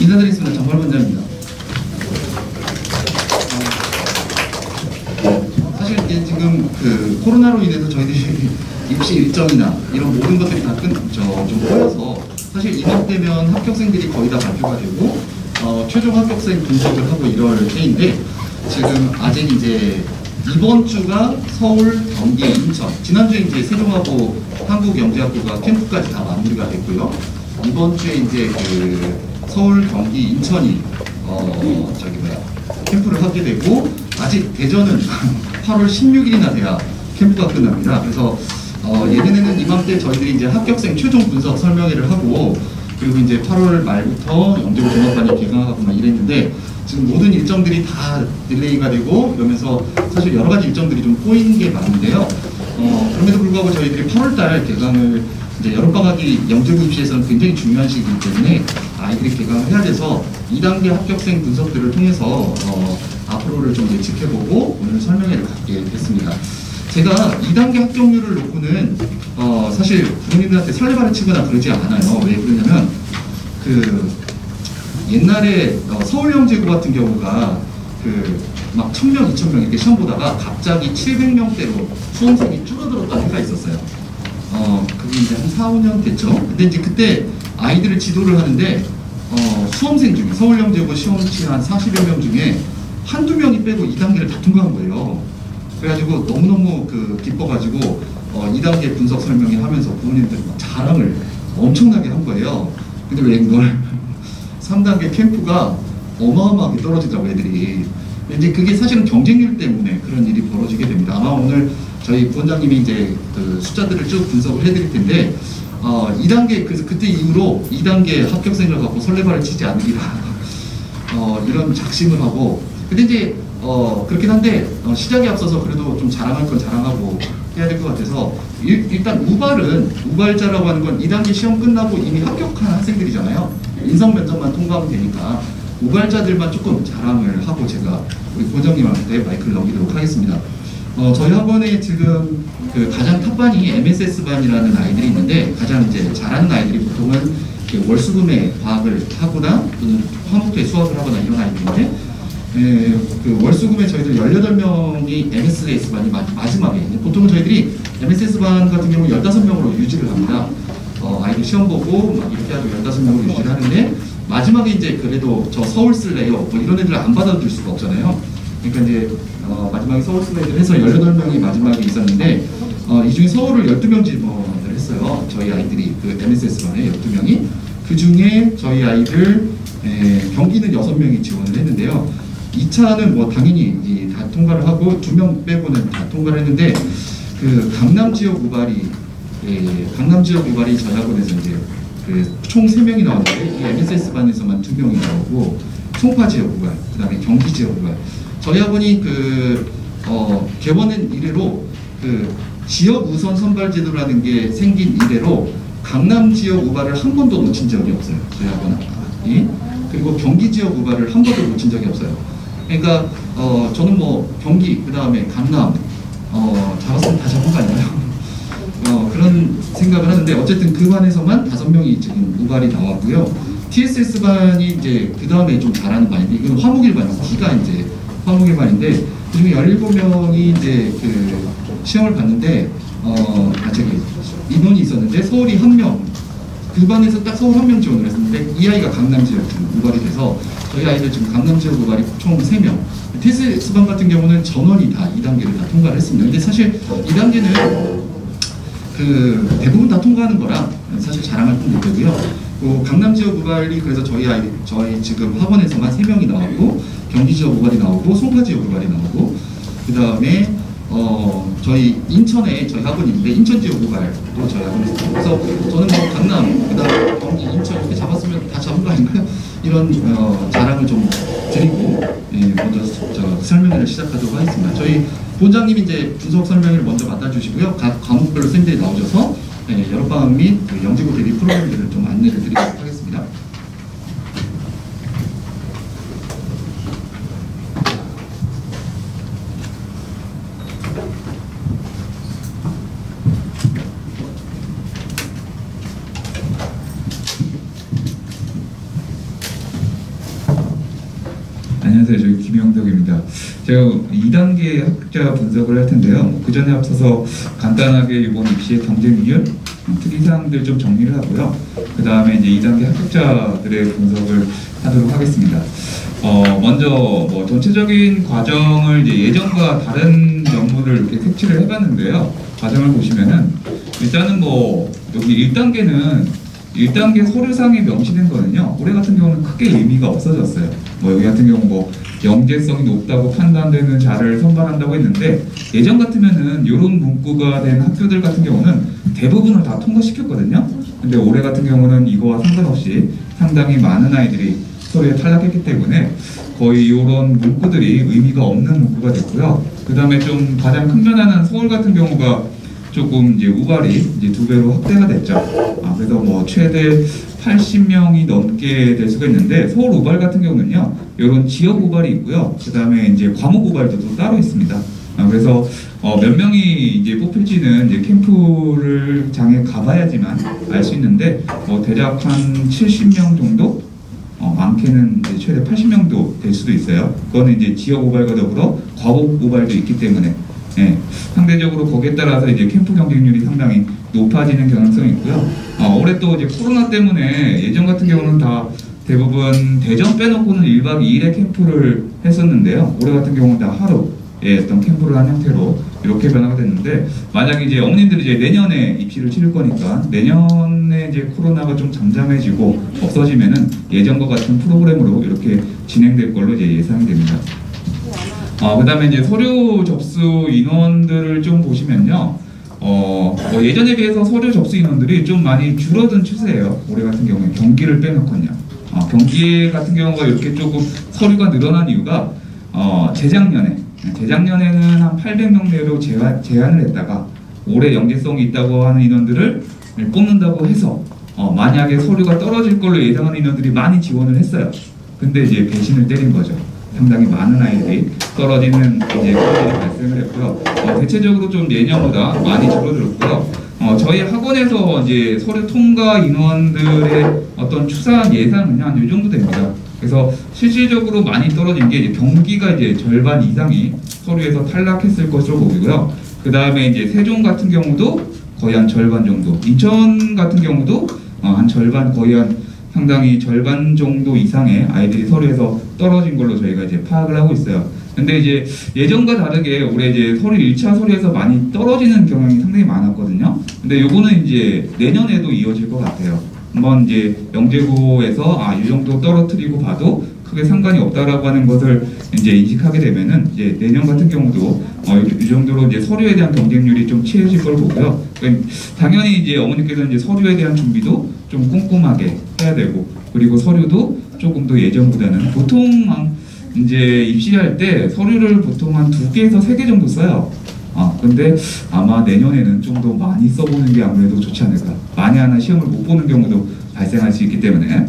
인사드리겠습니다. 정발원장입니다. 사실 이제 지금 그 코로나로 인해서 저희들이 입시 일정이나 이런 모든 것들이 다 좀 꼬여서 사실 이맘때면 합격생들이 거의 다 발표가 되고 최종 합격생 분석을 하고 이럴 때인데 지금 아직 이제 이번 주가 서울, 경기, 인천, 지난주에 이제 세종하고 한국영재학교가 캠프까지 다 마무리가 됐고요. 이번 주에 이제 그 서울, 경기, 인천이 캠프를 하게 되고 아직 대전은 8월 16일이나 돼야 캠프가 끝납니다. 그래서 예전에는 이맘때 저희들이 이제 합격생 최종 분석 설명회를 하고 그리고 이제 8월 말부터 영재고 종합반이 개강하고 막 이랬는데 지금 모든 일정들이 다 딜레이가 되고 이러면서 사실 여러 가지 일정들이 좀 꼬이는 게 많은데요. 그럼에도 불구하고 저희들이 8월달 개강을 이제 여름방학이 영재고 입시에서는 굉장히 중요한 시기이기 때문에 아이들이 개강을 해야 돼서 2단계 합격생 분석들을 통해서 앞으로를 좀 예측해보고 오늘 설명회를 갖게 됐습니다. 제가 2단계 합격률을 놓고는 사실 부모님들한테 설레발을 치거나 그러지 않아요. 왜 그러냐면 그 옛날에 서울영재고 같은 경우가 그 막 1000명, 2000명 이렇게 시험 보다가 갑자기 700명대로 수험생이 줄어들었다는 해가 있었어요. 그게 이제 한 4, 5년 됐죠. 근데 이제 그때 아이들을 지도를 하는데 수험생 중에 서울영재고 시험치 한 40여 명 중에 한두 명이 빼고 2단계를 다 통과한 거예요. 그래가지고 너무너무 기뻐가지고 2단계 분석 설명회 하면서 부모님들 막 자랑을 엄청나게 한 거예요. 근데 왜 이걸 3단계 캠프가 어마어마하게 떨어지더라고 애들이. 이제 그게 사실은 경쟁률 때문에 그런 일이 벌어지게 됩니다. 아마 오늘 저희 부원장님이 이제 그 숫자들을 쭉 분석을 해드릴 텐데 2단계 그래서 그때 이후로 2단계 합격생을 갖고 설레발을 치지 않으리라 이런 작심을 하고 근데 이제 그렇긴 한데 시작에 앞서서 그래도 좀 자랑할 건 자랑하고 해야 될 것 같아서 일단 우발자라고 하는 건 2단계 시험 끝나고 이미 합격한 학생들이잖아요. 인성 면접만 통과하면 되니까 우발자들만 조금 자랑을 하고 제가 우리 부원장님한테 마이크를 넘기도록 하겠습니다. 저희 학원에 지금 그 가장 탑반이 MSS반이라는 아이들이 있는데 가장 이제 잘하는 아이들이 보통은 월수금에 과학을 하거나 또는 화목토에 수학을 하거나 이런 아이들인데 그 월수금에 저희들 18명이 MSS반이 마지막에 보통은 저희들이 MSS반 같은 경우 15명으로 유지를 합니다. 아이들 시험 보고 막 이렇게 하고 15명으로 유지를 하는데 마지막에 이제 그래도 저 서울 쓸래요 뭐 이런 애들 안 받아줄 수가 없잖아요. 그러니까 이제 마지막에 서울 쓸래를 해서 18명이 마지막에 있었는데 이 중에 서울을 12명 지원을 했어요. 저희 아이들이 그 MSS반에 12명이 그 중에 저희 아이들 경기는 6명이 지원을 했는데요. 2차는 뭐 당연히 다 통과를 하고 2명 빼고는 다 통과를 했는데 그 강남 지역 우발이 저희 학원에서 이제 총 3명이 나왔는데 이 MSS반에서만 2명이 나오고 송파 지역 우발, 그 다음에 경기 지역 우발. 저희 학원이 개원한 이래로 지역 우선 선발 제도라는 게 생긴 이래로 강남 지역 우발을 한 번도 놓친 적이 없어요. 저희 학원이. 그리고 경기 지역 우발을 한 번도 놓친 적이 없어요. 그러니까 저는 뭐 경기, 그 다음에 강남 잡았으면 다 잡은 거 아닌가요? 그런 생각을 하는데 어쨌든 그 반에서만 5명이 지금 우발이 나왔고요. TSS반이 이제 그 다음에 좀 잘하는 반인데 이건 화목일반이고 D가 이제 화목일반인데 그중에 17명이 이제 그 시험을 봤는데 저기 인원이 있었는데 서울이 1명, 그 반에서 딱 서울 1명 지원을 했었는데 이 아이가 강남 지역 우발이 돼서 저희 아이들 지금 강남 지역 우발이 총 3명. TSS반 같은 경우는 전원이 다 2단계를 다 통과를 했습니다. 근데 사실 2단계는 그 대부분 다 통과하는 거라 사실 자랑할 건 못 되고요. 강남 지역 우발이 그래서 저희 지금 학원에서만 3명이 나왔고 경기 지역 우발이 나오고 송파 지역 우발이 나오고 그 다음에 저희 인천에 저희 학원이 있는데 인천 지역 우발도 저희 학원에서 그래서 저는 뭐 강남 그다음에 경기 인천 이렇게 잡았으면 다 잡은 거 아닌가요? 이런 자랑을 좀 드리고 먼저 설명회를 시작하도록 하겠습니다. 저희 본장님이 이제 분석 설명을 먼저 맡아주시고요. 각 과목별로 선생님들이 나오셔서 여름방학 및 그 영재고 대비 프로그램들을 좀 안내를 드리도록 하겠습니다. 안녕하세요. 저희 김영덕입니다. 제가 2단계 합격자 분석을 할 텐데요. 그 전에 앞서서 간단하게 이번 입시의 경쟁률, 특이사항들 좀 정리를 하고요. 그 다음에 이제 2단계 합격자들의 분석을 하도록 하겠습니다. 먼저 뭐 전체적인 과정을 이제 예전과 다른 연무를 이렇게 색칠을 해봤는데요. 과정을 보시면은 일단은 뭐 여기 1단계 서류상에 명시된 거는요. 올해 같은 경우는 크게 의미가 없어졌어요. 뭐 여기 같은 경우 뭐 영재성이 높다고 판단되는 자를 선발한다고 했는데 예전 같으면은 이런 문구가 된 학교들 같은 경우는 대부분을 다 통과시켰거든요. 근데 올해 같은 경우는 이거와 상관없이 상당히 많은 아이들이 서류에 탈락했기 때문에 거의 이런 문구들이 의미가 없는 문구가 됐고요. 그 다음에 좀 가장 큰 변화는 서울 같은 경우가 조금 이제 우발이 이제 2배로 확대가 됐죠. 그래서 뭐 최대 80명이 넘게 될 수가 있는데 서울 우발 같은 경우는요, 이런 지역 우발이 있고요. 그 다음에 이제 과목 우발도 또 따로 있습니다. 그래서 몇 명이 이제 뽑힐지는 이제 캠프를 장에 가봐야지만 알 수 있는데 대략 한 70명 정도, 많게는 이제 최대 80명도 될 수도 있어요. 그거는 이제 지역 우발과 더불어 과목 우발도 있기 때문에. 상대적으로 거기에 따라서 이제 캠프 경쟁률이 상당히 높아지는 경향성이 있고요. 올해 또 이제 코로나 때문에 예전 같은 경우는 다 대부분 대전 빼놓고는 1박 2일의 캠프를 했었는데요. 올해 같은 경우는 다 하루의 어떤 캠프를 한 형태로 이렇게 변화가 됐는데 만약에 이제 어머님들이 이제 내년에 입시를 치를 거니까 내년에 이제 코로나가 좀 잠잠해지고 없어지면은 예전과 같은 프로그램으로 이렇게 진행될 걸로 이제 예상이 됩니다. 그 다음에 이제 서류 접수 인원들을 좀 보시면요. 예전에 비해서 서류 접수 인원들이 좀 많이 줄어든 추세예요. 올해 같은 경우에 경기를 빼놓거든요. 경기 같은 경우가 이렇게 조금 서류가 늘어난 이유가 재작년에는 한 800명 내로 제한을 했다가 올해 영재성이 있다고 하는 인원들을 뽑는다고 해서 만약에 서류가 떨어질 걸로 예상하는 인원들이 많이 지원을 했어요. 근데 이제 배신을 때린 거죠. 상당히 많은 아이들이 떨어지는 이제 일이 발생을 했고요. 대체적으로 좀 예년보다 많이 줄어들었고요. 저희 학원에서 이제 서류 통과 인원들의 어떤 추산 예상은 한 이 정도 됩니다. 그래서 실질적으로 많이 떨어진 게 이제 경기가 이제 절반 이상이 서류에서 탈락했을 것으로 보이고요. 그 다음에 이제 세종 같은 경우도 거의 한 절반 정도, 인천 같은 경우도 한 절반, 거의 한 상당히 절반 정도 이상의 아이들이 서류에서 떨어진 걸로 저희가 이제 파악을 하고 있어요. 근데 이제 예전과 다르게 올해 이제 서류 1차 서류에서 많이 떨어지는 경향이 상당히 많았거든요. 근데 요거는 이제 내년에도 이어질 것 같아요. 한번 이제 영재고에서 이 정도 떨어뜨리고 봐도 크게 상관이 없다라고 하는 것을 이제 인식하게 되면은 이제 내년 같은 경우도 이 정도로 이제 서류에 대한 경쟁률이 좀 치해질 걸 보고요. 그러니까 당연히 이제 어머니께서는 이제 서류에 대한 준비도 좀 꼼꼼하게 해야 되고, 그리고 서류도 조금 더 예전보다는 보통 이제 입시할 때 서류를 보통 한 2개에서 3개 정도 써요. 근데 아마 내년에는 좀 더 많이 써보는 게 아무래도 좋지 않을까. 만에 하나 시험을 못 보는 경우도 발생할 수 있기 때문에.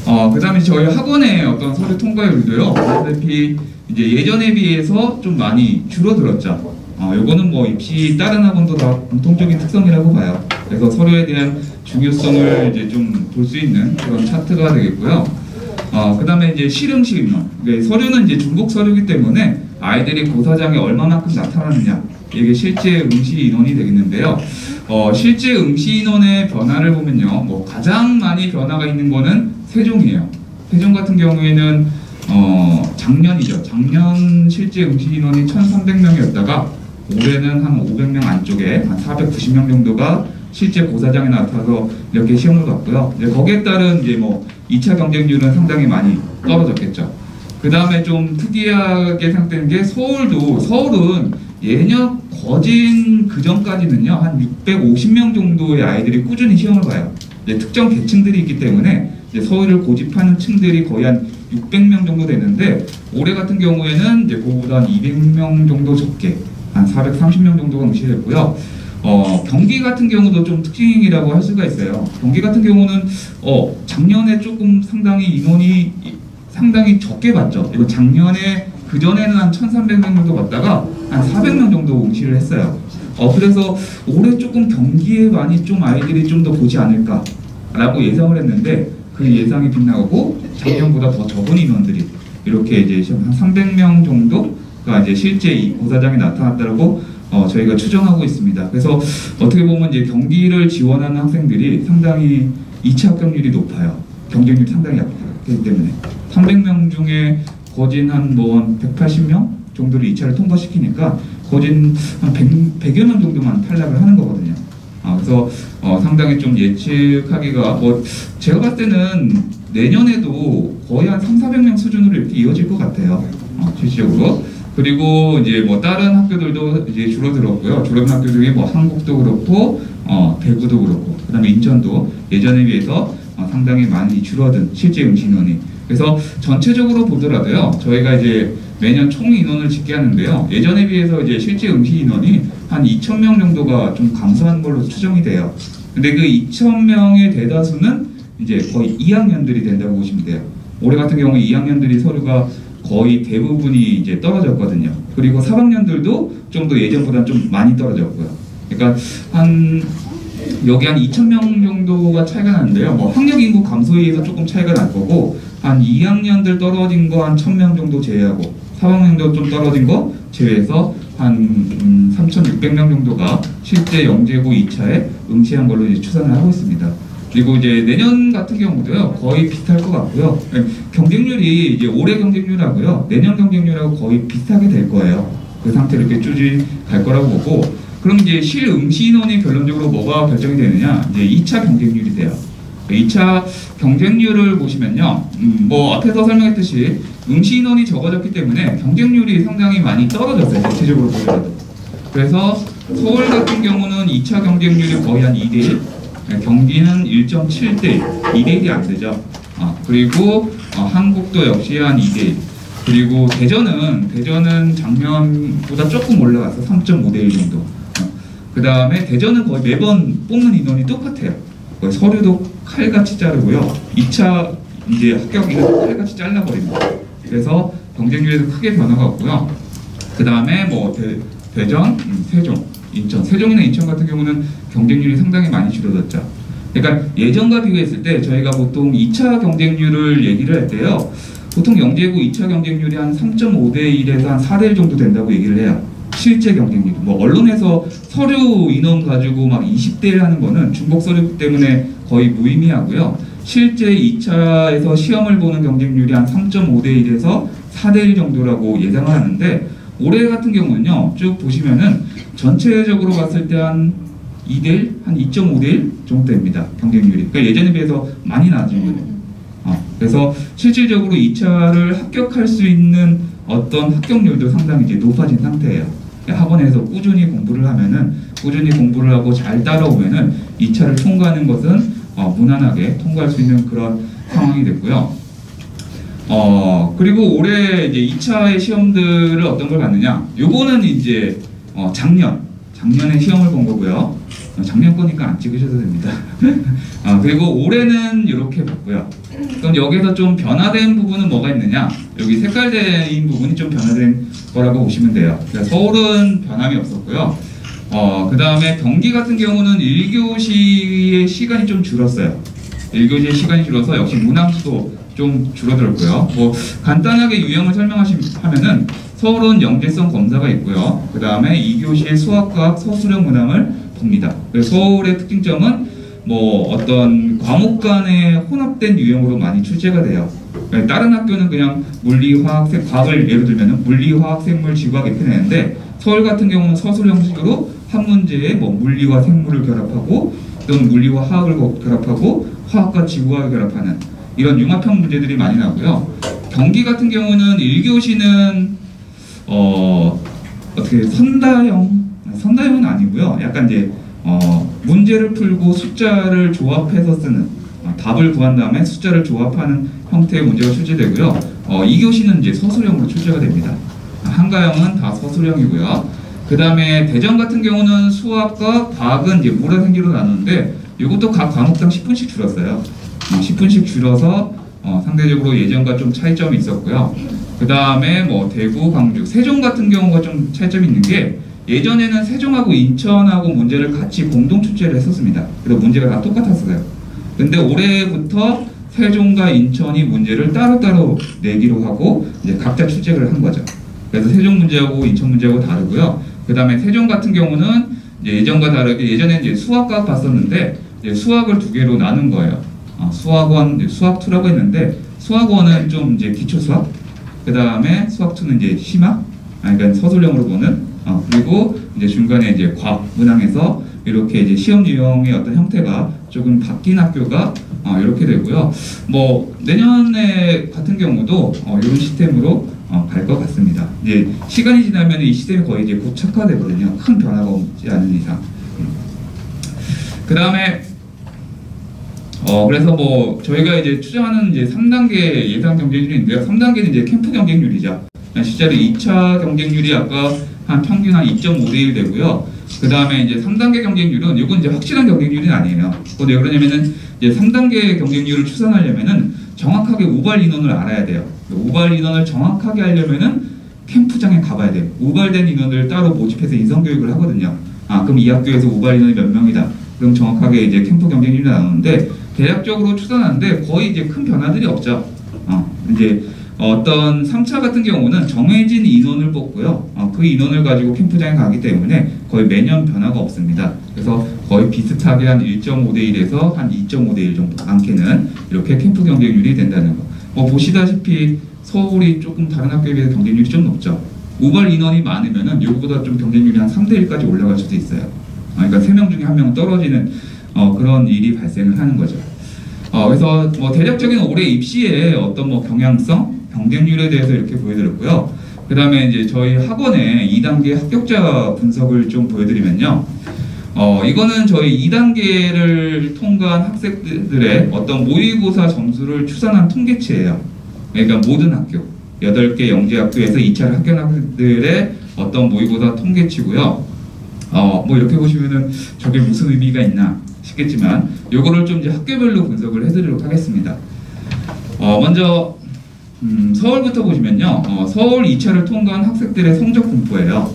그다음에 저희 학원의 어떤 서류 통과율도요. 보다시피 이제 예전에 비해서 좀 많이 줄어들었죠. 요거는 뭐 입시 다른 학원도 다 공통적인 특성이라고 봐요. 그래서 서류에 대한 중요성을 이제 좀 볼 수 있는 그런 차트가 되겠고요. 그다음에 이제 실응시 인원. 서류는 이제 중복 서류이기 때문에 아이들이 고사장에 얼마만큼 나타나느냐 이게 실제 응시 인원이 되겠는데요. 실제 응시 인원의 변화를 보면요, 뭐 가장 많이 변화가 있는 거는 세종이에요. 세종 같은 경우에는 작년이죠. 작년 실제 응시 인원이 1,300명이었다가 올해는 한 500명 안쪽에 한 490명 정도가 실제 고사장에 나타나서 이렇게 시험을 봤고요. 이제 거기에 따른 이제 뭐 2차 경쟁률은 상당히 많이 떨어졌겠죠. 그 다음에 좀 특이하게 생각되는 게 서울은 예년 거진 그 전까지는요 한 650명 정도의 아이들이 꾸준히 시험을 봐요. 이제 특정 계층들이 있기 때문에 이제 서울을 고집하는 층들이 거의 한 600명 정도 되는데 올해 같은 경우에는 이제 그거보다 한 200명 정도 적게 한 430명 정도가 응시됐고요. 경기 같은 경우도 좀 특징이라고 할 수가 있어요. 경기 같은 경우는 작년에 조금 상당히 인원이 상당히 적게 봤죠. 이거 작년에 그 전에는 한 1,300명 정도 봤다가 한 400명 정도 응시를 했어요. 그래서 올해 조금 경기에 많이 좀 아이들이 좀 더 보지 않을까라고 예상을 했는데 그 예상이 빗나가고 작년보다 더 적은 인원들이 이렇게 이제 한 300명 정도가 이제 실제 이 고사장에 나타났다고 저희가 추정하고 있습니다. 그래서 어떻게 보면 이제 경기를 지원하는 학생들이 상당히 2차 합격률이 높아요. 경쟁률이 상당히 약하기 때문에 300명 중에 거진 한 180명 정도를 2차를 통과시키니까 거진 한 100여 명 정도만 탈락을 하는 거거든요. 그래서 상당히 좀 예측하기가 제가 봤을 때는 내년에도 거의 한 300~400명 수준으로 이렇게 이어질 것 같아요. 실질적으로. 그리고 이제 뭐 다른 학교들도 이제 줄어들었고요. 줄어든 학교 중에 뭐 한국도 그렇고 대구도 그렇고 그다음에 인천도 예전에 비해서 상당히 많이 줄어든 실제 응시 인원이. 그래서 전체적으로 보더라도요. 저희가 이제 매년 총 인원을 집계하는데요. 예전에 비해서 이제 실제 응시 인원이 한 2,000명 정도가 좀 감소한 걸로 추정이 돼요. 근데 그 2,000명의 대다수는 이제 거의 2학년들이 된다고 보시면 돼요. 올해 같은 경우 2학년들이 서류가 거의 대부분이 이제 떨어졌거든요. 그리고 3학년들도 좀 더 예전보다 좀 많이 떨어졌고요. 그러니까 여기 한 2,000명 정도가 차이가 나는데요. 뭐 학력 인구 감소에 의해서 조금 차이가 날 거고 한 2학년들 떨어진 거 한 1,000명 정도 제외하고 3학년도 좀 떨어진 거 제외해서 한 3,600명 정도가 실제 영재고 2차에 응시한 걸로 이제 추산을 하고 있습니다. 그리고 이제 내년 같은 경우도요 거의 비슷할 것 같고요. 경쟁률이 이제 올해 경쟁률하고요 내년 경쟁률하고 거의 비슷하게 될 거예요. 그 상태로 이렇게 쭉 갈 거라고 보고, 그럼 이제 실응시 인원이 결론적으로 뭐가 결정이 되느냐, 이제 2차 경쟁률이 돼요. 2차 경쟁률을 보시면요, 뭐 앞에서 설명했듯이 응시 인원이 적어졌기 때문에 경쟁률이 상당히 많이 떨어졌어요. 전체적으로 보더라도. 그래서 서울 같은 경우는 2차 경쟁률이 거의 한 2대1, 경기는 1.7대1, 2대1이 안 되죠. 그리고 한국도 역시 한 2대1. 그리고 대전은 작년보다 조금 올라가서 3.5대1 정도. 그 다음에 대전은 거의 매번 뽑는 인원이 똑같아요. 거의 서류도 칼같이 자르고요. 2차 이제 합격이는 칼같이 잘라버립니다. 그래서 경쟁률에도 크게 변화가 없고요. 그 다음에 뭐 대전, 세종, 인천. 세종이나 인천 같은 경우는 경쟁률이 상당히 많이 줄어들었죠. 그러니까 예전과 비교했을 때 저희가 보통 2차 경쟁률을 얘기를 할 때요. 보통 영재고 2차 경쟁률이 한 3.5대1에서 한 4대1 정도 된다고 얘기를 해요. 실제 경쟁률. 뭐 언론에서 서류 인원 가지고 막 20대1 하는 거는 중복 서류 때문에 거의 무의미하고요. 실제 2차에서 시험을 보는 경쟁률이 한 3.5대1에서 4대1 정도라고 예상을 하는데, 올해 같은 경우는요, 쭉 보시면은 전체적으로 봤을 때 한 2대1, 한 2.5대1 정도 됩니다. 경쟁률이. 그러니까 예전에 비해서 많이 나아진 거예요. 그래서 실질적으로 2차를 합격할 수 있는 어떤 합격률도 상당히 이제 높아진 상태예요. 학원에서 꾸준히 공부를 하고 잘 따라오면은 2차를 통과하는 것은 무난하게 통과할 수 있는 그런 상황이 됐고요. 그리고 올해 이제 2차의 시험들을 어떤 걸 봤느냐? 요거는 이제 작년 작년에 시험을 본 거고요. 작년 거니까 안 찍으셔도 됩니다. 그리고 올해는 이렇게 봤고요. 그럼 여기서 좀 변화된 부분은 뭐가 있느냐? 여기 색깔된 부분이 좀 변화된 거라고 보시면 돼요. 그러니까 서울은 변함이 없었고요. 그 다음에 경기 같은 경우는 1교시의 시간이 좀 줄었어요. 1교시의 시간이 줄어서 역시 문항수도 좀 줄어들었고요. 뭐 간단하게 유형을 설명하면은 서울은 영재성 검사가 있고요. 그 다음에 2교시의 수학과학 서술형 문항을 봅니다. 그래서 서울의 특징점은 뭐 어떤 과목 간의 혼합된 유형으로 많이 출제가 돼요. 다른 학교는 그냥 물리, 화학, 과학을 예를 들면 물리, 화학, 생물, 지구학 이렇게 내는데 서울 같은 경우는 서술 형식으로 한 문제에 뭐 물리와 생물을 결합하고 또는 물리와 화학을 결합하고 화학과 지구학을 결합하는 이런 융합형 문제들이 많이 나고요. 경기 같은 경우는 1교시는 어떻게 선다형은 아니고요. 약간 이제 문제를 풀고 숫자를 조합해서 쓰는 답을 구한 다음에 숫자를 조합하는 형태의 문제가 출제되고요. 2교시는 이제 서술형으로 출제가 됩니다. 한가형은 다 서술형이고요. 그 다음에 대전 같은 경우는 수학과 과학은 이제 물화생기로 나누는데 이것도 각 과목당 10분씩 줄었어요. 10분씩 줄어서 상대적으로 예전과 좀 차이점이 있었고요. 그 다음에 뭐 대구, 광주, 세종 같은 경우가 좀 차이점이 있는 게 예전에는 세종하고 인천하고 문제를 같이 공동 출제를 했었습니다. 그래서 문제가 다 똑같았어요. 근데 올해부터 세종과 인천이 문제를 따로따로 내기로 하고 이제 각자 출제를 한 거죠. 그래서 세종 문제하고 인천 문제하고 다르고요. 그 다음에 세종 같은 경우는 이제 예전과 다르게 예전에 이제 수학과 봤었는데 이제 수학을 두 개로 나눈 거예요. 수학원, 수학2라고 했는데 수학원은 좀 이제 기초 수학, 그 다음에 수학2는 이제 심화, 그러니까 서술형으로 보는, 그리고 이제 중간에 이제 과학 문항에서 이렇게 이제 시험 유형의 어떤 형태가 조금 바뀐 학교가 이렇게 되고요. 뭐 내년에 같은 경우도 이런 시스템으로 갈 것 같습니다. 이제 시간이 지나면 이 시스템이 거의 이제 고착화되거든요. 큰 변화가 없지 않은 이상. 그 다음에 그래서 뭐 저희가 이제 추정하는 이제 3단계 예상 경쟁률인데요. 3단계는 이제 캠프 경쟁률이죠. 실제로 2차 경쟁률이 아까 한 평균 한 2.5대1 되고요. 그 다음에 이제 3단계 경쟁률은 이건 이제 확실한 경쟁률은 아니에요. 근데 왜 그러냐면은 이제 3단계 경쟁률을 추산하려면은 정확하게 우발 인원을 알아야 돼요. 우발 인원을 정확하게 하려면은 캠프장에 가봐야 돼요. 우발된 인원을 따로 모집해서 인성교육을 하거든요. 그럼 이 학교에서 우발 인원이 몇 명이다. 그럼 정확하게 이제 캠프 경쟁률이 나오는데 대략적으로 추산하는데 거의 이제 큰 변화들이 없죠. 이제 어떤 3차 같은 경우는 정해진 인원을 뽑고요. 그 인원을 가지고 캠프장에 가기 때문에 거의 매년 변화가 없습니다. 그래서 거의 비슷하게 한 1.5대1에서 한 2.5대1 정도 많게는 이렇게 캠프 경쟁률이 된다는 거. 보시다시피 서울이 조금 다른 학교에 비해서 경쟁률이 좀 높죠. 우발 인원이 많으면은 이거보다 좀 경쟁률이 한 3대1까지 올라갈 수도 있어요. 그러니까 3명 중에 1명 떨어지는 그런 일이 발생을 하는 거죠. 그래서 뭐 대략적인 올해 입시의 어떤 뭐 경향성, 경쟁률에 대해서 이렇게 보여드렸고요. 그 다음에 이제 저희 학원의 2단계 합격자 분석을 좀 보여드리면요. 이거는 저희 2단계를 통과한 학생들의 어떤 모의고사 점수를 추산한 통계치예요. 그러니까 모든 학교, 8개 영재학교에서 2차를 합격한 학생들의 어떤 모의고사 통계치고요. 뭐 이렇게 보시면은 저게 무슨 의미가 있나 싶겠지만 요거를 좀 이제 학교별로 분석을 해드리도록 하겠습니다. 먼저 서울부터 보시면요. 서울 2차를 통과한 학생들의 성적 분포예요.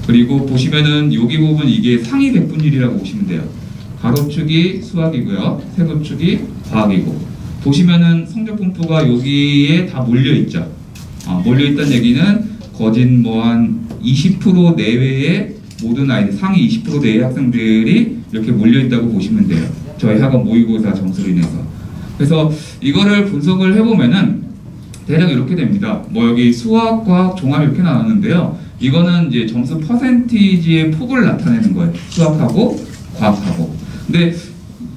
그리고 보시면은 여기 부분 이게 상위 백분율이라고 보시면 돼요. 가로축이 수학이고요. 세로축이 과학이고 보시면은 성적 분포가 여기에 다 몰려있죠. 몰려있다는 얘기는 거진 뭐 한 20% 내외의 모든 아이들, 상위 20% 내외의 학생들이 이렇게 몰려있다고 보시면 돼요. 저희 학원 모의고사 점수로 인해서. 그래서 이거를 분석을 해보면은 대략 이렇게 됩니다. 뭐 여기 수학, 과학, 종합 이렇게 나왔는데요. 이거는 이제 점수 퍼센티지의 폭을 나타내는 거예요. 수학하고 과학하고. 근데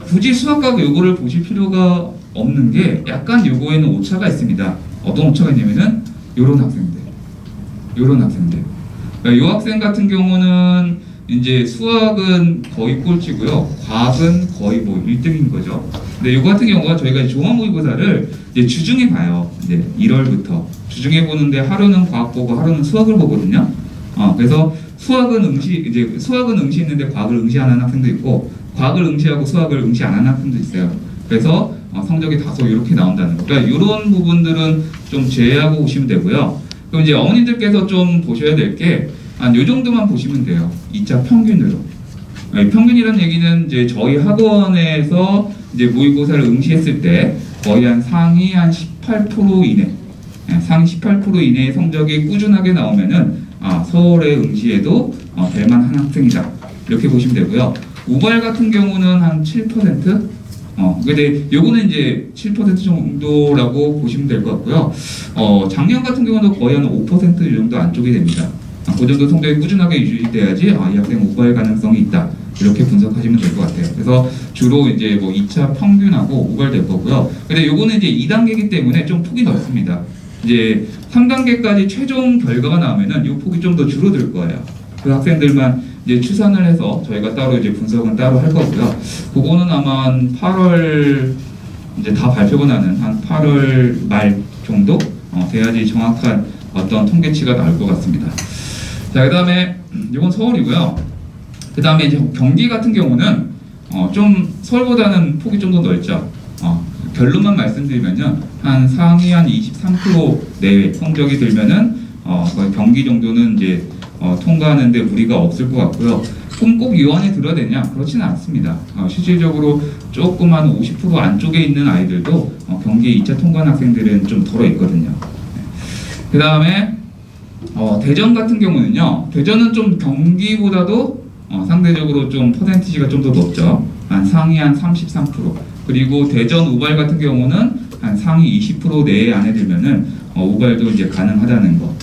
굳이 수학하고 요거를 보실 필요가 없는 게 약간 요거에는 오차가 있습니다. 어떤 오차가 있냐면은 요런 학생들. 그러니까 요 학생 같은 경우는 이제 수학은 거의 꼴찌고요. 과학은 거의 뭐 1등인 거죠. 근데 요거 같은 경우가 저희가 종합 모의고사를 이제 주중에 봐요. 이제 1월부터. 주중에 보는데 하루는 과학 보고 하루는 수학을 보거든요. 그래서 수학은 응시 있는데 과학을 응시 안 하는 학생도 있고 과학을 응시하고 수학을 응시 안 하는 학생도 있어요. 그래서 성적이 다소 이렇게 나온다는 거. 그러니까 이런 부분들은 좀 제외하고 보시면 되고요. 그럼 이제 어머님들께서 좀 보셔야 될 게 한 요 정도만 보시면 돼요. 2차 평균으로. 평균이라는 얘기는 이제 저희 학원에서 이제 모의고사를 응시했을 때 거의 한 상위 한 18% 이내, 상위 18% 이내의 성적이 꾸준하게 나오면은 서울의 응시에도 될 만한 학생이다. 이렇게 보시면 되고요. 우발 같은 경우는 한 7%? 근데 요거는 이제 7% 정도라고 보시면 될 것 같고요. 작년 같은 경우도 거의 한 5% 정도 안쪽이 됩니다. 그 정도 성적이 꾸준하게 유지돼야지 이 학생 우발 가능성이 있다. 이렇게 분석하시면 될 것 같아요. 그래서 주로 이제 뭐 2차 평균하고 우발될 거고요. 근데 요거는 이제 2단계이기 때문에 좀 폭이 넓습니다. 이제 3단계까지 최종 결과가 나오면은 이 폭이 좀 더 줄어들 거예요. 그 학생들만 이제 추산을 해서 저희가 따로 이제 분석은 따로 할 거고요. 그거는 아마 한 8월 이제 다 발표가 나는 한 8월 말 정도 돼야지 정확한 어떤 통계치가 나올 것 같습니다. 자, 그 다음에 이건 서울이고요. 그 다음에 이제 경기 같은 경우는 좀 서울보다는 폭이 좀 더 넓죠. 결론만 말씀드리면요, 한 상위 한 23% 내외 성적이 들면은 거의 경기 정도는 이제 통과하는데 무리가 없을 것 같고요. 그럼 꼭 이 안에 들어야 되냐? 그렇지는 않습니다. 실질적으로 조금 한 50% 안쪽에 있는 아이들도 경기 2차 통과한 학생들은 좀 덜어 있거든요. 그 다음에 대전 같은 경우는요, 대전은 좀 경기보다도 상대적으로 좀 퍼센티지가 좀 더 높죠. 한 상위 한 33%. 그리고 대전 우발 같은 경우는 한 상위 20% 내에 안에 들면은 우발도 이제 가능하다는 거.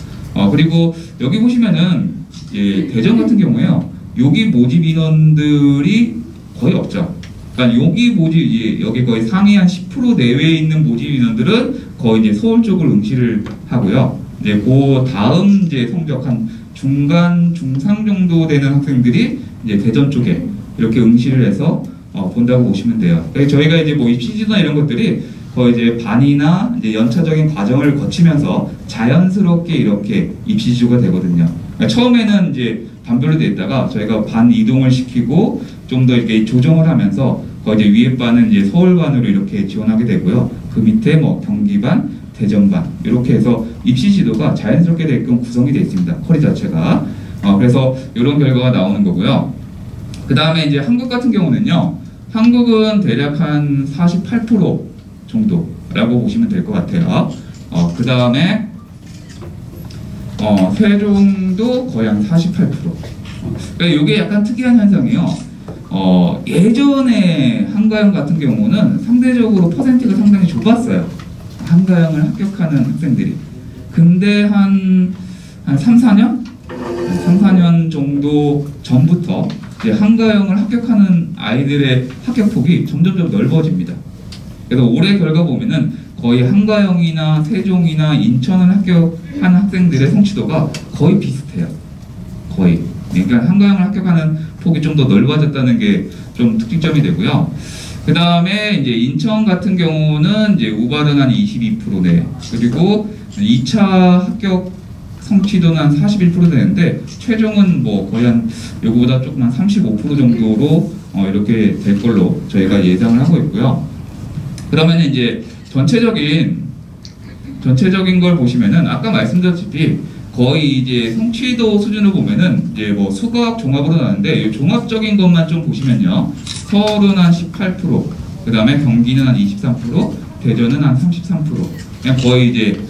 그리고 여기 보시면은 대전 같은 경우에요, 여기 모집 인원들이 거의 없죠. 그러니까 여기 거의 상위 한 10% 내외에 있는 모집 인원들은 거의 이제 서울 쪽을 응시를 하고요. 이제 그 다음 이제 성적 한 중간, 중상 정도 되는 학생들이 이제 대전 쪽에 이렇게 응시를 해서 본다고 보시면 돼요. 그러니까 저희가 이제 뭐 입시지도나 이런 것들이 거의 이제 반이나 이제 연차적인 과정을 거치면서 자연스럽게 이렇게 입시지도가 되거든요. 그러니까 처음에는 이제 반별로 돼 있다가 저희가 반 이동을 시키고 좀 더 이렇게 조정을 하면서 거의 이제 위에 반은 이제 서울반으로 이렇게 지원하게 되고요. 그 밑에 뭐 경기반, 대전반 이렇게 해서 입시지도가 자연스럽게 되게끔 구성이 되어 있습니다. 커리 자체가. 그래서 이런 결과가 나오는 거고요. 그 다음에 이제 한국 같은 경우는요, 한국은 대략 한 48% 정도라고 보시면 될 것 같아요. 그 다음에 세종도 거의 한 48%. 그러니까 이게 약간 특이한 현상이에요. 예전에 한가영 같은 경우는 상대적으로 퍼센트가 상당히 좁았어요. 한가영을 합격하는 학생들이. 근데 한 3, 4년 정도 전부터 이제 한가영을 합격하는 아이들의 합격폭이 점점점 넓어집니다. 그래서 올해 결과 보면은 거의 한가영이나 세종이나 인천을 합격하는 학생들의 성취도가 거의 비슷해요. 거의. 그러니까 한가영을 합격하는 폭이 좀 더 넓어졌다는 게 좀 특징점이 되고요. 그 다음에 이제 인천 같은 경우는 이제 우발은 한 22% 내, 그리고 2차 합격 성취도는 한 41% 되는데 최종은 뭐 거의 한 요거보다 조금 한 35% 정도로 이렇게 될 걸로 저희가 예상을 하고 있고요. 그러면 이제 전체적인 걸 보시면은 아까 말씀드렸다시피 거의 이제 성취도 수준을 보면은 이제 뭐 수학 종합으로 나는데 이 종합적인 것만 좀 보시면요, 서울은 한 18%, 그 다음에 경기는 한 23%, 대전은 한 33%. 그냥 거의 이제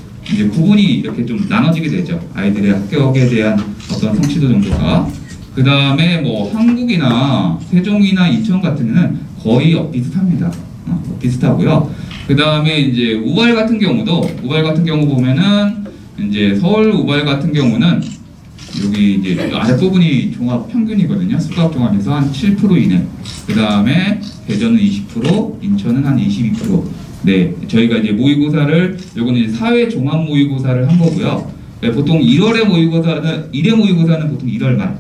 구분이 이렇게 좀 나눠지게 되죠. 아이들의 합격에 대한 어떤 성취도 정도가. 그 다음에 뭐 한국이나 세종이나 인천 같은 경우는 거의 비슷합니다. 비슷하고요. 그 다음에 이제 우발 같은 경우 보면은 이제 서울 우발 같은 경우는 여기 이제 아랫부분이 종합 평균이거든요. 수학 종합에서 한 7% 이내. 그 다음에 대전은 20%, 인천은 한 22%. 네, 저희가 이제 모의고사를, 요거는 이제 사회 종합 모의고사를 한 거고요. 네, 보통 1회 모의고사는 보통 1월 말.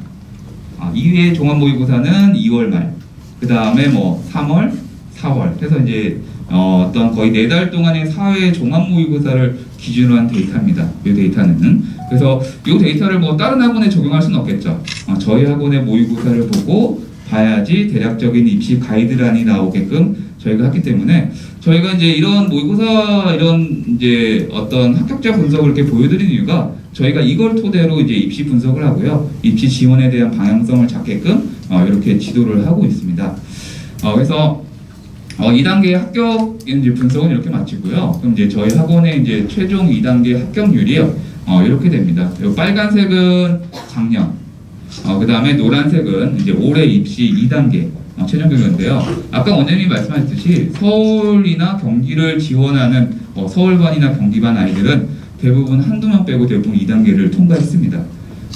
2회 종합 모의고사는 2월 말. 그 다음에 뭐 3월, 4월. 해서 이제 어떤 거의 4달 동안의 사회 종합 모의고사를 기준으로 한 데이터입니다. 이 데이터는. 그래서 이 데이터를 뭐 다른 학원에 적용할 수는 없겠죠. 저희 학원의 모의고사를 보고 봐야지 대략적인 입시 가이드라인이 나오게끔 저희가 했기 때문에 저희가 이제 이런 모의고사 이런 이제 어떤 합격자 분석을 이렇게 보여드리는 이유가 저희가 이걸 토대로 이제 입시 분석을 하고요. 입시 지원에 대한 방향성을 잡게끔 이렇게 지도를 하고 있습니다. 그래서 2단계 합격 이제 분석은 이렇게 마치고요. 그럼 이제 저희 학원의 이제 최종 2단계 합격률이요. 이렇게 됩니다. 빨간색은 작년, 그 다음에 노란색은 이제 올해 입시 2단계 최종 결과인데요. 아까 원장님이 말씀하셨듯이 서울이나 경기를 지원하는 서울반이나 경기반 아이들은 대부분 한두 명 빼고 대부분 2단계를 통과했습니다.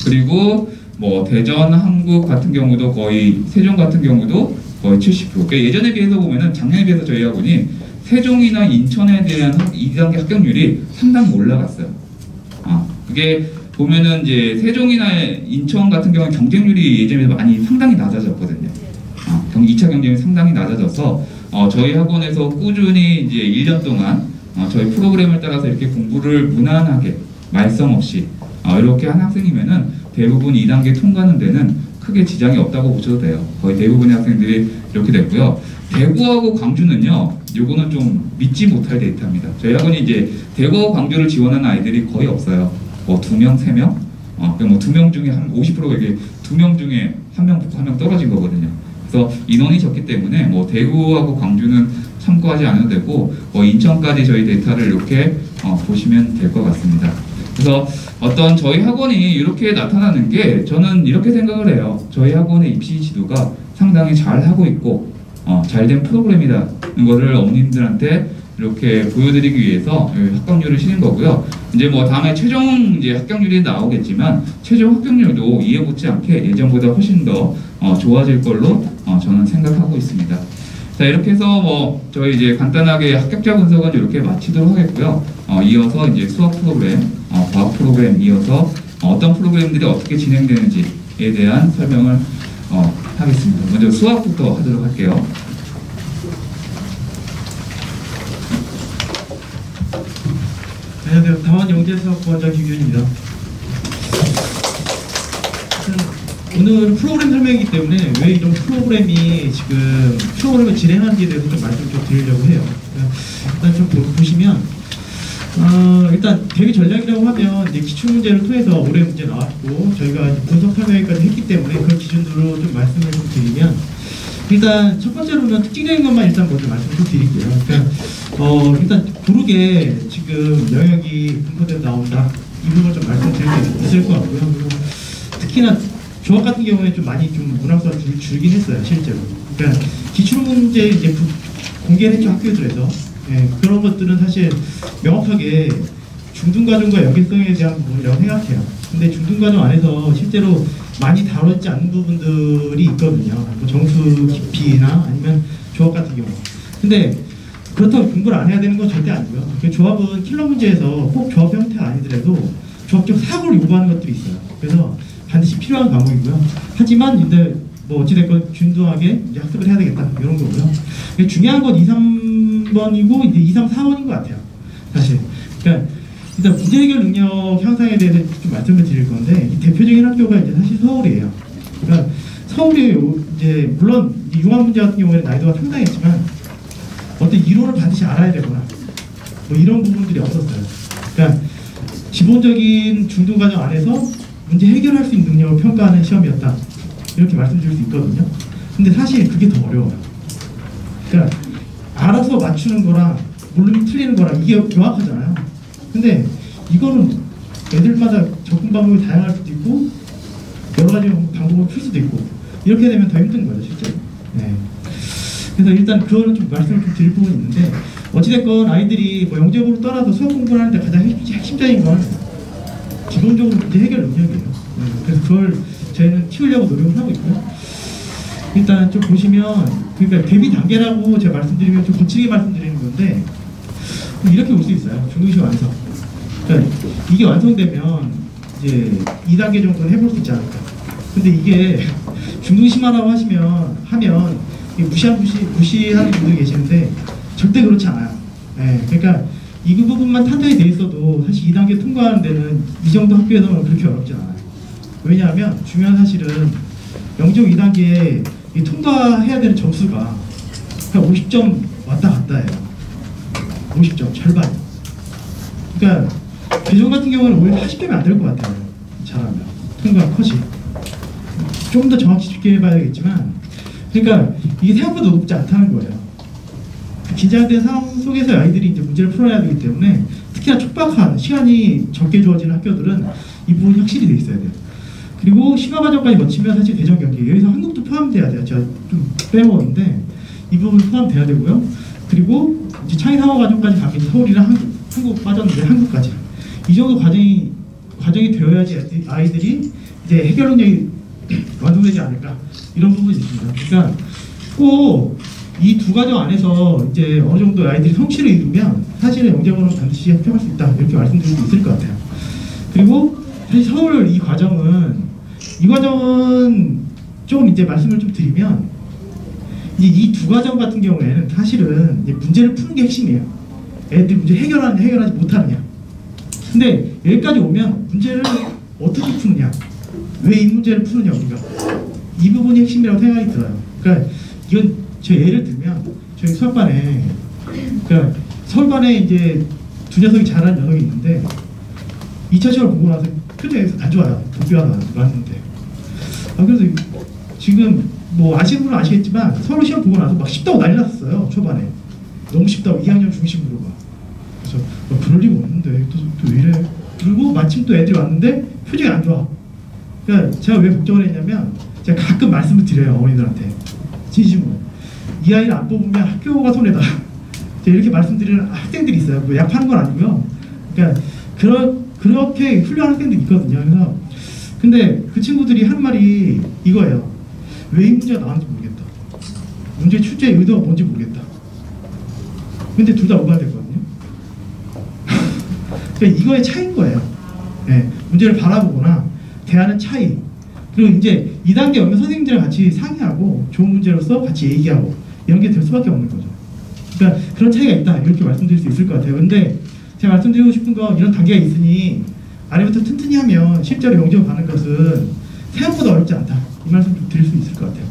그리고 뭐 대전, 한국 같은 경우도 거의 세종 같은 경우도 거의 70%. 그러니까 예전에 비해서 보면은 작년에 비해서 저희 학원이 세종이나 인천에 대한 2단계 합격률이 상당히 올라갔어요. 그게 보면은 이제 세종이나 인천 같은 경우는 경쟁률이 예전에 많이 상당히 낮아졌거든요. 2차 경쟁이 상당히 낮아져서 저희 학원에서 꾸준히 이제 1년 동안 저희 프로그램을 따라서 이렇게 공부를 무난하게 말썽 없이 이렇게 한 학생이면은 대부분 2단계 통과하는 데는 크게 지장이 없다고 보셔도 돼요. 거의 대부분의 학생들이 이렇게 됐고요. 대구하고 광주는요, 요거는 좀 믿지 못할 데이터입니다. 저희 학원이 이제 대구하고 광주를 지원하는 아이들이 거의 없어요. 뭐 2명, 3명? 뭐 2명 중에 한 50%가 이게 2명 중에 1명 붙고 1명 떨어진 거거든요. 그래서 인원이 적기 때문에 뭐 대구하고 광주는 참고하지 않아도 되고 인천까지 저희 데이터를 이렇게 보시면 될 것 같습니다. 그래서 어떤 저희 학원이 이렇게 나타나는 게 저는 이렇게 생각을 해요. 저희 학원의 입시 지도가 상당히 잘 하고 있고 잘된 프로그램이라는 거를 어머님들한테 이렇게 보여드리기 위해서 합격률을 실은 거고요. 이제 뭐 다음에 최종 이제 합격률이 나오겠지만 최종 합격률도 이해 못지 않게 예전보다 훨씬 더 좋아질 걸로 저는 생각하고 있습니다. 자, 이렇게 해서 뭐 저희 이제 간단하게 합격자 분석은 이렇게 마치도록 하겠고요. 이어서 이제 수학 프로그램, 과학 프로그램 이어서 어떤 프로그램들이 어떻게 진행되는지에 대한 설명을 하겠습니다. 먼저 수학부터 하도록 할게요. 안녕하세요. 다원 영재수학부원장 김규현입니다. 오늘은 프로그램 설명이기 때문에 왜 이런 프로그램이 지금 프로그램을 진행하는지에 대해서 좀 말씀을 좀 드리려고 해요. 일단 좀 보시면 일단 대비 전략이라고 하면 이제 기출문제를 통해서 올해 문제 나왔고 저희가 분석 설명회까지 했기 때문에 그 기준으로 좀 말씀을 좀 드리면 일단 첫 번째로는 특징적인 것만 일단 먼저 말씀을 좀 드릴게요. 그러니까 일단 고르게 지금 영역이 분포돼서 나온다 이 부분 좀 말씀드릴 수 있을 것 같고요. 그리고 특히나 조합 같은 경우에 좀 많이 좀 문항수가 줄긴 했어요, 실제로. 그러니까 기출문제 이제 공개를 했죠, 학교들에서. 예, 그런 것들은 사실 명확하게 중등과정과 연계성에 대한 부분이라고 생각해요. 근데 중등과정 안에서 실제로 많이 다루지 않는 부분들이 있거든요. 뭐 정수 깊이나 아니면 조합 같은 경우. 근데 그렇다고 공부를 안 해야 되는 건 절대 아니고요. 조합은 킬러 문제에서 꼭 조합 형태가 아니더라도 조합적 사고를 요구하는 것들이 있어요. 그래서 반드시 필요한 과목이고요. 하지만 이제 뭐 어찌됐건 균등하게 이제 학습을 해야 되겠다 이런 거고요. 중요한 건 2, 3번이고 이제 2, 3, 4번인 것 같아요. 사실. 그러니까 일단 문제 해결 능력 향상에 대해서 좀 말씀을 드릴 건데 이 대표적인 학교가 이제 사실 서울이에요. 그러니까 서울이 이제 물론 융합 문제 같은 경우에는 난이도가 상당했지만 어떤 이론을 반드시 알아야 되거나 뭐 이런 부분들이 없었어요. 그러니까 기본적인 중등과정 안에서 문제 해결할 수 있는 능력을 평가하는 시험이었다. 이렇게 말씀드릴 수 있거든요. 근데 사실 그게 더 어려워요. 그러니까 알아서 맞추는 거랑 모르면 틀리는 거랑 이게 명확하잖아요. 근데 이거는 애들마다 접근 방법이 다양할 수도 있고 여러 가지 방법을 풀 수도 있고 이렇게 되면 더 힘든 거죠, 실제로. 네. 그래서 일단 그거는 좀 말씀을 좀 드릴 부분이 있는데 어찌됐건 아이들이 뭐 영재고를 떠나서 수학 공부를 하는데 가장 핵심적인 건 기본적으로 문제 해결 능력이에요. 그래서 그걸 저희는 키우려고 노력을 하고 있고요. 일단 좀 보시면 그러니까 대비 단계라고 제가 말씀드리면 좀 거칠게 말씀드리는 건데 이렇게 올 수 있어요. 중등시 완성. 그러니까 이게 완성되면 이제 2단계 정도는 해볼 수 있지 않을까. 근데 이게 중등시만하고 하면 무시하는 분들이 계시는데 절대 그렇지 않아요. 네, 그러니까 이 부분만 탄탄히 돼 있어도 사실 2단계 통과하는 데는 이 정도 학교에서는 그렇게 어렵지 않아요. 왜냐하면 중요한 사실은 영적 2단계에 이 통과해야 되는 점수가 한 50점 왔다 갔다 해요. 50점, 절반. 그러니까 개정 같은 경우는 오히려 40점이 안 될 것 같아요. 잘하면. 통과 컷이. 좀 더 정확히 쉽게 해봐야겠지만, 그러니까 이게 생각보다 높지 않다는 거예요. 긴장된 상황 속에서 아이들이 이제 문제를 풀어내야 되기 때문에 특히나 촉박한 시간이 적게 주어지는 학교들은 이 부분이 확실히 돼 있어야 돼요. 그리고 심화 과정까지 거치면 사실 대전 경기 여기서 한국도 포함돼야 돼요. 제가 좀 빼먹었는데 이 부분 포함돼야 되고요. 그리고 이제 창의 상호 과정까지 가면 서울이랑 한국 빠졌는데 한국까지 이 정도 과정이 되어야지 아이들이 이제 해결 능력이 완성되지 않을까 이런 부분이 있습니다. 그러니까 꼭 이 두 과정 안에서 이제 어느 정도 아이들이 성취를 이루면 사실은 영재고는 반드시 합격할 수 있다 이렇게 말씀드릴 수 있을 것 같아요. 그리고 사실 서울 이 과정은 좀 이제 말씀을 좀 드리면 이 두 과정 같은 경우에는 사실은 이제 문제를 푸는 게 핵심이에요. 애들이 문제 해결하느냐 해결하지 못하느냐. 근데 여기까지 오면 문제를 어떻게 푸느냐, 왜 이 문제를 푸느냐 우리가 이 부분이 핵심이라고 생각이 들어요. 그러니까 이건 제 예를 들면 저희 수학반에 그러니까 서울반에 이제 두 녀석이 잘하는 녀석이 있는데 2차 시험을 보고 나서 표정이 안 좋아요. 도쿄가 나왔는데 그래서 지금 뭐 아시는 분은 아시겠지만 서울 시험 보고 나서 막 쉽다고 난리 났었어요. 초반에 너무 쉽다고 2학년 중심으로가. 그래서 그럴 리가 없는데 또 왜 이래. 그리고 마침 또 애들이 왔는데 표정이 안 좋아. 그러니까 제가 왜 걱정을 했냐면 제가 가끔 말씀을 드려요. 어머니들한테 진심으로 이 아이를 안 뽑으면 학교가 손해다. 제가 이렇게 말씀드리는 학생들이 있어요. 뭐 약 파는 건 아니고요. 그러니까 그렇게 훌륭한 학생들이 있거든요. 그래서 근데 그 친구들이 한 말이 이거예요. 왜 이 문제가 나왔는지 모르겠다. 문제 출제의 의도가 뭔지 모르겠다. 근데 둘 다 오가됐거든요. 그러니까 이거의 차이인 거예요. 네, 문제를 바라보거나 대하는 차이. 그리고 이제 2단계 오면 선생님들이랑 같이 상의하고 좋은 문제로서 같이 얘기하고 이런 게 될 수밖에 없는 거죠. 그러니까 그런 차이가 있다 이렇게 말씀드릴 수 있을 것 같아요. 근데 제가 말씀드리고 싶은 건 이런 단계가 있으니 아래부터 튼튼히 하면 실제로 영접을 받는 것은 생각보다 어렵지 않다 이 말씀 좀 드릴 수 있을 것 같아요.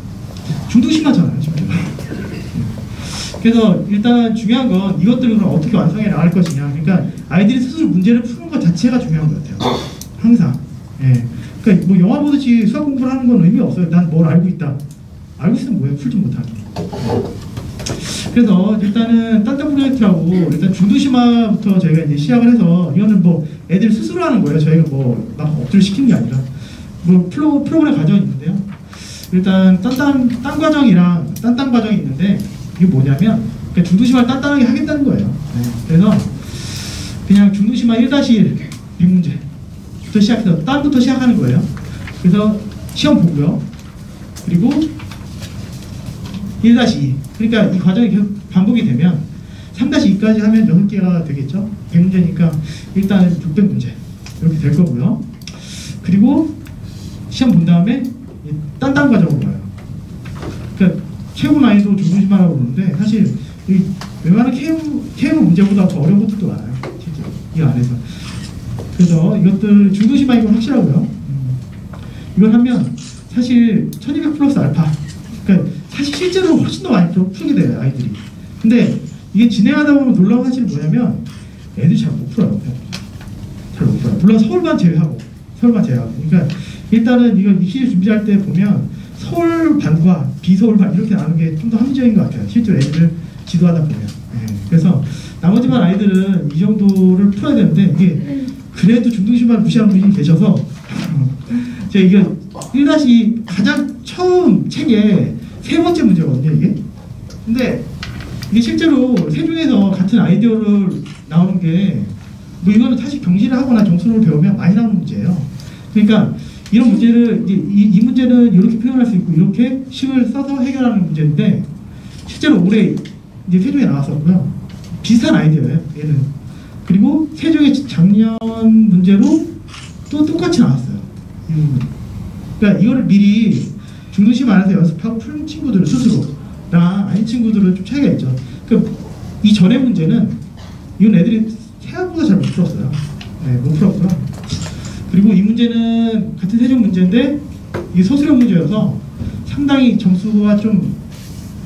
중도심하잖아요 지금. 그래서 일단 중요한 건 이것들을 어떻게 완성해 나갈 것이냐. 그러니까 아이들이 스스로 문제를 푸는 것 자체가 중요한 것 같아요. 항상. 예. 그러니까 뭐 영화 보듯이 수학 공부를 하는 건 의미 없어요. 난 뭘 알고 있다. 알고 있으면 뭐예요? 풀지 못하는. 그래서 일단은 딴딴 프로젝트라고 일단 중도심화부터 저희가 이제 시작을 해서 이거는 뭐 애들 스스로 하는 거예요. 저희가 뭐 막 억지로 시키는 게 아니라 뭐 프로그램 과정이 있는데요. 일단 딴 과정이랑 딴 과정이 있는데 이게 뭐냐면 그러니까 중도심화를 단단하게 하겠다는 거예요. 네. 그래서 그냥 중도심화 1-1 빅문제부터 시작해서 딴부터 시작하는 거예요. 그래서 시험 보고요. 그리고 1-2 그러니까 이 과정이 계속 반복이 되면 3-2까지 하면 6개가 되겠죠. 100문제니까 일단 600문제 이렇게 될 거고요. 그리고 시험 본 다음에 딴 과정으로 가요. 그러니까 최고 난이도 중도심화라고 그러는데 사실 이 웬만한 KM 문제보다 더 어려운 것들도 많아요. 실제 이 안에서. 그래서 이것들 중도심화 이건 확실하고요. 이걸 하면 사실 1200 플러스 알파. 그러니까 사실 실제로 훨씬 더 많이 풀게 돼요 아이들이. 근데 이게 진행하다 보면 놀라운 사실은 뭐냐면 애들이 잘 못 풀어요. 잘 못 풀어요. 물론 서울반 제외하고. 그러니까 일단은 이거 입시 준비할 때 보면 서울반과 비서울반 이렇게 나누는 게 좀 더 합리적인 것 같아요. 실제로 애들을 지도하다 보면. 네. 그래서 나머지만 아이들은 이 정도를 풀어야 되는데 이게 그래도 중등심만 무시하는 분이 계셔서 제가 이거 1- 가장 처음 책에 3번째 문제거든요 이게. 근데 이게 실제로 세종에서 같은 아이디어를 나오는 게 뭐 이거는 사실 경시를 하거나 정수를 배우면 많이 나오는 문제예요. 그러니까 이런 문제를 이제 이 문제는 이렇게 표현할 수 있고 이렇게 식을 써서 해결하는 문제인데 실제로 올해 이제 세종에 나왔었고요. 비슷한 아이디어예요 얘는. 그리고 세종의 작년 문제로 또 똑같이 나왔어요. 그러니까 이거를 미리 중등심 안에서 연습하고 푸는 친구들은 스스로랑 아닌 친구들은 좀 차이가 있죠. 그러니까 이 전에 문제는 이건 애들이 생각보다 잘 못 풀었어요. 네, 못 풀었고요. 그리고 이 문제는 같은 세종 문제인데 이게 서술형 문제여서 상당히 점수가 좀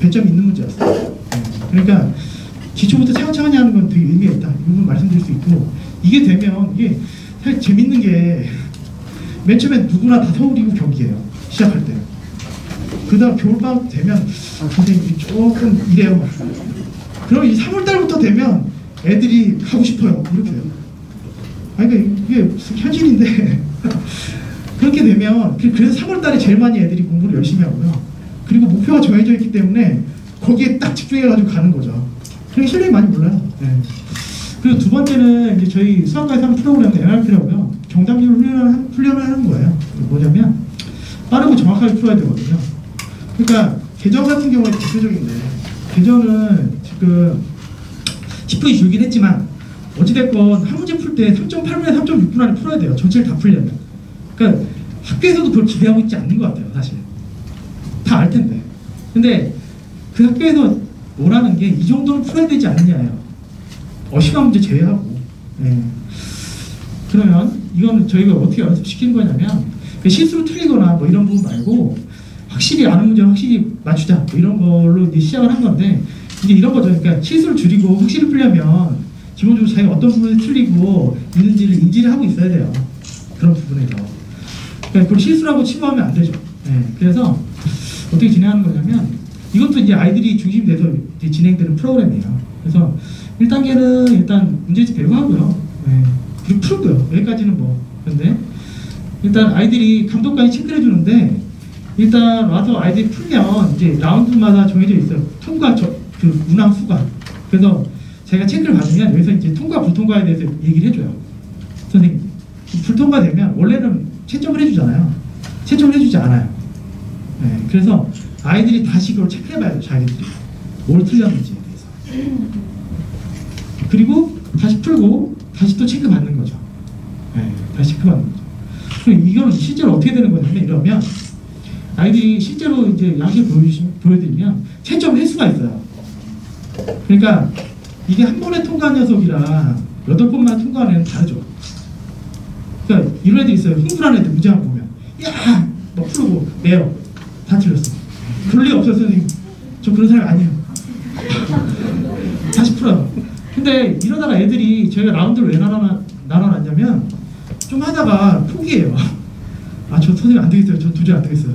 배점이 있는 문제였어요. 네, 그러니까 기초부터 차근차근히 하는 건 되게 의미가 있다. 이 부분 말씀드릴 수 있고, 이게 되면 이게 사실 재밌는 게 맨 처음에 누구나 다 서울이고 경기예요. 시작할 때. 그 다음 겨울방학 되면 선생님이 조금 이래요. 그럼 이 3월달부터 되면 애들이 하고 싶어요. 이렇게 해요. 아니, 그러니까 이게 현실인데 그렇게 되면, 그래서 3월달에 제일 많이 애들이 공부를 열심히 하고요. 그리고 목표가 정해져 있기 때문에 거기에 딱 집중해가지고 가는 거죠. 그러니까 실력이 많이 몰라요. 네. 그리고 두 번째는 이제 저희 수학과에서 하는 프로그램은 NRP라고요. 정답률 훈련을 하는 거예요. 뭐냐면 빠르고 정확하게 풀어야 되거든요. 그러니까 계정 같은 경우에 대표적인데, 계정은 지금 10분이 줄긴 했지만 어찌됐건 한 문제 풀 때 3.8분에서 3.6분 안에 풀어야 돼요. 전체를 다 풀려면. 그러니까 학교에서도 그걸 기대하고 있지 않는 것 같아요. 사실 다 알 텐데. 근데 그 학교에서 뭐라는 게 이 정도는 풀어야 되지 않느냐예요. 시간 문제 제외하고. 네. 그러면 이건 저희가 어떻게 연습시키는 거냐면, 실수로 틀리거나 뭐 이런 부분 말고 확실히 아는 문제를 확실히 맞추자, 뭐 이런 걸로 이제 시작을 한 건데, 이제 이런 거죠. 그러니까 실수를 줄이고 확실히 풀려면 기본적으로 자기가 어떤 부분이 틀리고 있는지를 인지를 하고 있어야 돼요. 그런 부분에서. 그러니까 그걸 실수라고 치부하면 안 되죠. 네. 그래서 어떻게 진행하는 거냐면, 이것도 이제 아이들이 중심이 돼서 이제 진행되는 프로그램이에요. 그래서 1단계는 일단 문제집 배우하고요. 네. 그리고 풀고요. 여기까지는 뭐. 근데 일단 아이들이 감독관이 체크를 해주는데, 일단 와서 아이들이 풀면 이제 라운드마다 정해져 있어요. 통과, 그 문항 수가. 그래서 제가 체크를 받으면 여기서 이제 통과, 불통과에 대해서 얘기를 해줘요. 선생님. 불통과되면 원래는 채점을 해주잖아요. 채점을 해주지 않아요. 네. 그래서 아이들이 다시 그걸 체크해봐야 돼요. 자기들이. 뭘 틀렸는지에 대해서. 그리고 다시 풀고 다시 또 체크받는 거죠. 네, 다시 체크받는 거죠. 그럼 이거는 실제로 어떻게 되는 거냐면, 이러면 아이들이 실제로 이제 양식 보여드리면 채점 횟수가 있어요. 그러니까 이게 한 번에 통과한 녀석이랑 8번만 통과하는 애는 다르죠. 그러니까 이런 애들 있어요. 흥분한 애들 문제만 보면 야! 막 풀고 내요. 다 틀렸어. 그럴 리가 없어요, 선생님. 저 그런 사람 아니에요. 다시 풀어요. 근데 이러다가 애들이 저희가 라운드를 왜 나눠놨냐면, 좀 하다가 포기해요. 아, 저 선생님 안 되겠어요. 저 도저히 안 되겠어요.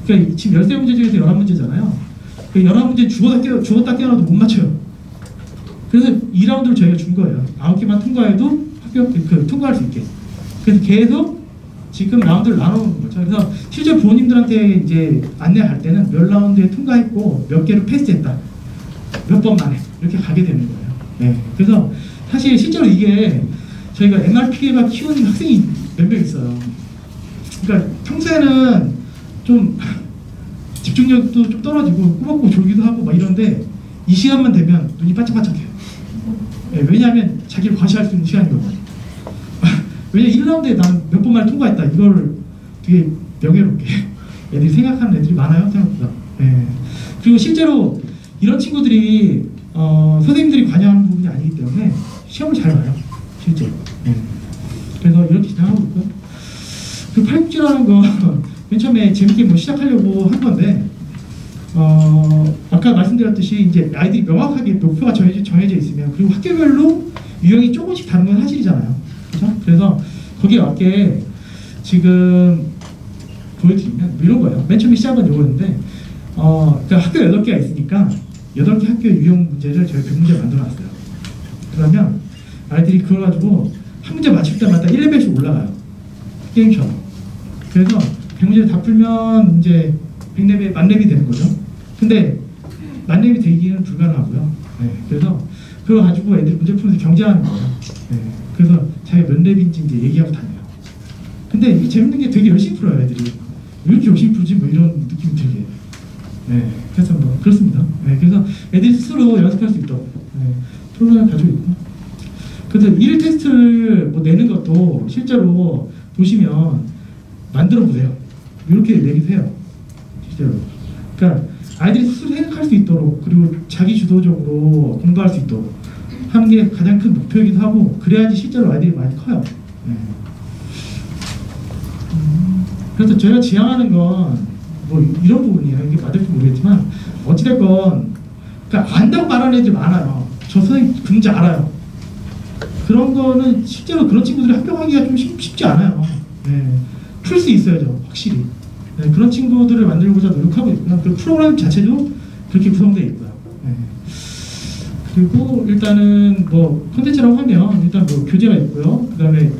그러니까 지금 13문제 중에서 11문제잖아요. 그 11문제 죽었다 깨어나도 못 맞춰요. 그래서 2라운드를 저희가 준 거예요. 9개만 통과해도 통과할 수 있게. 그래서 계속 지금 라운드를 나눠놓는 거죠. 그래서 실제 부모님들한테 이제 안내할 때는 몇 라운드에 통과했고 몇 개를 패스했다, 몇 번 만에, 이렇게 가게 되는 거예요. 네. 그래서 사실 실제로 이게 저희가 NRP가 키우는 학생이 몇 명 있어요. 그러니까 평소에는 좀 집중력도 좀 떨어지고 꾸벅꾸벅 졸기도 하고 막 이런데, 이 시간만 되면 눈이 반짝반짝해요. 네, 왜냐하면 자기를 과시할 수 있는 시간이거든요. 왜냐면 1라운드에 난 몇 번 만에 통과했다, 이걸 되게 명예롭게 애들이 생각하는 애들이 많아요, 생각보다. 네. 그리고 실제로 이런 친구들이 선생님들이 관여하는 부분이 아니기 때문에 시험을 잘 봐요, 실제로. 네. 그래서 이렇게 진행하고 있고요. 그 팔국지라는 거 맨 처음에 재밌게 뭐 시작하려고 한 건데, 아까 말씀드렸듯이 이제 아이들이 명확하게 목표가 정해져 있으면, 그리고 학교별로 유형이 조금씩 다른 건 사실이잖아요. 그렇죠? 그래서 거기에 맞게 지금 보여드리면 이런 거예요. 맨 처음에 시작은 이거였는데, 그러니까 학교 8개가 있으니까 8개 학교의 유형 문제를 저희 100문제 만들어놨어요. 그러면 아이들이 그걸 가지고 한 문제 맞출 때마다 1레벨씩 올라가요. 게임처럼. 그래서 100문제를 다 풀면 이제 100레벨, 만렙이 되는 거죠. 근데 만렙이 되기는 불가능하고요. 네. 그래서 그걸 가지고 애들이 문제 풀면서 경쟁하는 거예요. 네. 그래서 자기가 몇 렙인지 이제 얘기하고 다녀요. 근데 이게 재밌는 게 되게 열심히 풀어요, 애들이. 왜 이렇게 열심히 풀지? 뭐 이런 느낌이 들게. 네. 그래서 뭐 그렇습니다. 네. 그래서 애들이 스스로 연습할 수 있도록 프로그램을 가지고 있고. 그래서 1일 테스트를 뭐 내는 것도 실제로 보시면 만들어 보세요. 이렇게 내기도 해요, 실제로. 그러니까 아이들이 스스로 생각할 수 있도록, 그리고 자기 주도적으로 공부할 수 있도록 하는 게 가장 큰 목표이기도 하고 그래야지 실제로 아이들이 많이 커요. 네. 그래서 저희가 지향하는 건 뭐 이런 부분이에요. 이게 맞을지 모르겠지만 어찌됐건 그러니까 안다고 말하는 애들 많아요. 저 선생님 금지 알아요. 그런 거는 실제로 그런 친구들이 합격하기가 좀 쉽지 않아요. 네. 풀 수 있어야죠, 확실히. 네. 그런 친구들을 만들고자 노력하고 있고요. 그리고 프로그램 자체도 그렇게 구성되어 있고요. 네. 그리고 일단은 뭐 콘텐츠라고 하면 일단 뭐 교재가 있고요. 그 다음에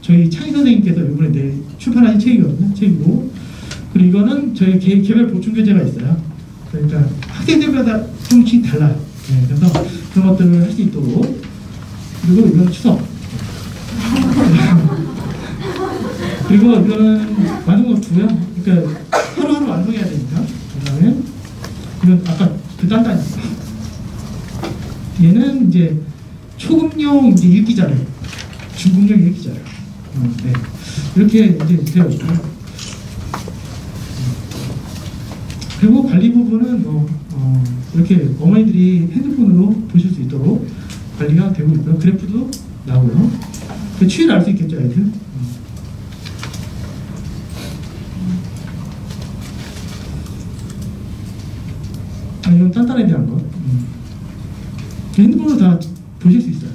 저희 창희 선생님께서 이번에 출판하신 책이거든요. 책이고 그리고 이거는 저희 개별 보충 교재가 있어요. 그러니까 학생들마다 조금씩 달라요. 네. 그래서 그런 것들을 할 수 있도록 그리고 이거는 추석. 그리고 이거는 완성노트고요. 그러니까 하루하루 완성해야 되니까. 그다음에 이건 아까 그 단단히. 얘는 이제 초급용 이제 읽기자료, 중급용 읽기자료. 네. 이렇게 이제 되어 있고요. 그리고 관리 부분은 이렇게 어머니들이 핸드폰으로 보실 수 있도록 관리가 되고 있고요. 그래프도 나오고요. 그 추이를 알 수 있겠죠, 아이들. 이건 단단에 대한 거. 핸드폰으로 다 보실 수 있어요.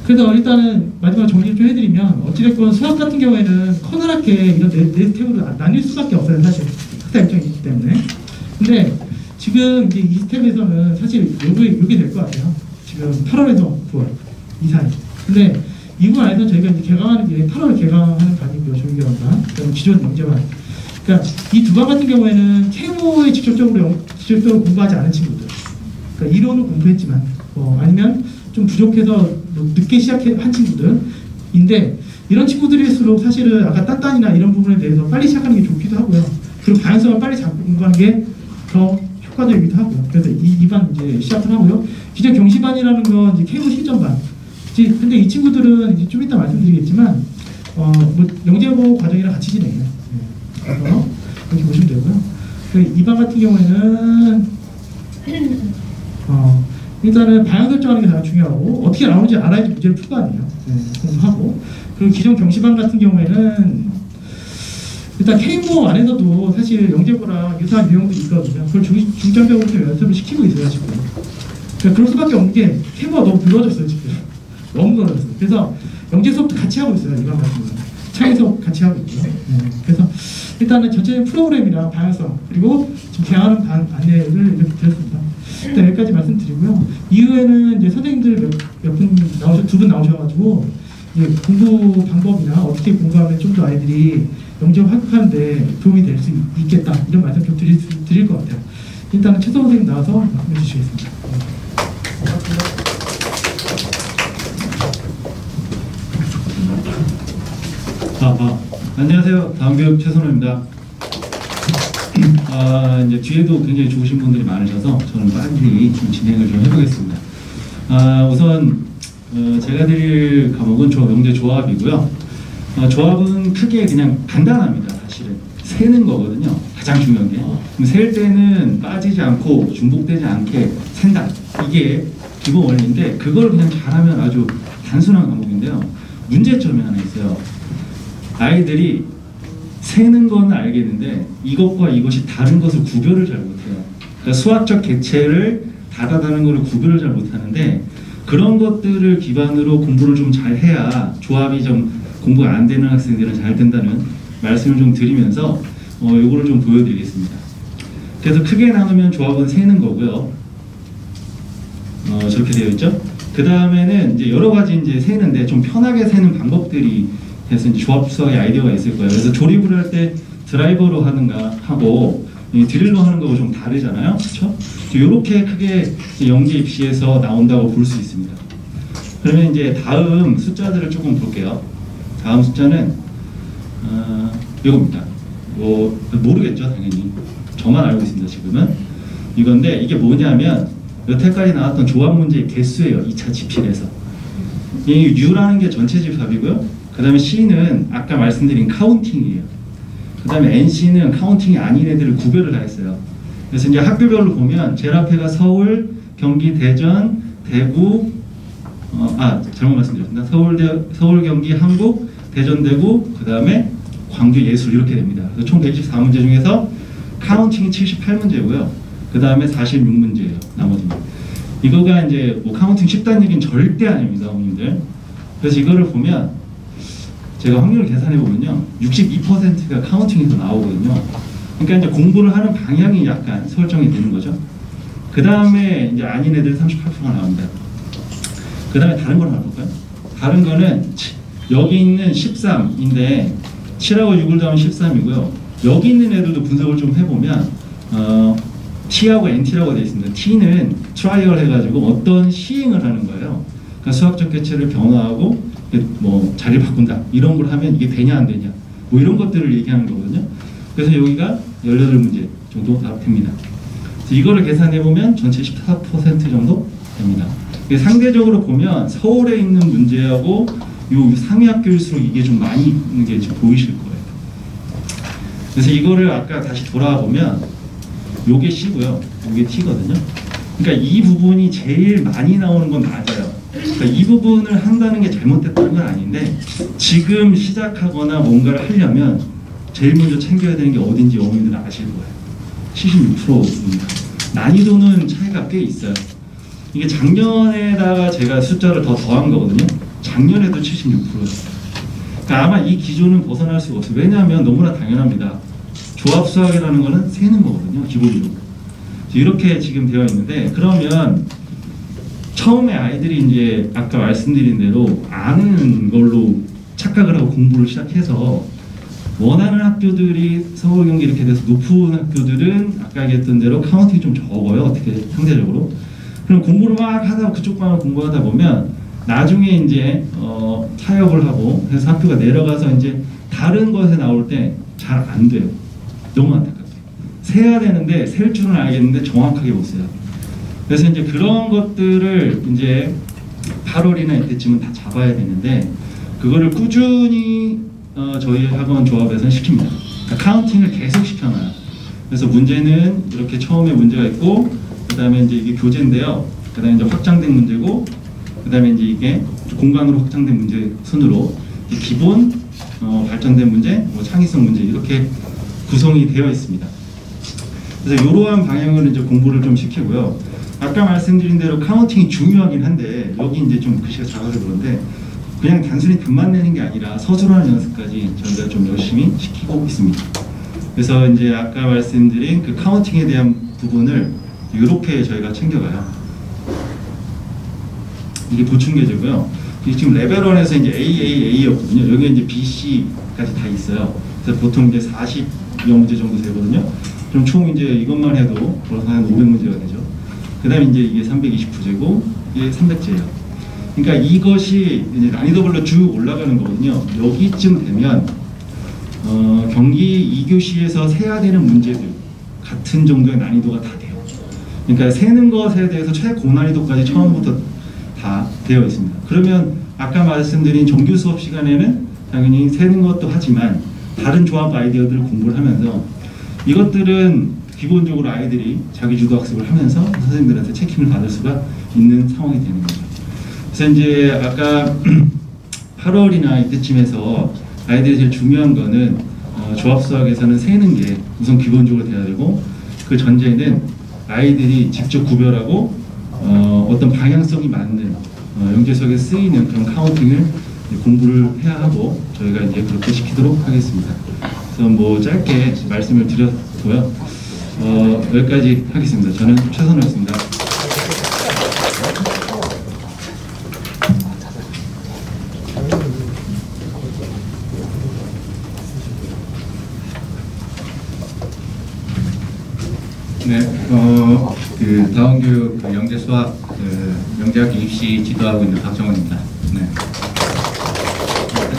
그래서 일단은 마지막 정리를 좀 해드리면 어찌됐건 수학 같은 경우에는 커다랗게 이런 네 스텝으로 나뉠 수밖에 없어요, 사실. 학사 입장이기 때문에. 근데 지금 이제 이 스텝에서는 사실 요게 될 것 같아요. 지금 8월에서 9월 이 사이. 근데 이 부분 안에서 저희가 이제 개강하는 게 8월 개강하는 반이고요. 조기개강반. 그다음에 기존 영재반. 그러니까 이 두 반 같은 경우에는 케모에 직접적으로 공부하지 않은 친구들. 그러니까 이론을 공부했지만 아니면 좀 부족해서 늦게 시작한 친구들인데 이런 친구들일수록 사실은 아까 딴딴이나 이런 부분에 대해서 빨리 시작하는 게 좋기도 하고요. 그리고 다양성을 빨리 잡고 공부하는 게 더 효과적이기도 하고요. 그래서 이 반 이제 시작을 하고요. 기존 경시반이라는 건 이제 케모 실전반. 근데 이 친구들은 이제 좀 이따 말씀드리겠지만 뭐 영재고 과정이랑 같이 진행해요. 그래서 이렇게 보시면 되고요. 이 반 같은 경우에는 일단은 방향 설정하는 게 가장 중요하고 어떻게 나오는지 알아야지 문제를 풀 거 아니에요. 공부하고 그리고 기존 경시반 같은 경우에는 일단 K모 안에서도 사실 영재고랑 유사한 유형도 있거든요. 그걸 중점적으로 좀 연습을 시키고 있어요 지금. 그러니까 그럴 수밖에 없는 게 K모가 너무 늘어졌어요 지금. 너무 늘어졌어요. 그래서 영재 수업도 같이 하고 있어요 이반 같은 경우는. 창의 수업 같이 하고 있고요. 그래서 일단은 전체 프로그램이랑 방향성 그리고 지금 개항하는 안내를 이렇게 드렸습니다. 일단 여기까지 말씀드리고요. 이후에는 이제 선생님들 몇 분 두 분 나오셔가지고 이제 공부 방법이나 어떻게 공부하면 좀 더 아이들이 영재 합격하는데 도움이 될 수 있겠다 이런 말씀 좀 드릴 것 같아요. 일단은 최성 선생님 나와서 말씀해 주시겠습니다. 안녕하세요. 다음교육 최선호입니다. 이제 뒤에도 굉장히 좋으신 분들이 많으셔서 저는 빨리 좀 진행을 좀 해보겠습니다. 우선 제가 드릴 과목은 영재 조합이고요. 조합은 크게 그냥 간단합니다. 사실은 세는 거거든요. 가장 중요한 게. 그럼 셀 때는 빠지지 않고 중복되지 않게 센다. 이게 기본 원리인데 그걸 그냥 잘하면 아주 단순한 과목인데요. 문제점이 하나 있어요. 아이들이 세는 거는 알겠는데 이것과 이것이 다른 것을 구별을 잘 못해요. 그러니까 수학적 객체를 다르다는 것을 구별을 잘 못하는데 그런 것들을 기반으로 공부를 좀 잘 해야 조합이 좀 공부가 안 되는 학생들은 잘 된다는 말씀을 좀 드리면서 요거를 좀 보여드리겠습니다. 그래서 크게 나누면 조합은 세는 거고요. 저렇게 되어 있죠. 그 다음에는 이제 여러 가지 이제 세는데 좀 편하게 세는 방법들이 해서 이제 조합 수학의 아이디어가 있을 거예요. 그래서 조립을 할 때 드라이버로 하는가 하고 드릴로 하는 거하고 좀 다르잖아요. 그렇죠? 이렇게 크게 영재 입시에서 나온다고 볼 수 있습니다. 그러면 이제 다음 숫자들을 조금 볼게요. 다음 숫자는 이겁니다. 모르겠죠, 당연히. 저만 알고 있습니다, 지금은. 이건데 이게 뭐냐면 여태까지 나왔던 조합 문제의 개수예요. 2차 집필에서. 이 U라는 게 전체 집합이고요. 그 다음에 C는 아까 말씀드린 카운팅이에요. 그 다음에 NC는 카운팅이 아닌 애들을 구별을 다 했어요. 그래서 이제 학교별로 보면 제일 앞에가 서울, 경기, 대전, 대구, 잘못 말씀드렸습니다. 서울, 경기, 한국, 대전, 대구, 그 다음에 광주, 예술 이렇게 됩니다. 그래서 총 124문제 중에서 카운팅이 78문제고요. 그 다음에 46문제예요. 나머지는. 이거가 이제 뭐 카운팅 쉽다는 얘기는 절대 아닙니다, 어머님들. 그래서 이거를 보면 제가 확률을 계산해 보면요, 62%가 카운팅에서 나오거든요. 그러니까 이제 공부를 하는 방향이 약간 설정이 되는 거죠. 그 다음에 이제 아닌 애들 38%가 나옵니다. 그 다음에 다른 걸 하나 볼까요? 다른 거는 여기 있는 13인데 7하고 6을 더하면 13이고요. 여기 있는 애들도 분석을 좀 해보면 T하고 NT라고 되어 있습니다. T는 트라이얼 해가지고 어떤 시행을 하는 거예요. 그러니까 수학적 개체를 변화하고 뭐 자리를 바꾼다 이런 걸 하면 이게 되냐 안 되냐 뭐 이런 것들을 얘기하는 거거든요. 그래서 여기가 18문제 정도 됩니다. 그래서 이거를 계산해 보면 전체 14% 정도 됩니다. 상대적으로 보면 서울에 있는 문제하고 요 상위 학교일수록 이게 좀 많이 있는 게 지금 보이실 거예요. 그래서 이거를 아까 다시 돌아와 보면 요게 C고요, 요게 T거든요. 그러니까 이 부분이 제일 많이 나오는 건 맞아요. 그러니까 이 부분을 한다는 게 잘못됐다는 건 아닌데 지금 시작하거나 뭔가를 하려면 제일 먼저 챙겨야 되는 게 어딘지 어머님들은 아실 거예요. 76%입니다. 난이도는 차이가 꽤 있어요. 이게 작년에다가 제가 숫자를 더한 거거든요. 작년에도 76%였어요. 그러니까 아마 이 기준은 벗어날 수가 없어요. 왜냐하면 너무나 당연합니다. 조합 수학이라는 거는 세는 거거든요, 기본적으로. 이렇게 지금 되어 있는데, 그러면 처음에 아이들이 이제 아까 말씀드린 대로 아는 걸로 착각을 하고 공부를 시작해서 원하는 학교들이 서울, 경기 이렇게 돼서 높은 학교들은 아까 얘기했던 대로 카운팅이 좀 적어요, 어떻게 상대적으로. 그럼 공부를 막 하다 그쪽만 공부하다 보면 나중에 이제 타협을 하고 해서 학교가 내려가서 이제 다른 것에 나올 때 잘 안 돼요. 너무 안타깝게. 세야 되는데 셀 줄은 알겠는데 정확하게 못 세요. 그래서 이제 그런 것들을 이제 8월이나 이때쯤은 다 잡아야 되는데 그거를 꾸준히 저희 학원 조합에서는 시킵니다. 그러니까 카운팅을 계속 시켜놔요. 그래서 문제는 이렇게 처음에 문제가 있고 그 다음에 이제 이게 교재인데요. 그 다음에 이제 확장된 문제고 그 다음에 이제 이게 공간으로 확장된 문제 순으로 기본, 발전된 문제, 뭐 창의성 문제 이렇게 구성이 되어 있습니다. 그래서 이러한 방향으로 이제 공부를 좀 시키고요. 아까 말씀드린 대로 카운팅이 중요하긴 한데 여기 이제 좀 글씨가 작아서 그런데 그냥 단순히 답만 내는 게 아니라 서술하는 연습까지 저희가 좀 열심히 시키고 있습니다. 그래서 이제 아까 말씀드린 그 카운팅에 대한 부분을 이렇게 저희가 챙겨가요. 이게 보충 계제고요. 지금 레벨 1에서 이제 AAA였거든요. 여기 이제 BC까지 다 있어요. 그래서 보통 이제 40여 문제 정도 되거든요. 그럼 총 이제 이것만 해도 벌써 한 500문제가 되죠. 그 다음에 이제 이게 320부제고 이게 300제예요. 그러니까 이것이 이제 난이도별로 쭉 올라가는 거거든요. 여기쯤 되면 경기 2교시에서 세야 되는 문제들 같은 정도의 난이도가 다 돼요. 그러니까 세는 것에 대해서 최고난이도까지 처음부터 다 되어 있습니다. 그러면 아까 말씀드린 정규 수업 시간에는 당연히 세는 것도 하지만 다른 조합 아이디어들을 공부를 하면서 이것들은 기본적으로 아이들이 자기 주도 학습을 하면서 선생님들한테 체킹을 받을 수가 있는 상황이 되는 거죠. 그래서 이제 아까 8월이나 이때쯤에서 아이들이 제일 중요한 거는 조합 수학에서는 세는 게 우선 기본적으로 돼야 되고 그 전제는 아이들이 직접 구별하고 어떤 방향성이 맞는 영재수학에 쓰이는 그런 카운팅을 공부를 해야 하고 저희가 이제 그렇게 시키도록 하겠습니다. 그래서 뭐 짧게 말씀을 드렸고요. 여기까지 하겠습니다. 저는 최선호였습니다. 네, 그 다원교육 영재수학 영재학교 입시 지도하고 있는 박정원입니다. 네.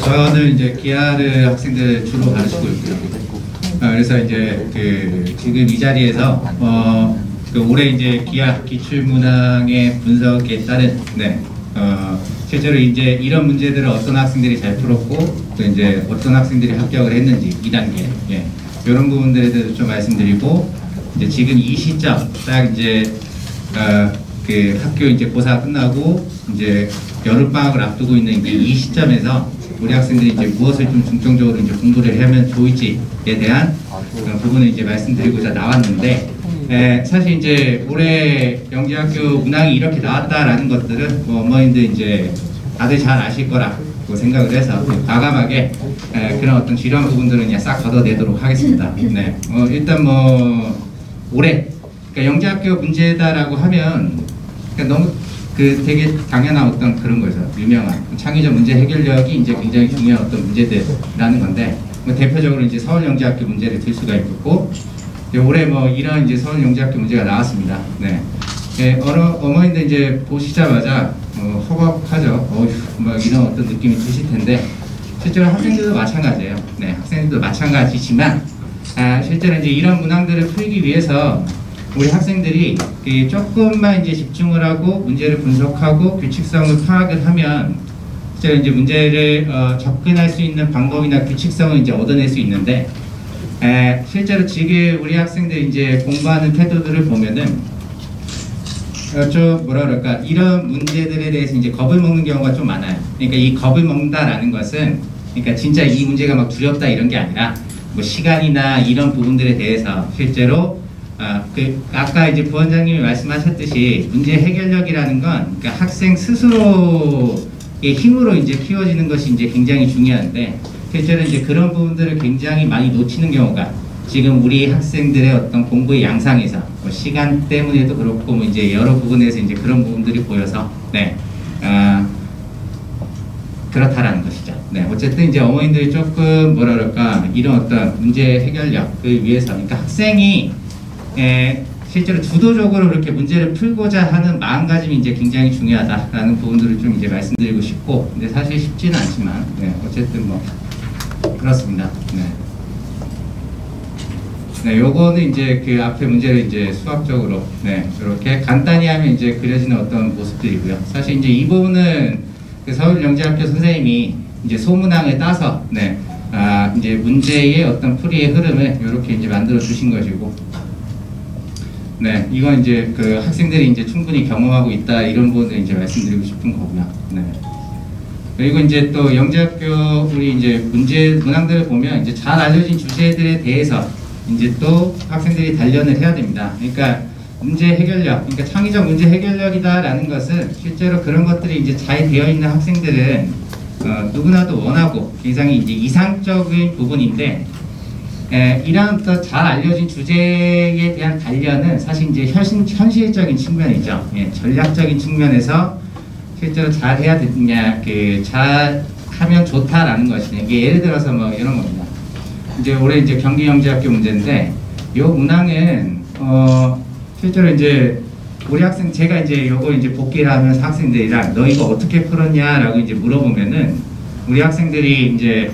저는 이제 기아르 학생들 주로 가르치고 있고요. 그래서 이제 그 지금 이 자리에서 그 올해 이제 기아 기출문항의 분석에 따른 실제로 이제 이런 문제들을 어떤 학생들이 잘 풀었고 또 이제 어떤 학생들이 합격을 했는지 2단계 이런 부분들에 대해서 좀 말씀드리고 이제 지금 이 시점 딱 이제 그 그 학교 이제 고사 끝나고 이제 여름 방학을 앞두고 있는 이제 이 시점에서 우리 학생들이 이제 무엇을 좀 중점적으로 이제 공부를 하면 좋을지에 대한 그런 부분을 이제 말씀드리고자 나왔는데, 사실 이제 올해 영재학교 문항이 이렇게 나왔다라는 것들은 뭐 어머님들 이제 다들 잘 아실 거라고 생각을 해서 과감하게 그런 어떤 지루한 부분들은 그냥 싹 걷어내도록 하겠습니다. 네, 일단 뭐 올해 그러니까 영재학교 문제다라고 하면 그러니까 너무 그 되게 당연한 어떤 그런 거죠. 유명한 창의적 문제 해결력이 이제 굉장히 중요한 어떤 문제들이라는 건데, 뭐 대표적으로 이제 서울영재학교 문제를 들 수가 있고, 올해 뭐 이런 이제 서울영재학교 문제가 나왔습니다. 네, 어머님들 이제 보시자마자 허걱하죠. 막 이런 어떤 느낌이 드실 텐데, 실제로 학생들도 마찬가지예요. 네, 학생들도 마찬가지지만 실제로 이제 이런 문항들을 풀기 위해서 우리 학생들이 조금만 이제 집중을 하고 문제를 분석하고 규칙성을 파악을 하면 실제로 이제 문제를 접근할 수 있는 방법이나 규칙성을 이제 얻어낼 수 있는데, 실제로 지금 우리 학생들 이제 공부하는 태도들을 보면은 좀 뭐라 그럴까, 이런 문제들에 대해서 이제 겁을 먹는 경우가 좀 많아요. 그러니까 이 겁을 먹는다라는 것은 그러니까 진짜 이 문제가 막 두렵다 이런 게 아니라 뭐 시간이나 이런 부분들에 대해서 실제로 아까 이제 부원장님이 말씀하셨듯이 문제 해결력이라는 건 그러니까 학생 스스로의 힘으로 이제 키워지는 것이 이제 굉장히 중요한데, 실제로 이제 그런 부분들을 굉장히 많이 놓치는 경우가 지금 우리 학생들의 어떤 공부의 양상에서 뭐 시간 때문에도 그렇고 뭐 이제 여러 부분에서 이제 그런 부분들이 보여서 그렇다라는 것이죠. 네, 어쨌든 이제 어머님들이 조금 뭐라 그럴까 이런 어떤 문제 해결력을 위해서 그러니까 학생이 실제로 주도적으로 그렇게 문제를 풀고자 하는 마음가짐이 이제 굉장히 중요하다라는 부분들을 좀 이제 말씀드리고 싶고, 근데 사실 쉽지는 않지만, 네, 어쨌든 뭐 그렇습니다. 네. 네, 요거는 이제 그 앞에 문제를 이제 수학적으로, 네, 이렇게 간단히 하면 이제 그려지는 어떤 모습들이고요. 사실 이제 이 부분은 그 서울영재학교 선생님이 이제 소문항을 따서, 네, 이제 문제의 어떤 풀이의 흐름을 이렇게 이제 만들어 주신 것이고, 네, 이건 이제 그 학생들이 이제 충분히 경험하고 있다 이런 부분을 이제 말씀드리고 싶은 거고요. 네. 그리고 이제 또 영재학교 우리 이제 문항들을 보면 이제 잘 알려진 주제들에 대해서 이제 또 학생들이 단련을 해야 됩니다. 그러니까 문제 해결력, 그러니까 창의적 문제 해결력이다라는 것은 실제로 그런 것들이 이제 잘 되어 있는 학생들은 누구나도 원하고 굉장히 이제 이상적인 부분인데, 이런 또 잘 알려진 주제에 대한 단련은 사실 이제 현실적인 측면이죠. 전략적인 측면에서 실제로 잘 해야 되냐, 잘 하면 좋다라는 것이냐. 이게 예를 들어서 뭐 이런 겁니다. 이제 올해 이제 경기영재학교 문제인데, 요 문항은 실제로 이제 우리 학생 제가 이제 요거 이제 복기를 하면서 학생들이랑 너 이거 어떻게 풀었냐라고 이제 물어보면은 우리 학생들이 이제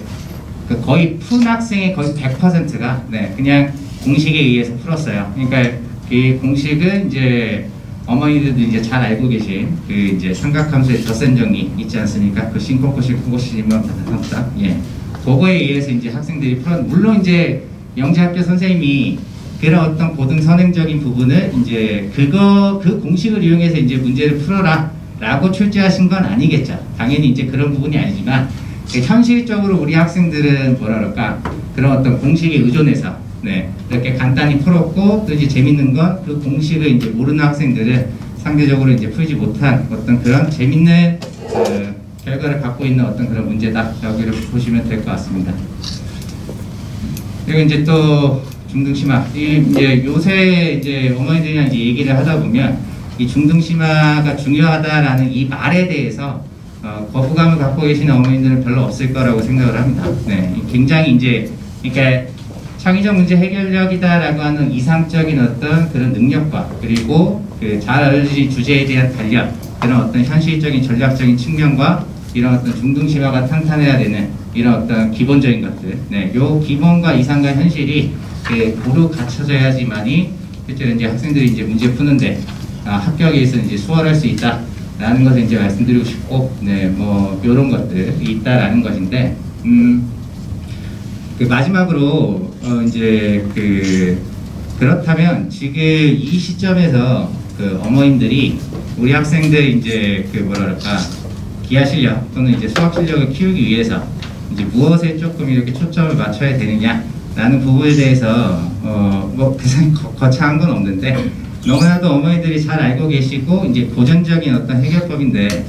거의 푼 학생의 거의 100%가 네, 그냥 공식에 의해서 풀었어요. 그러니까 그 공식은 이제 어머니들도 이제 잘 알고 계신 그 이제 삼각함수의 덧셈 정리 있지 않습니까? 그 신코코식 코코식이면 다다다다 예, 그거에 의해서 이제 학생들이 물론 이제 영재학교 선생님이 그런 어떤 고등 선행적인 부분을 이제 그 공식을 이용해서 이제 문제를 풀어라라고 출제하신 건 아니겠죠. 당연히 이제 그런 부분이 아니지만. 현실적으로 우리 학생들은 뭐라 그럴까 그런 어떤 공식에 의존해서 네, 이렇게 간단히 풀었고, 또 이제 재밌는 건 그 공식을 이제 모르는 학생들은 상대적으로 이제 풀지 못한 어떤 그런 재밌는 결과를 갖고 있는 어떤 그런 문제다라고 이렇게 보시면 될 것 같습니다. 그리고 이제 또 중등심화, 이제 요새 이제 어머니들이랑 이제 얘기를 하다 보면 이 중등심화가 중요하다라는 이 말에 대해서 거부감을 갖고 계시는 어머님들은 별로 없을 거라고 생각을 합니다. 네, 굉장히 이제 그러니까 창의적 문제 해결력이다라고 하는 이상적인 어떤 그런 능력과 그리고 그 잘 알려진 주제에 대한 단련, 그런 어떤 현실적인 전략적인 측면과 이런 어떤 중등심화가 탄탄해야 되는 이런 어떤 기본적인 것들, 네, 요 기본과 이상과 현실이 고루 갖춰져야지만이 실제로 이제 학생들이 이제 문제 푸는데 합격에 있어서 이제 수월할 수 있다. 라는 것을 이제 말씀드리고 싶고, 네, 뭐 요런 것들이 있다라는 것인데, 그 마지막으로 이제 그렇다면 지금 이 시점에서 그 어머님들이 우리 학생들 이제 그 뭐라 그럴까 기하 실력 또는 이제 수학 실력을 키우기 위해서 이제 무엇에 조금 이렇게 초점을 맞춰야 되느냐라는 부분에 대해서 뭐 대단히 거창한 건 없는데 너무나도 어머니들이 잘 알고 계시고 이제 고전적인 어떤 해결법인데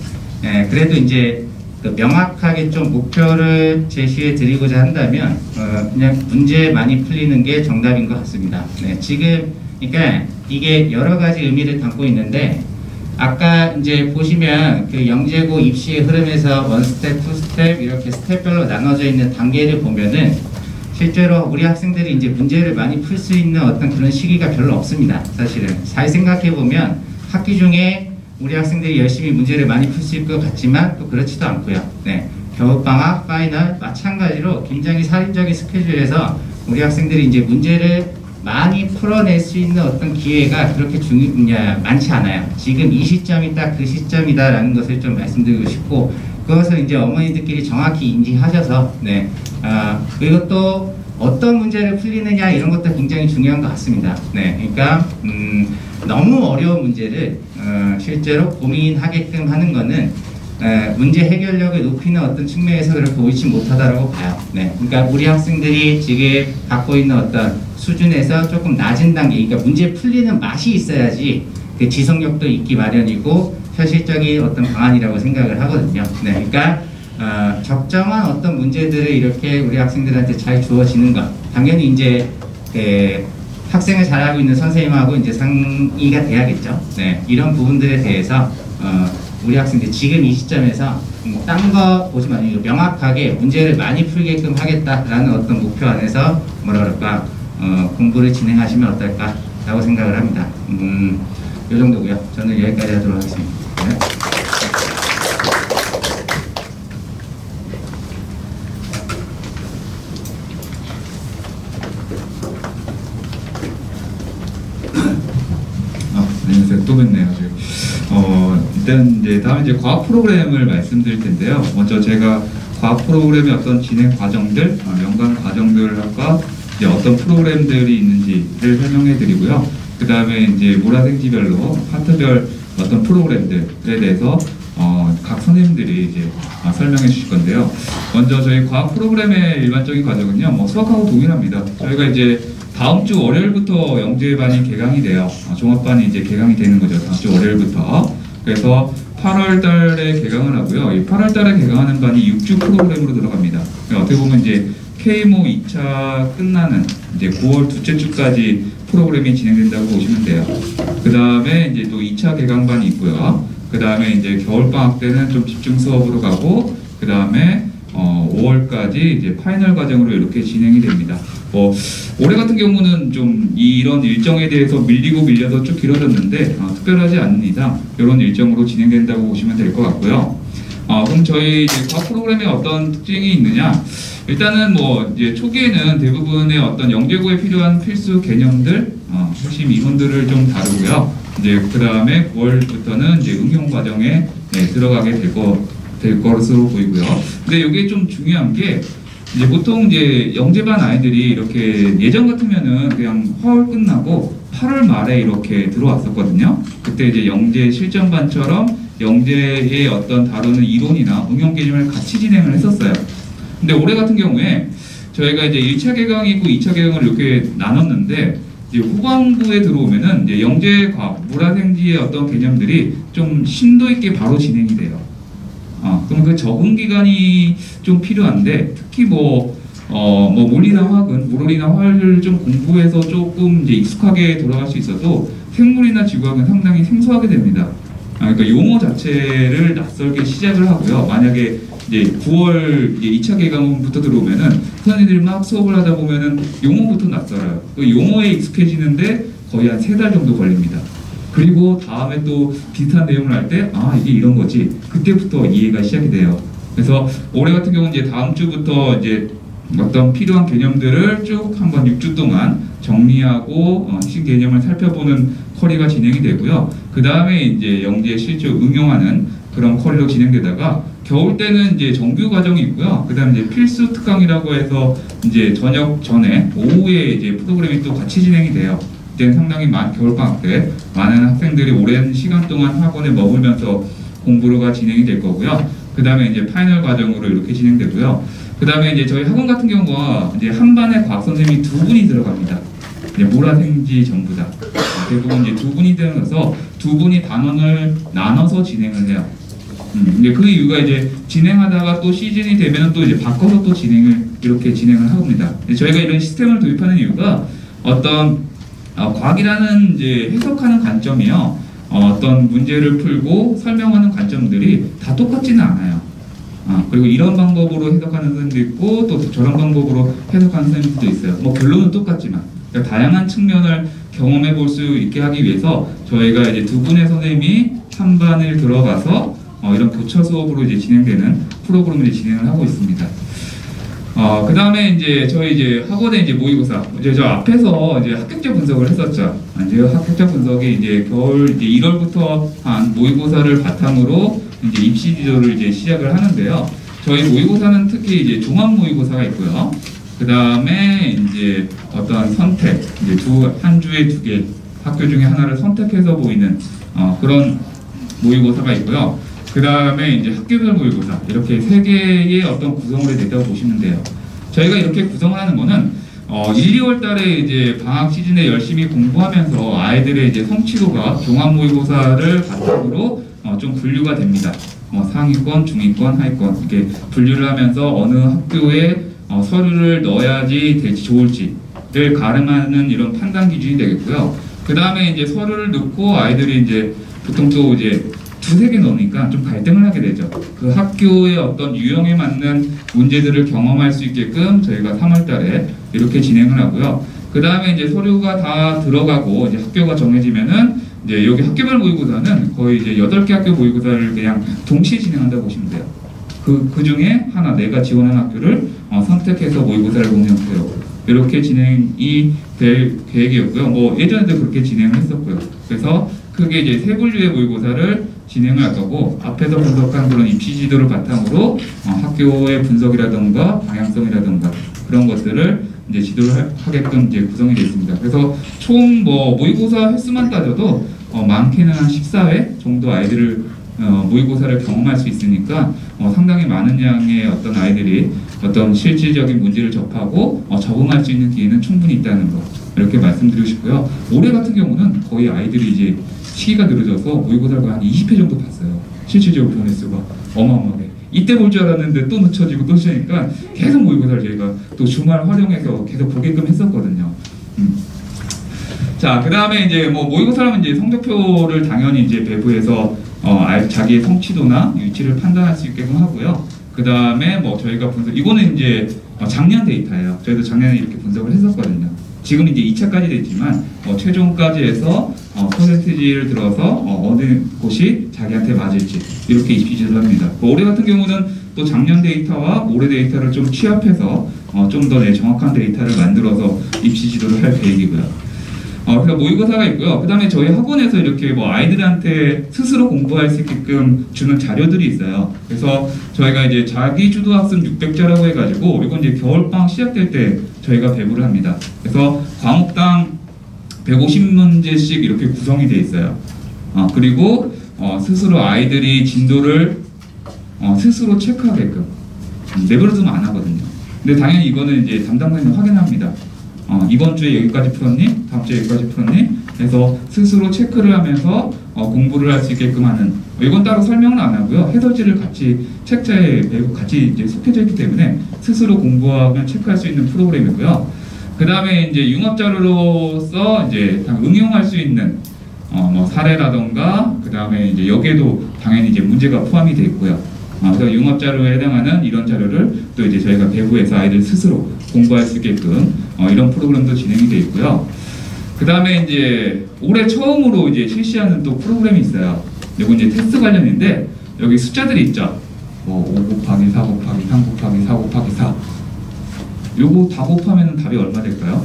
그래도 이제 그 명확하게 좀 목표를 제시해 드리고자 한다면 그냥 문제 많이 풀리는 게 정답인 것 같습니다. 네, 지금 그러니까 이게 여러 가지 의미를 담고 있는데 아까 이제 보시면 그 영재고 입시의 흐름에서 원 스텝, 투 스텝 이렇게 스텝별로 나눠져 있는 단계를 보면은 실제로 우리 학생들이 이제 문제를 많이 풀 수 있는 어떤 그런 시기가 별로 없습니다. 사실은 잘 생각해 보면 학기 중에 우리 학생들이 열심히 문제를 많이 풀 수 있을 것 같지만 또 그렇지도 않고요. 네, 겨울방학, 파이널 마찬가지로 굉장히 살인적인 스케줄에서 우리 학생들이 이제 문제를 많이 풀어낼 수 있는 어떤 기회가 그렇게 많지 않아요. 지금 이 시점이 딱 그 시점이다라는 것을 좀 말씀드리고 싶고 그것을 이제 어머니들끼리 정확히 인지하셔서 그리고 또 어떤 문제를 풀리느냐 이런 것도 굉장히 중요한 것 같습니다. 네, 그러니까 너무 어려운 문제를 실제로 고민하게끔 하는 거는 문제 해결력을 높이는 어떤 측면에서 그렇게 옳지 못하다라고 봐요. 네, 그러니까 우리 학생들이 지금 갖고 있는 어떤 수준에서 조금 낮은 단계, 그러니까 문제 풀리는 맛이 있어야지 그 지속력도 있기 마련이고 현실적인 어떤 방안이라고 생각을 하거든요. 네, 그러니까 적정한 어떤 문제들을 이렇게 우리 학생들한테 잘 주어지는 것, 당연히 이제 학생을 잘하고 있는 선생님하고 이제 상의가 돼야겠죠. 네, 이런 부분들에 대해서 우리 학생들 지금 이 시점에서 딴 거 보지 말고 명확하게 문제를 많이 풀게끔 하겠다라는 어떤 목표 안에서 뭐라 그럴까 공부를 진행하시면 어떨까라고 생각을 합니다. 이 정도고요. 저는 여기까지 하도록 하겠습니다. 네. 안녕하세요. 또 뵙네요. 일단 이제 다음 이제 과학 프로그램을 말씀드릴 텐데요. 먼저 제가 과학 프로그램의 어떤 진행 과정들, 연관 과정들과 이제 어떤 프로그램들이 있는지를 설명해 드리고요. 그 다음에 이제 몰아생지별로 파트별 어떤 프로그램들에 대해서 각 선생님들이 이제 설명해 주실 건데요. 먼저 저희 과학 프로그램의 일반적인 과정은요, 뭐 수학하고 동일합니다. 저희가 이제 다음 주 월요일부터 영재반이 개강이 돼요. 종합반이 이제 개강이 되는 거죠. 다음 주 월요일부터. 그래서 8월 달에 개강을 하고요. 이 8월 달에 개강하는 반이 6주 프로그램으로 들어갑니다. 어떻게 보면 이제 K모 2차 끝나는 이제 9월 둘째 주까지 프로그램이 진행된다고 보시면 돼요. 그 다음에 이제 또 2차 개강반이 있고요. 그 다음에 이제 겨울방학 때는 좀 집중 수업으로 가고, 그 다음에 5월까지 이제 파이널 과정으로 이렇게 진행이 됩니다. 올해 같은 경우는 좀 이런 일정에 대해서 밀려서 쭉 길어졌는데 특별하지 않은 이상 이런 일정으로 진행된다고 보시면 될 것 같고요. 그럼 저희 이제 과학 프로그램에 어떤 특징이 있느냐? 일단은 뭐 이제 초기에는 대부분의 어떤 영재고에 필요한 필수 개념들, 핵심 이론들을 좀 다루고요. 이제 그 다음에 9월부터는 이제 응용 과정에 들어가게 될 것으로 보이고요. 근데 이게 좀 중요한 게 이제 보통 이제 영재반 아이들이 이렇게 예전 같으면은 그냥 화월 끝나고 8월 말에 이렇게 들어왔었거든요. 그때 이제 영재 실전반처럼 영재의 어떤 다루는 이론이나 응용 개념을 같이 진행을 했었어요. 근데 올해 같은 경우에 저희가 이제 1차 개강이 있고 2차 개강을 이렇게 나눴는데 이제 후반부에 들어오면은 이제 영재과학, 물화생지의 어떤 개념들이 좀 심도 있게 바로 진행이 돼요. 그럼 그 적응 기간이 좀 필요한데 특히 물이나 화학은 물이나 화학을 좀 공부해서 조금 이제 익숙하게 돌아갈 수 있어도 생물이나 지구학은 상당히 생소하게 됩니다. 그러니까 용어 자체를 낯설게 시작을 하고요. 만약에 이제 9월 이제 2차 개강부터 들어오면은 선생님들이 막 수업을 하다 보면은 용어부터 낯설어요. 그 용어에 익숙해지는데 거의 한 3달 정도 걸립니다. 그리고 다음에 또 비슷한 내용을 할 때 이게 이런 거지, 그때부터 이해가 시작이 돼요. 그래서 올해 같은 경우는 이제 다음 주부터 이제 어떤 필요한 개념들을 쭉 한번 6주 동안 정리하고 핵심 개념을 살펴보는 커리가 진행이 되고요. 그 다음에 이제 영재 실제 응용하는 그런 커리로 진행되다가 겨울 때는 이제 정규 과정이 있고요. 그 다음에 이제 필수 특강이라고 해서 이제 저녁 전에 오후에 이제 프로그램이 또 같이 진행이 돼요. 이때는 상당히 겨울방학 때 많은 학생들이 오랜 시간 동안 학원에 머물면서 공부가 진행이 될 거고요. 그 다음에 이제 파이널 과정으로 이렇게 진행되고요. 그 다음에 이제 저희 학원 같은 경우가 이제 한 반에 과학 선생님이 2분이 들어갑니다. 이제 모라생지 전부 다. 대부분 이제 2분이 들어가서 2분이 단원을 나눠서 진행을 해요. 이제 그 이유가 이제 진행하다가 또 시즌이 되면 또 이제 바꿔서 또 이렇게 진행을 합니다. 저희가 이런 시스템을 도입하는 이유가 어떤 과학이라는 이제 해석하는 관점이요. 어떤 문제를 풀고 설명하는 관점들이 다 똑같지는 않아요. 그리고 이런 방법으로 해석하는 선생님도 있고 또 저런 방법으로 해석하는 선생님도 있어요. 뭐 결론은 똑같지만 그러니까 다양한 측면을 경험해 볼 수 있게 하기 위해서 저희가 이제 2분의 선생님이 한 반을 들어가서 이런 교차 수업으로 이제 진행되는 프로그램을 진행을 하고 있습니다. 그 다음에 이제 저희 이제 학원의 이제 모의고사, 이제 저 앞에서 이제 합격자 분석을 했었죠. 이제 합격자 분석이 이제 겨울 이제 1월부터 한 모의고사를 바탕으로 이제 입시 지도를 이제 시작을 하는데요. 저희 모의고사는 특히 이제 종합 모의고사가 있고요. 그 다음에 이제 어떤 선택, 이제 한 주에 2개 학교 중에 하나를 선택해서 보이는 그런 모의고사가 있고요. 그 다음에 이제 학교별 모의고사, 이렇게 3개의 어떤 구성으로 됐다고 보시면 돼요. 저희가 이렇게 구성을 하는 거는 1, 2월 달에 이제 방학 시즌에 열심히 공부하면서 아이들의 이제 성취도가 종합 모의고사를 바탕으로 좀 분류가 됩니다. 상위권, 중위권, 하위권 이렇게 분류를 하면서 어느 학교에 서류를 넣어야지 될지 좋을지를 가름하는 이런 판단 기준이 되겠고요. 그 다음에 이제 서류를 넣고 아이들이 이제 보통 또 이제 2-3개 넣으니까 좀 갈등을 하게 되죠. 그 학교의 어떤 유형에 맞는 문제들을 경험할 수 있게끔 저희가 3월 달에 이렇게 진행을 하고요. 그 다음에 이제 서류가 다 들어가고 이제 학교가 정해지면은 이제 여기 학교별 모의고사는 거의 이제 8개 학교 모의고사를 그냥 동시에 진행한다고 보시면 돼요. 그 중에 하나 내가 지원한 학교를 선택해서 모의고사를 보는 형태로 이렇게 진행이 될 계획이었고요. 뭐 예전에도 그렇게 진행을 했었고요. 그래서 크게 이제 3분류의 모의고사를 진행을 할 거고 앞에서 분석한 그런 입시 지도를 바탕으로 학교의 분석이라든가 방향성이라든가 그런 것들을 이제 지도를 하게끔 이제 구성이 되어 있습니다. 그래서 총 뭐 모의고사 횟수만 따져도 많게는 한 14회 정도 아이들을 모의고사를 경험할 수 있으니까 상당히 많은 양의 어떤 아이들이 어떤 실질적인 문제를 접하고 적응할 수 있는 기회는 충분히 있다는 거 이렇게 말씀드리고 싶고요. 올해 같은 경우는 거의 아이들이 이제 시기가 늘어져서 모의고사를 한 20회 정도 봤어요. 실질적으로 변횟수가 어마어마하게. 이때 볼 줄 알았는데 또 늦춰지고 또 늦으니까 계속 모의고사를 저희가 또 주말 활용해서 계속 보게끔 했었거든요. 자, 그 다음에 이제 뭐 모의고사라면 이제 성적표를 당연히 이제 배부해서 자기의 성취도나 위치를 판단할 수 있게끔 하고요. 그 다음에 뭐 저희가 이거는 이제 작년 데이터예요. 저희도 작년에 이렇게 분석을 했었거든요. 지금 이제 2차까지 됐지만 최종까지 해서 퍼센티지를 들어서 어느 곳이 자기한테 맞을지 이렇게 입시 지도를 합니다. 올해 같은 경우는 또 작년 데이터와 올해 데이터를 좀 취합해서 좀 더 정확한 데이터를 만들어서 입시 지도를 할 계획이고요. 그래서 모의고사가 있고요. 그 다음에 저희 학원에서 이렇게 뭐 아이들한테 스스로 공부할 수 있게끔 주는 자료들이 있어요. 그래서 저희가 이제 자기주도 학습 600자라고 해가지고 이건 이제 겨울방학 시작될 때 저희가 배부를 합니다. 그래서 과목당 150문제씩 이렇게 구성이 되어 있어요. 그리고 스스로 아이들이 진도를 스스로 체크하게끔 내버려두면 안 하거든요. 근데 당연히 이거는 이제 담당자님 확인합니다. 이번 주에 여기까지 풀었니? 다음 주에 여기까지 풀었니? 그래서 스스로 체크를 하면서 공부를 할 수 있게끔 하는 이건 따로 설명은 안 하고요. 해설지를 같이 책자에 매고 같이 이제 속해져 있기 때문에 스스로 공부하면 체크할 수 있는 프로그램이고요. 그 다음에 이제 융합자료로서 이제 응용할 수 있는 뭐 사례라던가 그 다음에 이제 여기에도 당연히 이제 문제가 포함이 되어 있고요. 그래서 융합자료에 해당하는 이런 자료를 또 이제 저희가 배부해서 아이들 스스로 공부할 수 있게끔 이런 프로그램도 진행이 되어 있고요. 그 다음에 이제 올해 처음으로 이제 실시하는 또 프로그램이 있어요. 이건 이제 테스트 관련인데 여기 숫자들이 있죠. 뭐 5 곱하기 4 곱하기 3 곱하기 4 곱하기 4 요거 다 곱하면 답이 얼마 될까요?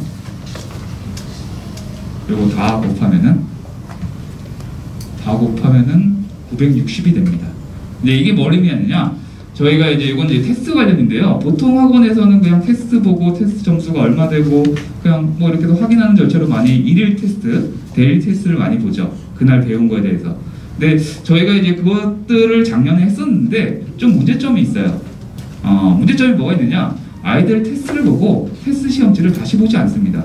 요거 다 곱하면은 960이 됩니다. 근데 이게 뭘 의미하느냐? 저희가 이제 이건 이제 테스트 관련인데요. 보통 학원에서는 그냥 테스트 보고 테스트 점수가 얼마 되고 그냥 뭐 이렇게 확인하는 절차로 많이 일일 테스트, 데일리 테스트를 많이 보죠. 그날 배운 거에 대해서. 근데 저희가 이제 그것들을 작년에 했었는데 좀 문제점이 있어요. 문제점이 뭐가 있느냐? 아이들 테스트를 보고 테스트 시험지를 다시 보지 않습니다.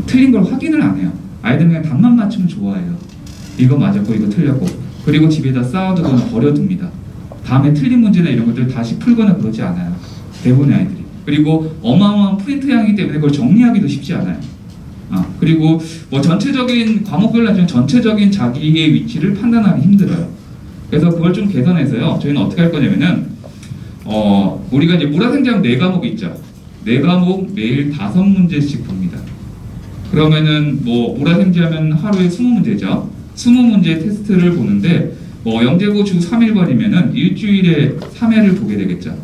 틀린 걸 확인을 안 해요. 아이들은 그냥 답만 맞추면 좋아해요. 이거 맞았고 이거 틀렸고, 그리고 집에다 쌓아두거나 버려둡니다. 다음에 틀린 문제나 이런 것들 다시 풀거나 그러지 않아요. 대부분의 아이들이. 그리고 어마어마한 프린트 양이기 때문에 그걸 정리하기도 쉽지 않아요. 그리고 뭐 전체적인 과목별로 좀 전체적인 자기의 위치를 판단하기 힘들어요. 그래서 그걸 좀 개선해서요. 저희는 어떻게 할 거냐면은 우리가 이제 물화생지하면 4과목이 있죠. 4과목 매일 5문제씩 봅니다. 그러면은 뭐 물화생지하면 하루에 20문제죠. 20문제 테스트를 보는데 영재고 주 3일반이면은 일주일에 3회를 보게 되겠죠.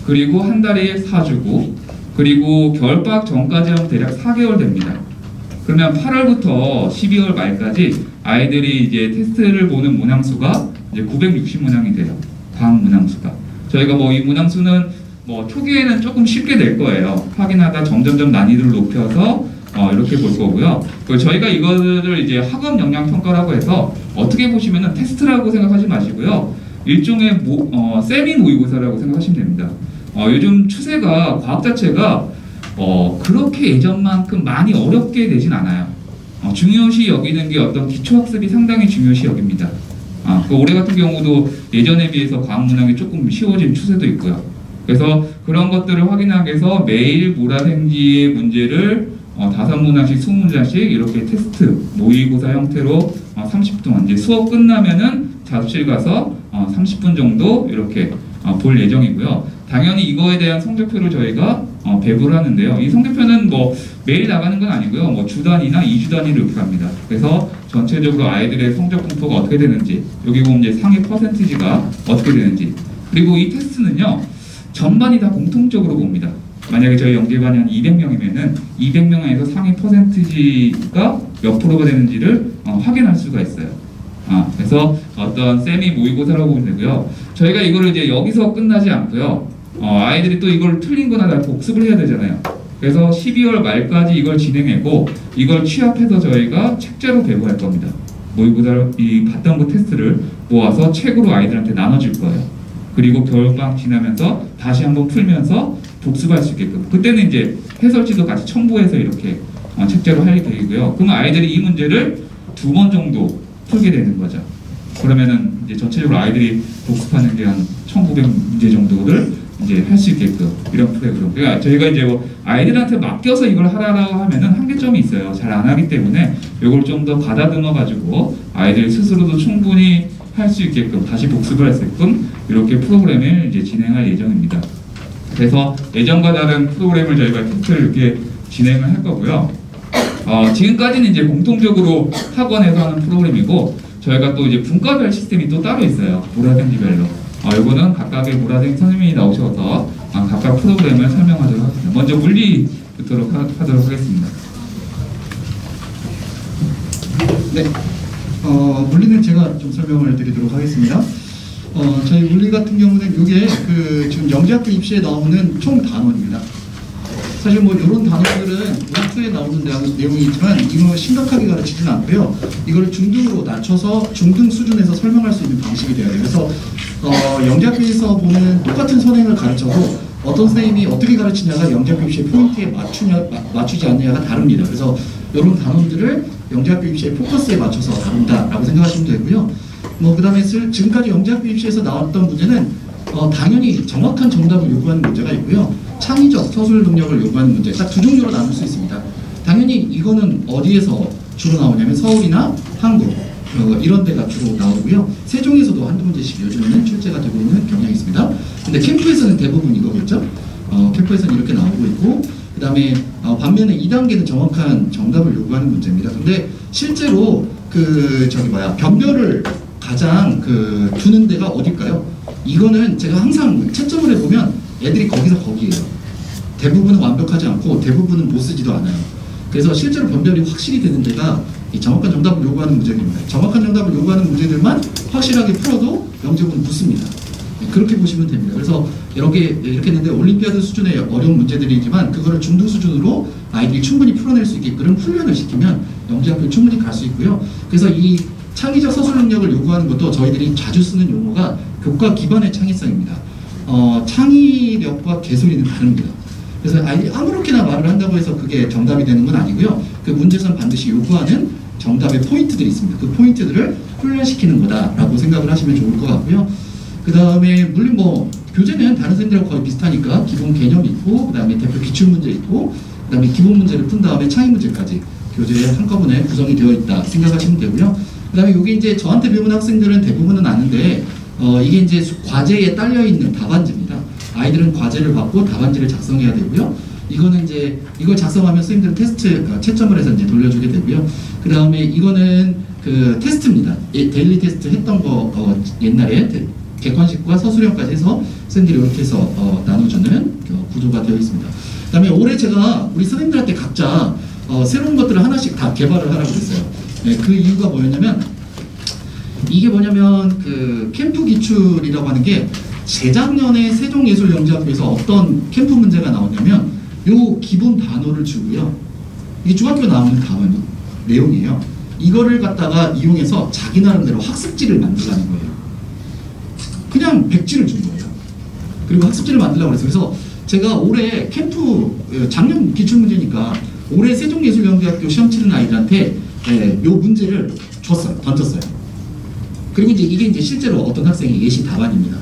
그리고 한 달에 4주고, 그리고 겨울방학 전까지 하면 대략 4개월 됩니다. 그러면 8월부터 12월 말까지 아이들이 이제 테스트를 보는 문항수가 이제 960문항이 돼요. 과학 문항수가. 저희가 이 문항수는 초기에는 조금 쉽게 될 거예요. 확인하다 점점점 난이도를 높여서 이렇게 볼 거고요. 그리고 저희가 이거를 이제 학업 역량 평가라고 해서 어떻게 보시면은 테스트라고 생각하지 마시고요. 일종의 세미 모의고사라고 생각하시면 됩니다. 요즘 추세가 과학 자체가 그렇게 예전만큼 많이 어렵게 되진 않아요. 중요시 여기는 게 어떤 기초학습이 상당히 중요시 여깁니다. 올해 같은 경우도 예전에 비해서 과학 문항이 조금 쉬워진 추세도 있고요. 그래서 그런 것들을 확인하기 위해서 매일 물화생지의 문제를 5문항씩 20문장씩 이렇게 테스트 모의고사 형태로 30분 이제 수업 끝나면은 자습실 가서 30분 정도 이렇게 볼 예정이고요. 당연히 이거에 대한 성적표를 저희가 배부를 하는데요. 이 성적표는 매일 나가는 건 아니고요. 주 단위나 2주 단위로 이렇게 합니다. 그래서 전체적으로 아이들의 성적 분포가 어떻게 되는지, 여기 보면 이제 상위 퍼센티지가 어떻게 되는지, 그리고 이 테스트는요 전반이 다 공통적으로 봅니다. 만약에 저희 영재반이 한 200명이면은 200명 안에서 상위 퍼센티지가 몇 프로가 되는지를 확인할 수가 있어요. 그래서 어떤 세미 모의고사라고 보면 되고요. 저희가 이거를 이제 여기서 끝나지 않고요. 아이들이 또 이걸 틀린 거나 다 복습을 해야 되잖아요. 그래서 12월 말까지 이걸 진행하고 이걸 취합해서 저희가 책자로 배부할 겁니다. 모의고사 이 봤던 거 테스트를 모아서 책으로 아이들한테 나눠줄 거예요. 그리고 겨울방학 지나면서 다시 한번 풀면서 복습할 수 있게끔, 그때는 이제 해설지도 같이 첨부해서 이렇게 책자로 할 계획이고요. 그러면 아이들이 이 문제를 2번 정도 풀게 되는 거죠. 그러면은 이제 전체적으로 아이들이 복습하는 게 한 1900문제 정도를 이제 할 수 있게끔 이런 프로그램. 그러니까 저희가 이제 아이들한테 맡겨서 이걸 하라고 하면은 한계점이 있어요. 잘 안 하기 때문에 이걸 좀 더 가다듬어 가지고 아이들 스스로도 충분히 할 수 있게끔, 다시 복습을 할 수 있게끔 이렇게 프로그램을 이제 진행할 예정입니다. 그래서 예전과 다른 프로그램을 저희가 테스트를 이렇게 진행을 할 거고요. 지금까지는 이제 공통적으로 학원에서 하는 프로그램이고, 저희가 또 이제 분과별 시스템이 또 따로 있어요. 물화생지별로. 이거는 각각의 물화생 선생님이 나오셔서 각각 프로그램을 설명하도록 하겠습니다. 먼저 물리부터 하도록 하겠습니다. 네, 물리는 제가 좀 설명을 드리도록 하겠습니다. 저희 물리 같은 경우는 이게 지금 영재학교 입시에 나오는 총 단원입니다. 사실 이런 단어들은 문학수에 나오는 내용이 있지만 이거 심각하게 가르치지는 않고요. 이걸 중등으로 낮춰서 중등 수준에서 설명할 수 있는 방식이 돼야 돼요. 그래서 영재학교에서 보는 똑같은 선행을 가르쳐도 어떤 선생님이 어떻게 가르치냐가 영재학교 입시의 포인트에 맞추지 않느냐가 다릅니다. 그래서 이런 단원들을 영재학교 입시의 포커스에 맞춰서 다룬다라고 생각하시면 되고요. 그 다음에 지금까지 영재학교 입시에서 나왔던 문제는 당연히 정확한 정답을 요구하는 문제가 있고요. 창의적 서술 능력을 요구하는 문제, 딱 2종류로 나눌 수 있습니다. 당연히 이거는 어디에서 주로 나오냐면 서울이나 한국 이런 데가 주로 나오고요. 세종에서도 한두 문제씩 요즘에는 출제가 되고 있는 경향이 있습니다. 근데 캠프에서는 대부분 이거겠죠. 캠프에서는 이렇게 나오고 있고, 그 다음에 반면에 2단계는 정확한 정답을 요구하는 문제입니다. 근데 실제로 변별을 가장 두는 데가 어딜까요? 이거는 제가 항상 채점을 해보면 애들이 거기서 거기에요. 대부분은 완벽하지 않고 대부분은 못 쓰지도 않아요. 그래서 실제로 변별이 확실히 되는 데가 이 정확한 정답을 요구하는 문제입니다. 정확한 정답을 요구하는 문제들만 확실하게 풀어도 영재고는 붙습니다. 그렇게 보시면 됩니다. 그래서 이렇게 했는데 올림피아드 수준의 어려운 문제들이지만 그거를 중등 수준으로 아이들이 충분히 풀어낼 수 있게끔 훈련을 시키면 영재학교에 충분히 갈 수 있고요. 그래서 이 창의적 서술 능력을 요구하는 것도 저희들이 자주 쓰는 용어가 교과 기반의 창의성입니다. 창의력과 개소리는 다릅니다. 그래서 아이들이 아무렇게나 말을 한다고 해서 그게 정답이 되는 건 아니고요. 그 문제에서는 반드시 요구하는 정답의 포인트들이 있습니다. 그 포인트들을 훈련시키는 거다라고 생각을 하시면 좋을 것 같고요. 그 다음에 물론 뭐 교재는 다른 선생님들하고 거의 비슷하니까 기본 개념이 있고 그 다음에 대표 기출 문제 있고 그 다음에 기본 문제를 푼 다음에 창의 문제까지 교재에 한꺼번에 구성이 되어 있다 생각하시면 되고요. 그 다음에 이게 이제 저한테 배우는 학생들은 대부분은 아는데 이게 이제 과제에 딸려 있는 답안지입니다. 아이들은 과제를 받고 답안지를 작성해야 되고요. 이거는 이제 이걸 작성하면 선생님들은 테스트 채점을 해서 이제 돌려주게 되고요. 그 다음에 이거는 그 테스트입니다. 데일리 테스트 했던 거 옛날에 객관식과 서술형까지 해서 선생님들이 이렇게 해서 나눠주는 구조가 되어 있습니다. 그 다음에 올해 제가 우리 선생님들한테 각자 새로운 것들을 하나씩 다 개발을 하라고 했어요. 네, 그 이유가 뭐였냐면 이게 뭐냐면 그 캠프 기출이라고 하는 게 재작년에 세종예술영재학교에서 어떤 캠프 문제가 나왔냐면 요 기본 단어를 주고요. 이게 중학교 나오는 단어 내용이에요. 이거를 갖다가 이용해서 자기 나름대로 학습지를 만들라는 거예요. 그냥 백지를 준 거예요. 그리고 학습지를 만들라고 그랬어요. 그래서 제가 올해 캠프 작년 기출문제니까 올해 세종예술영재학교 시험 치는 아이들한테 요 문제를 줬어요. 던졌어요. 그리고 이제 이게 이제 실제로 어떤 학생의 예시 답안입니다.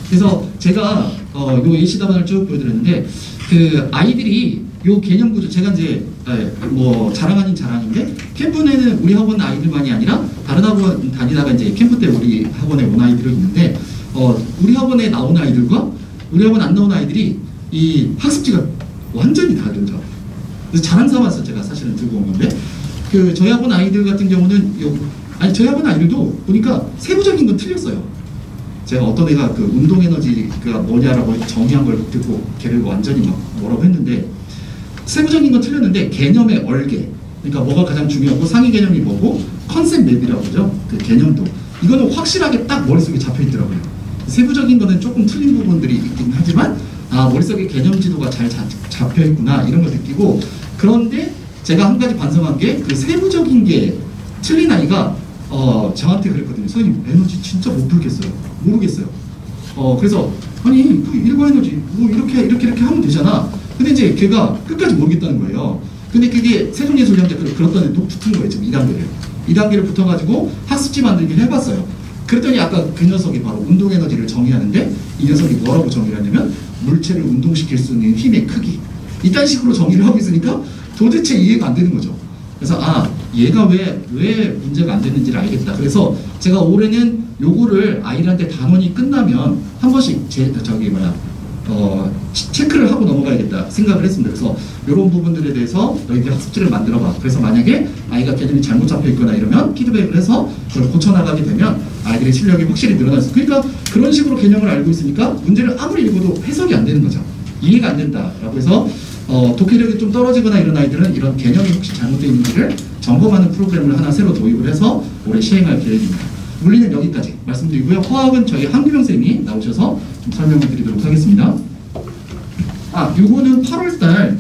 그래서 제가 요 예시 답안을 쭉 보여드렸는데 그 아이들이 요 개념 구조 제가 이제 뭐 자랑 아닌 자랑인데 캠프 내는 우리 학원 아이들만이 아니라 다른 학원 다니다가 이제 캠프 때 우리 학원에 온 아이들이 있는데 우리 학원에 나온 아이들과 우리 학원 안 나온 아이들이 이 학습지가 완전히 다르죠. 그래서 자랑 삼아서 제가 사실은 들고 온 건데 그 저희 학원 아이들 같은 경우는 저희 학원 아이들도 보니까 세부적인 건 틀렸어요. 제가 어떤 애가 그 운동 에너지가 뭐냐라고 정의한 걸 듣고 걔를 완전히 막 뭐라고 했는데 세부적인 건 틀렸는데 개념의 얼개 그러니까 뭐가 가장 중요하고 상위 개념이 뭐고 컨셉 맵이라고 하죠. 그 개념도 이거는 확실하게 딱 머릿속에 잡혀 있더라고요. 세부적인 거는 조금 틀린 부분들이 있긴 하지만 머릿속에 개념 지도가 잘 잡혀 있구나 이런 걸 느끼고 그런데 제가 한 가지 반성한 게 그 세부적인 게 틀린 아이가 저한테 그랬거든요. 선생님 에너지 진짜 못 풀겠어요. 모르겠어요. 그래서 아니 그 일과 에너지 뭐 이렇게 하면 되잖아. 근데 이제 걔가 끝까지 모르겠다는 거예요. 근데 그게 세종예술영재 그랬던 애도 붙은 거예요. 지금 2단계를 붙어가지고 학습지 만들기를 해봤어요. 그랬더니 아까 그 녀석이 바로 운동 에너지를 정의하는데 이 녀석이 뭐라고 정의를 하냐면 물체를 운동시킬 수 있는 힘의 크기 이딴 식으로 정의를 하고 있으니까 도대체 이해가 안 되는 거죠. 그래서 얘가 왜 문제가 안 되는지를 알겠다. 그래서 제가 올해는 요거를 아이들한테 단원이 끝나면 한 번씩 체크를 하고 넘어가야겠다 생각을 했습니다. 그래서 이런 부분들에 대해서 너희들 학습지를 만들어봐. 그래서 만약에 아이가 개념이 잘못 잡혀 있거나 이러면 피드백을 해서 그걸 고쳐나가게 되면 아이들의 실력이 확실히 늘어났어요. 그러니까 그런 식으로 개념을 알고 있으니까 문제를 아무리 읽어도 해석이 안 되는 거죠. 이해가 안 된다라고 해서 독해력이 좀 떨어지거나 이런 아이들은 이런 개념이 혹시 잘못되어 있는지를 점검하는 프로그램을 하나 새로 도입을 해서 올해 시행할 계획입니다. 물리는 여기까지 말씀드리고요. 화학은 저희 한규명 쌤이 나오셔서 좀 설명을 드리도록 하겠습니다. 요거는 8월달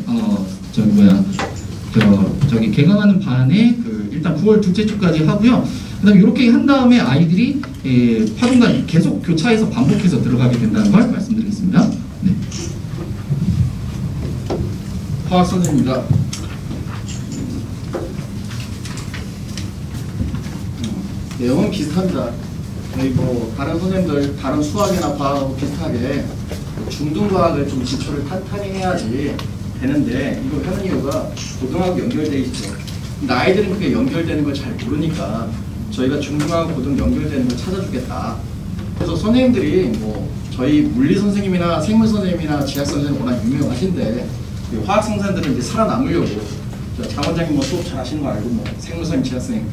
개강하는 반에 일단 9월 둘째 주까지 하고요. 그다음에 이렇게 한 다음에 아이들이 8분간 계속 교차해서 반복해서 들어가게 된다는 걸 말씀드리겠습니다. 네. 화학 선생님입니다. 내용은 비슷합니다. 저희 뭐 다른 선생님들 다른 수학이나 과학하고 비슷하게 중등과학을 좀 기초를 탄탄히 해야지 되는데 이거 하는 이유가 고등하고 연결돼 있죠. 근데 아이들은 그게 연결되는 걸 잘 모르니까 저희가 중등하고 고등 연결되는 걸 찾아주겠다. 그래서 선생님들이 뭐 저희 물리 선생님이나 생물 선생님이나 지학 선생님 워낙 유명하신데 화학 선생들은 이제 살아남으려고 장 원장님 뭐 수업 잘 하시는 거 알고 뭐 생물 선생님, 지학 선생님,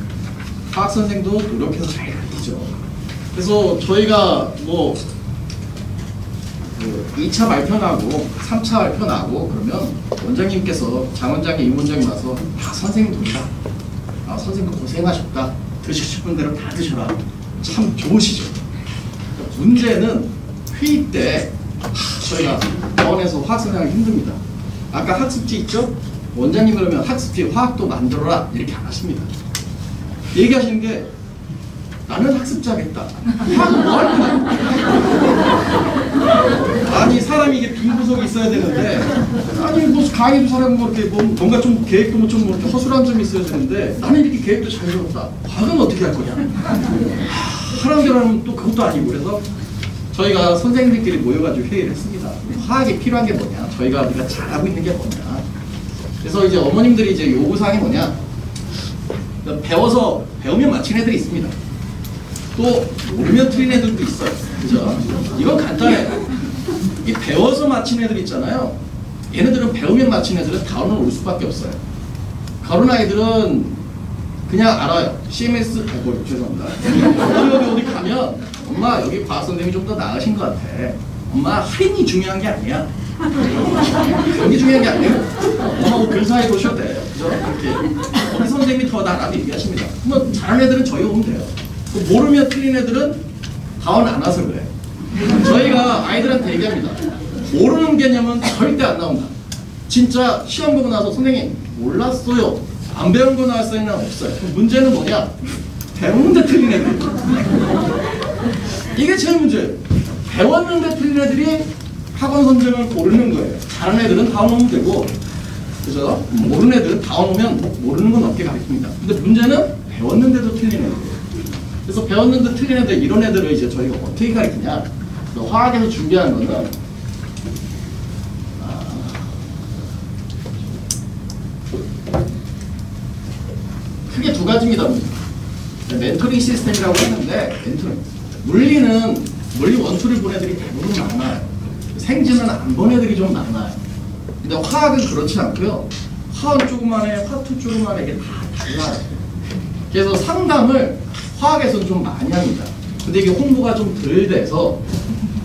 화학 선생도 노력해서 잘 가르치죠. 그래서 저희가 뭐 2차 발표 나고 3차 발표 나고 그러면 원장님께서 장 원장님, 임 원장님 와서 선생님 돈다. 선생님 고생하셨다. 드시고 싶은 대로 다 드셔라. 참 좋으시죠. 문제는 회의 때 저희가 병원에서 화학 생각하기 힘듭니다. 아까 학습지 있죠? 원장님 그러면 학습지 화학도 만들어라 이렇게 안 하십니다. 얘기하시는 게 나는 학습지 하겠다. 화학은 뭐 할 거냐? 아니 사람이 이게 빈 구석이 있어야 되는데 아니 뭐 강의도 사람 뭐 이렇게 뭔가 좀 계획도 뭐 좀 이렇게 허술한 점이 있어야 되는데 나는 이렇게 계획도 잘 세웠다. 화학은 어떻게 할 거냐? 하라는 대로 하면 또 그것도 아니고 그래서 저희가 선생님들끼리 모여가지고 회의를 했습니다. 화학이 필요한 게 뭐냐? 저희가 우리가 잘하고 있는 게 뭐냐? 그래서 이제 어머님들이 이제 요구사항이 뭐냐? 배우면 마친 애들이 있습니다. 또 모르면 틀린 애들도 있어요. 그죠? 이건 간단해요. 이 배워서 마친 애들 있잖아요. 얘네들은 배우면 마친 애들은 다운을 올 수밖에 없어요. 가론 아이들은 그냥 알아요. CMS, 죄송합니다. 어디 가면 엄마 여기 과학 선생님이 좀 더 나으신 것 같아. 엄마 할인이 중요한 게 아니야. 여기 중요한 게 아니에요. 엄마 뭐 그 사이 보셔도 돼요. 그죠? 이렇게 우리 선생님이 더 나라고 얘기하십니다. 뭐 잘하는 애들은 저희 오면 돼요. 모르면 틀린 애들은 다운 안 와서 그래. 저희가 아이들한테 얘기합니다. 모르는 개념은 절대 안 나온다. 진짜 시험 보고 나서 선생님 몰랐어요. 안 배운 거 나왔어요는 없어요. 그럼 문제는 뭐냐? 배우는데 틀린 애들. 이게 제일 문제예요. 배웠는데 틀린 애들이 학원 선생을 고르는 거예요. 잘하는 애들은 다운 오면 되고, 그죠? 모르는 애들은 다운 오면 모르는 건 없게 가르칩니다. 근데 문제는 배웠는데도 틀린 애들. 그래서 배웠는데 틀린 애들, 이런 애들을 이제 저희가 어떻게 가르치냐? 화학에서 준비한 거는 크게 두 가지입니다. 멘토링 시스템이라고 하는데, 물리 원투를 본 애들이 대부분 많아요. 생지는 안 본 애들이 좀 많아요. 근데 화학은 그렇지 않고요. 화원 조그만 해, 화투 조그만 해, 이게 다 달라요. 그래서 상담을 화학에서는 좀 많이 합니다. 근데 이게 홍보가 좀 덜 돼서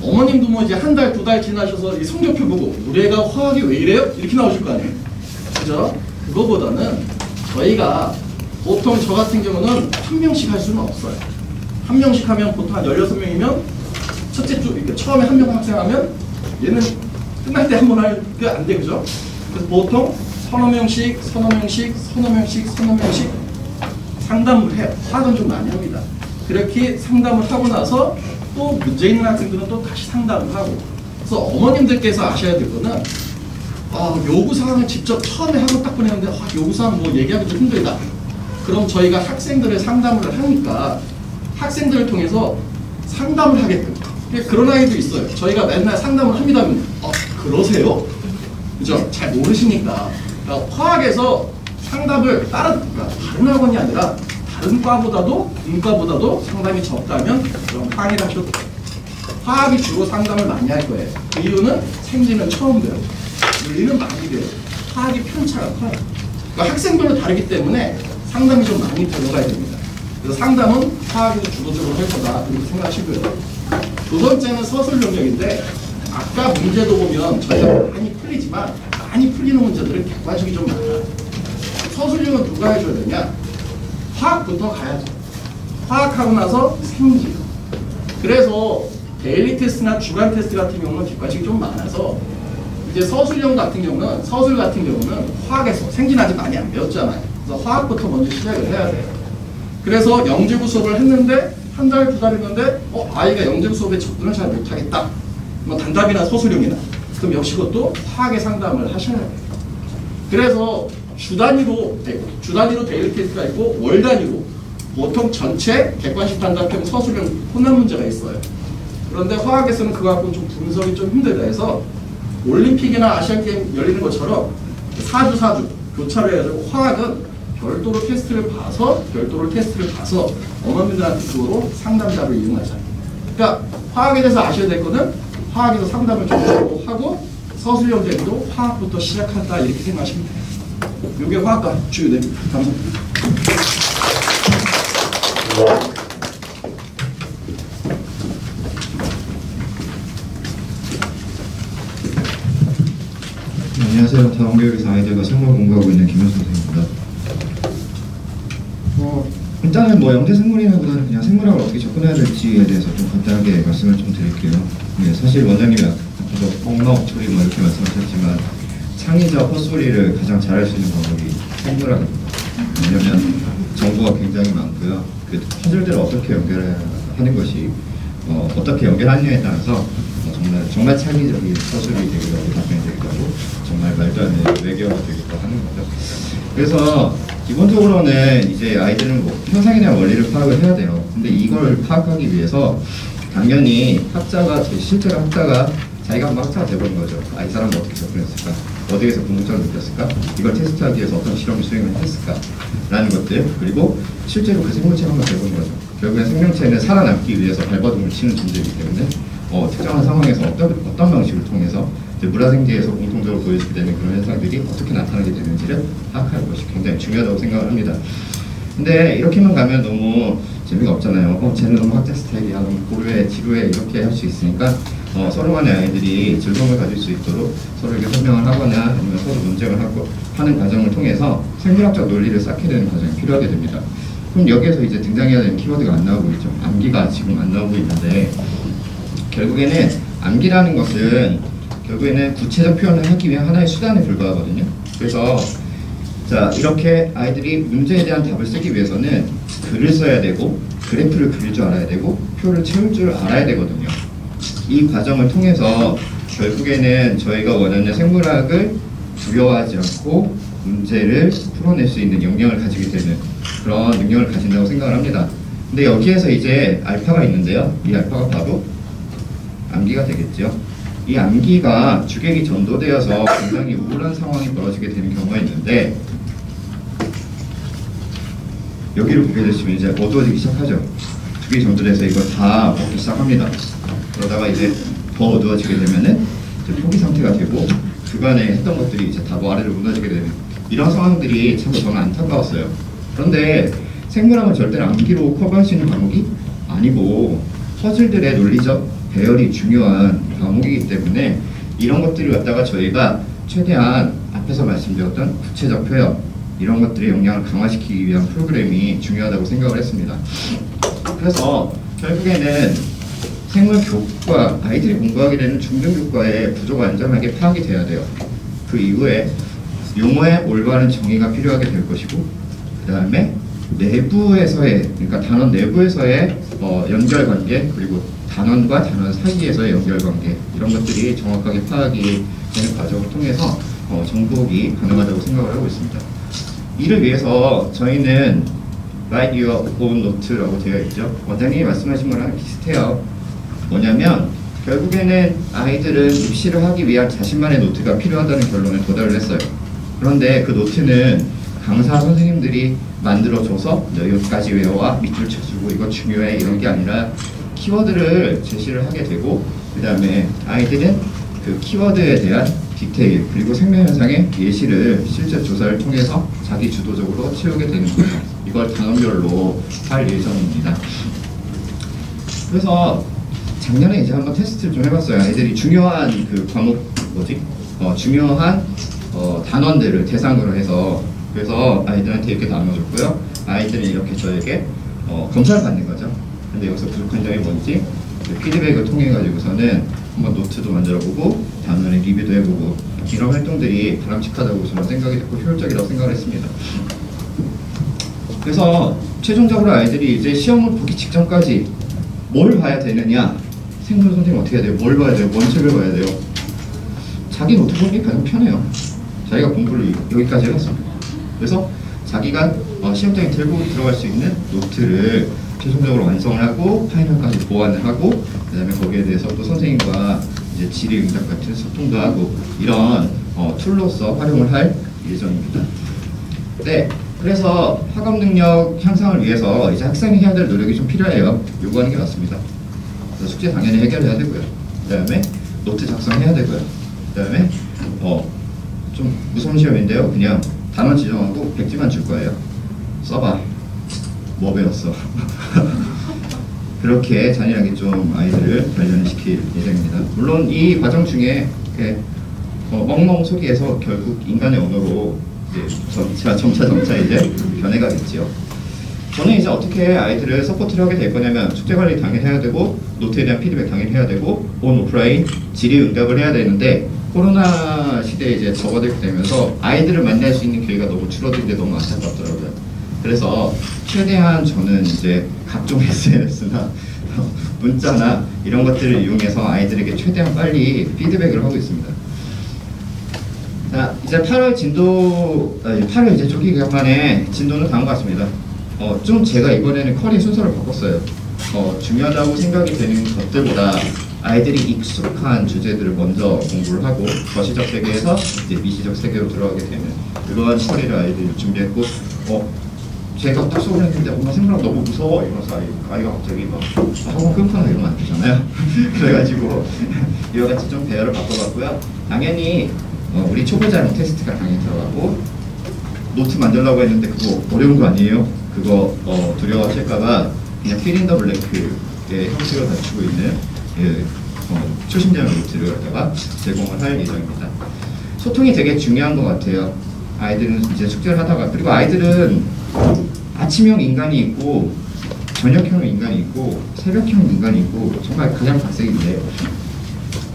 어머님도 뭐 이제 한 달, 두 달 지나셔서 이 성적표 보고 우리 애가 화학이 왜 이래요? 이렇게 나오실 거 아니에요. 그죠? 그거보다는 저희가 보통 저 같은 경우는 한 명씩 할 수는 없어요. 한 명씩 하면 보통 한 16명이면 첫째 주, 그러니까 처음에 한 명 학생 하면 얘는 끝날 때 한 번 할 게 안 돼, 그죠? 그래서 보통 서너 명씩 상담을 해요. 화학은 좀 많이 합니다. 그렇게 상담을 하고 나서 또 문제 있는 학생들은 또 다시 상담을 하고. 그래서 어머님들께서 아셔야 될 거는 요구사항을 직접 처음에 하고 딱 보내는데 요구사항 뭐 얘기하기 좀 힘들다. 그럼 저희가 학생들의 상담을 하니까 학생들을 통해서 상담을 하게끔. 그런 아이도 있어요. 저희가 맨날 상담을 합니다 하면 그러세요? 그죠? 잘 모르시니까. 그러니까 화학에서 상담을 다른 학원이 아니라 다른 과보다도 문과보다도 상담이 적다면 그럼 화학을 하셔도 돼요. 화학이 주로 상담을 많이 할 거예요. 그 이유는 생지는 처음 배워요. 물리는 많이 배워요. 화학이 편차가 커요. 그러니까 학생별로 다르기 때문에 상담이 좀 많이 들어가야 됩니다. 그래서 상담은 화학에서 주도적으로 할 거다 이렇게 생각하시고요. 두 번째는 서술 영역인데 아까 문제도 보면 저희가 많이 풀리지만 많이 풀리는 문제들은 객관식이 좀 많아요. 서술형은 누가 해줘야 되냐? 화학부터 가야죠. 화학하고 나서 생지. 그래서 데일리 테스트나 주간 테스트 같은 경우는 객관식이 좀 많아서 이제 서술 같은 경우는 화학에서 생지는 아직 많이 안 배웠잖아요. 그래서 화학부터 먼저 시작을 해야 돼요. 그래서 영재구 수업을 했는데 한 달, 두 달 했는데 아이가 영재구 수업에 접근을 잘 못하겠다. 뭐 단답이나 서술형이나. 그럼 역시 그것도 화학의 상담을 하셔야 돼요. 그래서 주 단위로 데일리 테스트가 있고 월 단위로 보통 전체 객관식 단답형 서술형 혼합 문제가 있어요. 그런데 화학에서는 그거 갖고 좀 분석이 좀 힘들다 해서 올림픽이나 아시안게임 열리는 것처럼 4주 교차로 해가지고 화학은 별도로 테스트를 봐서 어머님들한테 주로 상담자를 이용하잖아요. 그러니까 화학에 대해서 아셔야 될 거는 화학에서 상담을 좀 하고 서술형 대비도 화학부터 시작한다 이렇게 생각하시면 돼요. 이게 화학과 주요됩니다. 감사합니다. 안녕하세요. 다원교육에서 아이들과 생물 공부하고 있는 김현수 선생입니다. 일단은 뭐 영재 생물이라기보다는 그냥 생물학을 어떻게 접근해야 될지에 대해서 좀 간단하게 말씀을 좀 드릴게요. 네, 사실 원장님이 앞서서 뻥먹 소리 뭐 이렇게 말씀하셨지만 창의적 헛소리를 가장 잘할 수 있는 방법이 생물학입니다. 왜냐면 정보가 굉장히 많고요. 그 퍼즐들을 어떻게 연결하는 것이 어떻게 연결하느냐에 따라서 정말 창의적인 서술이 되기도 하고 답변이 되기도 하고 정말 말도 안 되는 외교가 되기도 하는 거죠. 그래서 기본적으로는 이제 아이들은 뭐 현상에 대한 원리를 파악을 해야 돼요. 근데 이걸 파악하기 위해서 당연히 실제로 학자가 자기가 한번 학자가 돼보는 거죠. 이 사람은 어떻게 접근했을까? 어디에서 궁금증을 느꼈을까? 이걸 테스트하기 위해서 어떤 실험을 수행을 했을까? 라는 것들, 그리고 실제로 그 생물체를 한번 돼보는 거죠. 결국엔 생명체는 살아남기 위해서 발버둥을 치는 존재이기 때문에 특정한 상황에서 어떤 방식을 통해서 물화생지에서 공통적으로 보여지게 되는 그런 현상들이 어떻게 나타나게 되는지를 파악하는 것이 굉장히 중요하다고 생각을 합니다. 근데 이렇게만 가면 너무 재미가 없잖아요. 쟤는 너무 학자 스타일이야, 너무 고루해, 지루해 이렇게 할 수 있으니까 서로 간의 아이들이 즐거움을 가질 수 있도록 서로에게 설명을 하거나 아니면 서로 논쟁을 하는 과정을 통해서 생물학적 논리를 쌓게 되는 과정이 필요하게 됩니다. 그럼 여기에서 이제 등장해야 되는 키워드가 안 나오고 있죠. 암기가 지금 안 나오고 있는데 결국에는 암기라는 것은 결국에는 구체적 표현을 하기 위한 하나의 수단에 불과하거든요. 그래서 자, 이렇게 아이들이 문제에 대한 답을 쓰기 위해서는 글을 써야 되고 그래프를 그릴 줄 알아야 되고 표를 채울 줄 알아야 되거든요. 이 과정을 통해서 결국에는 저희가 원하는 생물학을 두려워하지 않고 문제를 풀어낼 수 있는 역량을 가지게 되는 그런 능력을 가진다고 생각을 합니다. 근데 여기에서 이제 알파가 있는데요. 이 알파가 바로 암기가 되겠죠. 이 암기가 주객이 전도되어서 굉장히 우울한 상황이 벌어지게 되는 경우가 있는데 여기를 보게 되시면 이제 어두워지기 시작하죠. 주객이 전도돼서 이걸 다 먹기 시작합니다. 그러다가 이제 더 어두워지게 되면은 이제 포기 상태가 되고 주간에 했던 것들이 이제 다 아래로 무너지게 되는 이런 상황들이 참 저는 안타까웠어요. 그런데 생물학은 절대로 암기로 커버할 수 있는 과목이 아니고 퍼즐들의 논리적 배열이 중요한 과목이기 때문에 이런 것들을 갖다가 저희가 최대한 앞에서 말씀드렸던 구체적 표현 이런 것들의 역량을 강화시키기 위한 프로그램이 중요하다고 생각을 했습니다. 그래서 결국에는 생물 교과, 아이들이 공부하게 되는 중등교과의 구조가 완전하게 파악이 돼야 돼요. 그 이후에 용어의 올바른 정의가 필요하게 될 것이고 그 다음에 내부에서의, 그러니까 단원 내부에서의 연결관계 그리고 단원과 단원 사이에서의 연결관계 이런 것들이 정확하게 파악이 되는 과정을 통해서 정복이 가능하다고 생각을 하고 있습니다. 이를 위해서 저희는 Write Your Own Note라고 되어 있죠. 원장님이 말씀하신 거랑 비슷해요. 뭐냐면 결국에는 아이들은 입시를 하기 위한 자신만의 노트가 필요하다는 결론에 도달을 했어요. 그런데 그 노트는 강사 선생님들이 만들어줘서 여기까지 외워와 밑줄 쳐주고 이거 중요해 이런 게 아니라 키워드를 제시를 하게 되고 그 다음에 아이들은 그 키워드에 대한 디테일 그리고 생명현상의 예시를 실제 조사를 통해서 자기 주도적으로 채우게 되는 거예요. 이걸 단원별로 할 예정입니다. 그래서 작년에 이제 한번 테스트를 좀 해봤어요. 아이들이 중요한 그 과목 중요한 단원들을 대상으로 해서 그래서 아이들한테 이렇게 나눠줬고요. 아이들이 이렇게 저에게 검사를 받는 거죠. 근데 여기서 부족한 점이 뭔지 피드백을 통해 가지고서는 한번 노트도 만들어보고 단원의 리뷰도 해보고 이런 활동들이 바람직하다고 저는 생각이 됐고 효율적이라고 생각을 했습니다. 그래서 최종적으로 아이들이 이제 시험을 보기 직전까지 뭘 봐야 되느냐, 생물 선생님 어떻게 해야 돼요? 뭘 봐야 돼요? 뭔 책을 봐야 돼요? 자기 노트 보기 가장 편해요. 자기가 공부를 여기까지 해봤습니다. 그래서 자기가 시험장에 들고 들어갈 수 있는 노트를 최종적으로 완성을 하고 파이널까지 보완을 하고 그 다음에 거기에 대해서 또 선생님과 이제 질의응답 같은 소통도 하고 이런 툴로서 활용을 할 예정입니다. 네, 그래서 학업 능력 향상을 위해서 이제 학생이 해야 될 노력이 좀 필요해요. 요구하는 게 맞습니다. 그래서 숙제 당연히 해결해야 되고요. 그 다음에 노트 작성해야 되고요. 그 다음에 좀 무서운 시험인데요. 그냥 단원 지정하고 백지만 줄 거예요. 써봐. 뭐 배웠어? 그렇게 잔인하게 좀 아이들을 단련시킬 예정입니다. 물론 이 과정 중에 이렇게 멍멍 소리에서 결국 인간의 언어로 이제 점차 이제 변해가겠죠. 저는 이제 어떻게 아이들을 서포트를 하게 될 거냐면 숙제 관리 당연히 해야 되고 노트에 대한 피드백 당연히 해야 되고 온 오프라인 질의 응답을 해야 되는데 코로나 시대에 이제 접어들게 되면서 아이들을 만날 수 있는 기회가 너무 줄어든 게 너무 안타깝더라고요. 그래서 최대한 저는 이제 각종 SNS나 문자나 이런 것들을 이용해서 아이들에게 최대한 빨리 피드백을 하고 있습니다. 자, 이제 8월 이제 조기 개강만에 진도는 다음과 같습니다. 좀 제가 이번에는 커리 순서를 바꿨어요. 중요하다고 생각이 되는 것들보다 아이들이 익숙한 주제들을 먼저 공부를 하고 거시적 세계에서 이제 미시적 세계로 들어가게 되는 그러한 처리를 아이들이 준비했고 제가 딱 수업을 했는데 엄마 생각 너무 무서워 이러면서 아이가 갑자기 막 학원 끊거나 이러면 안 되잖아요. 그래가지고 이와 같이 좀 배열을 바꿔봤고요. 당연히 우리 초보자는 테스트가 당연히 들어가고 노트 만들려고 했는데 그거 어려운 거 아니에요? 그거 두려워하실까봐 그냥 필인더 블랭크의 형식을 갖추고 있는 초심자 노트를 갖다가 제공을 할 예정입니다. 소통이 되게 중요한 것 같아요. 아이들은 이제 숙제를 하다가 그리고 아이들은 아침형 인간이 있고 저녁형 인간이 있고 새벽형 인간이 있고 정말 가장 각색인데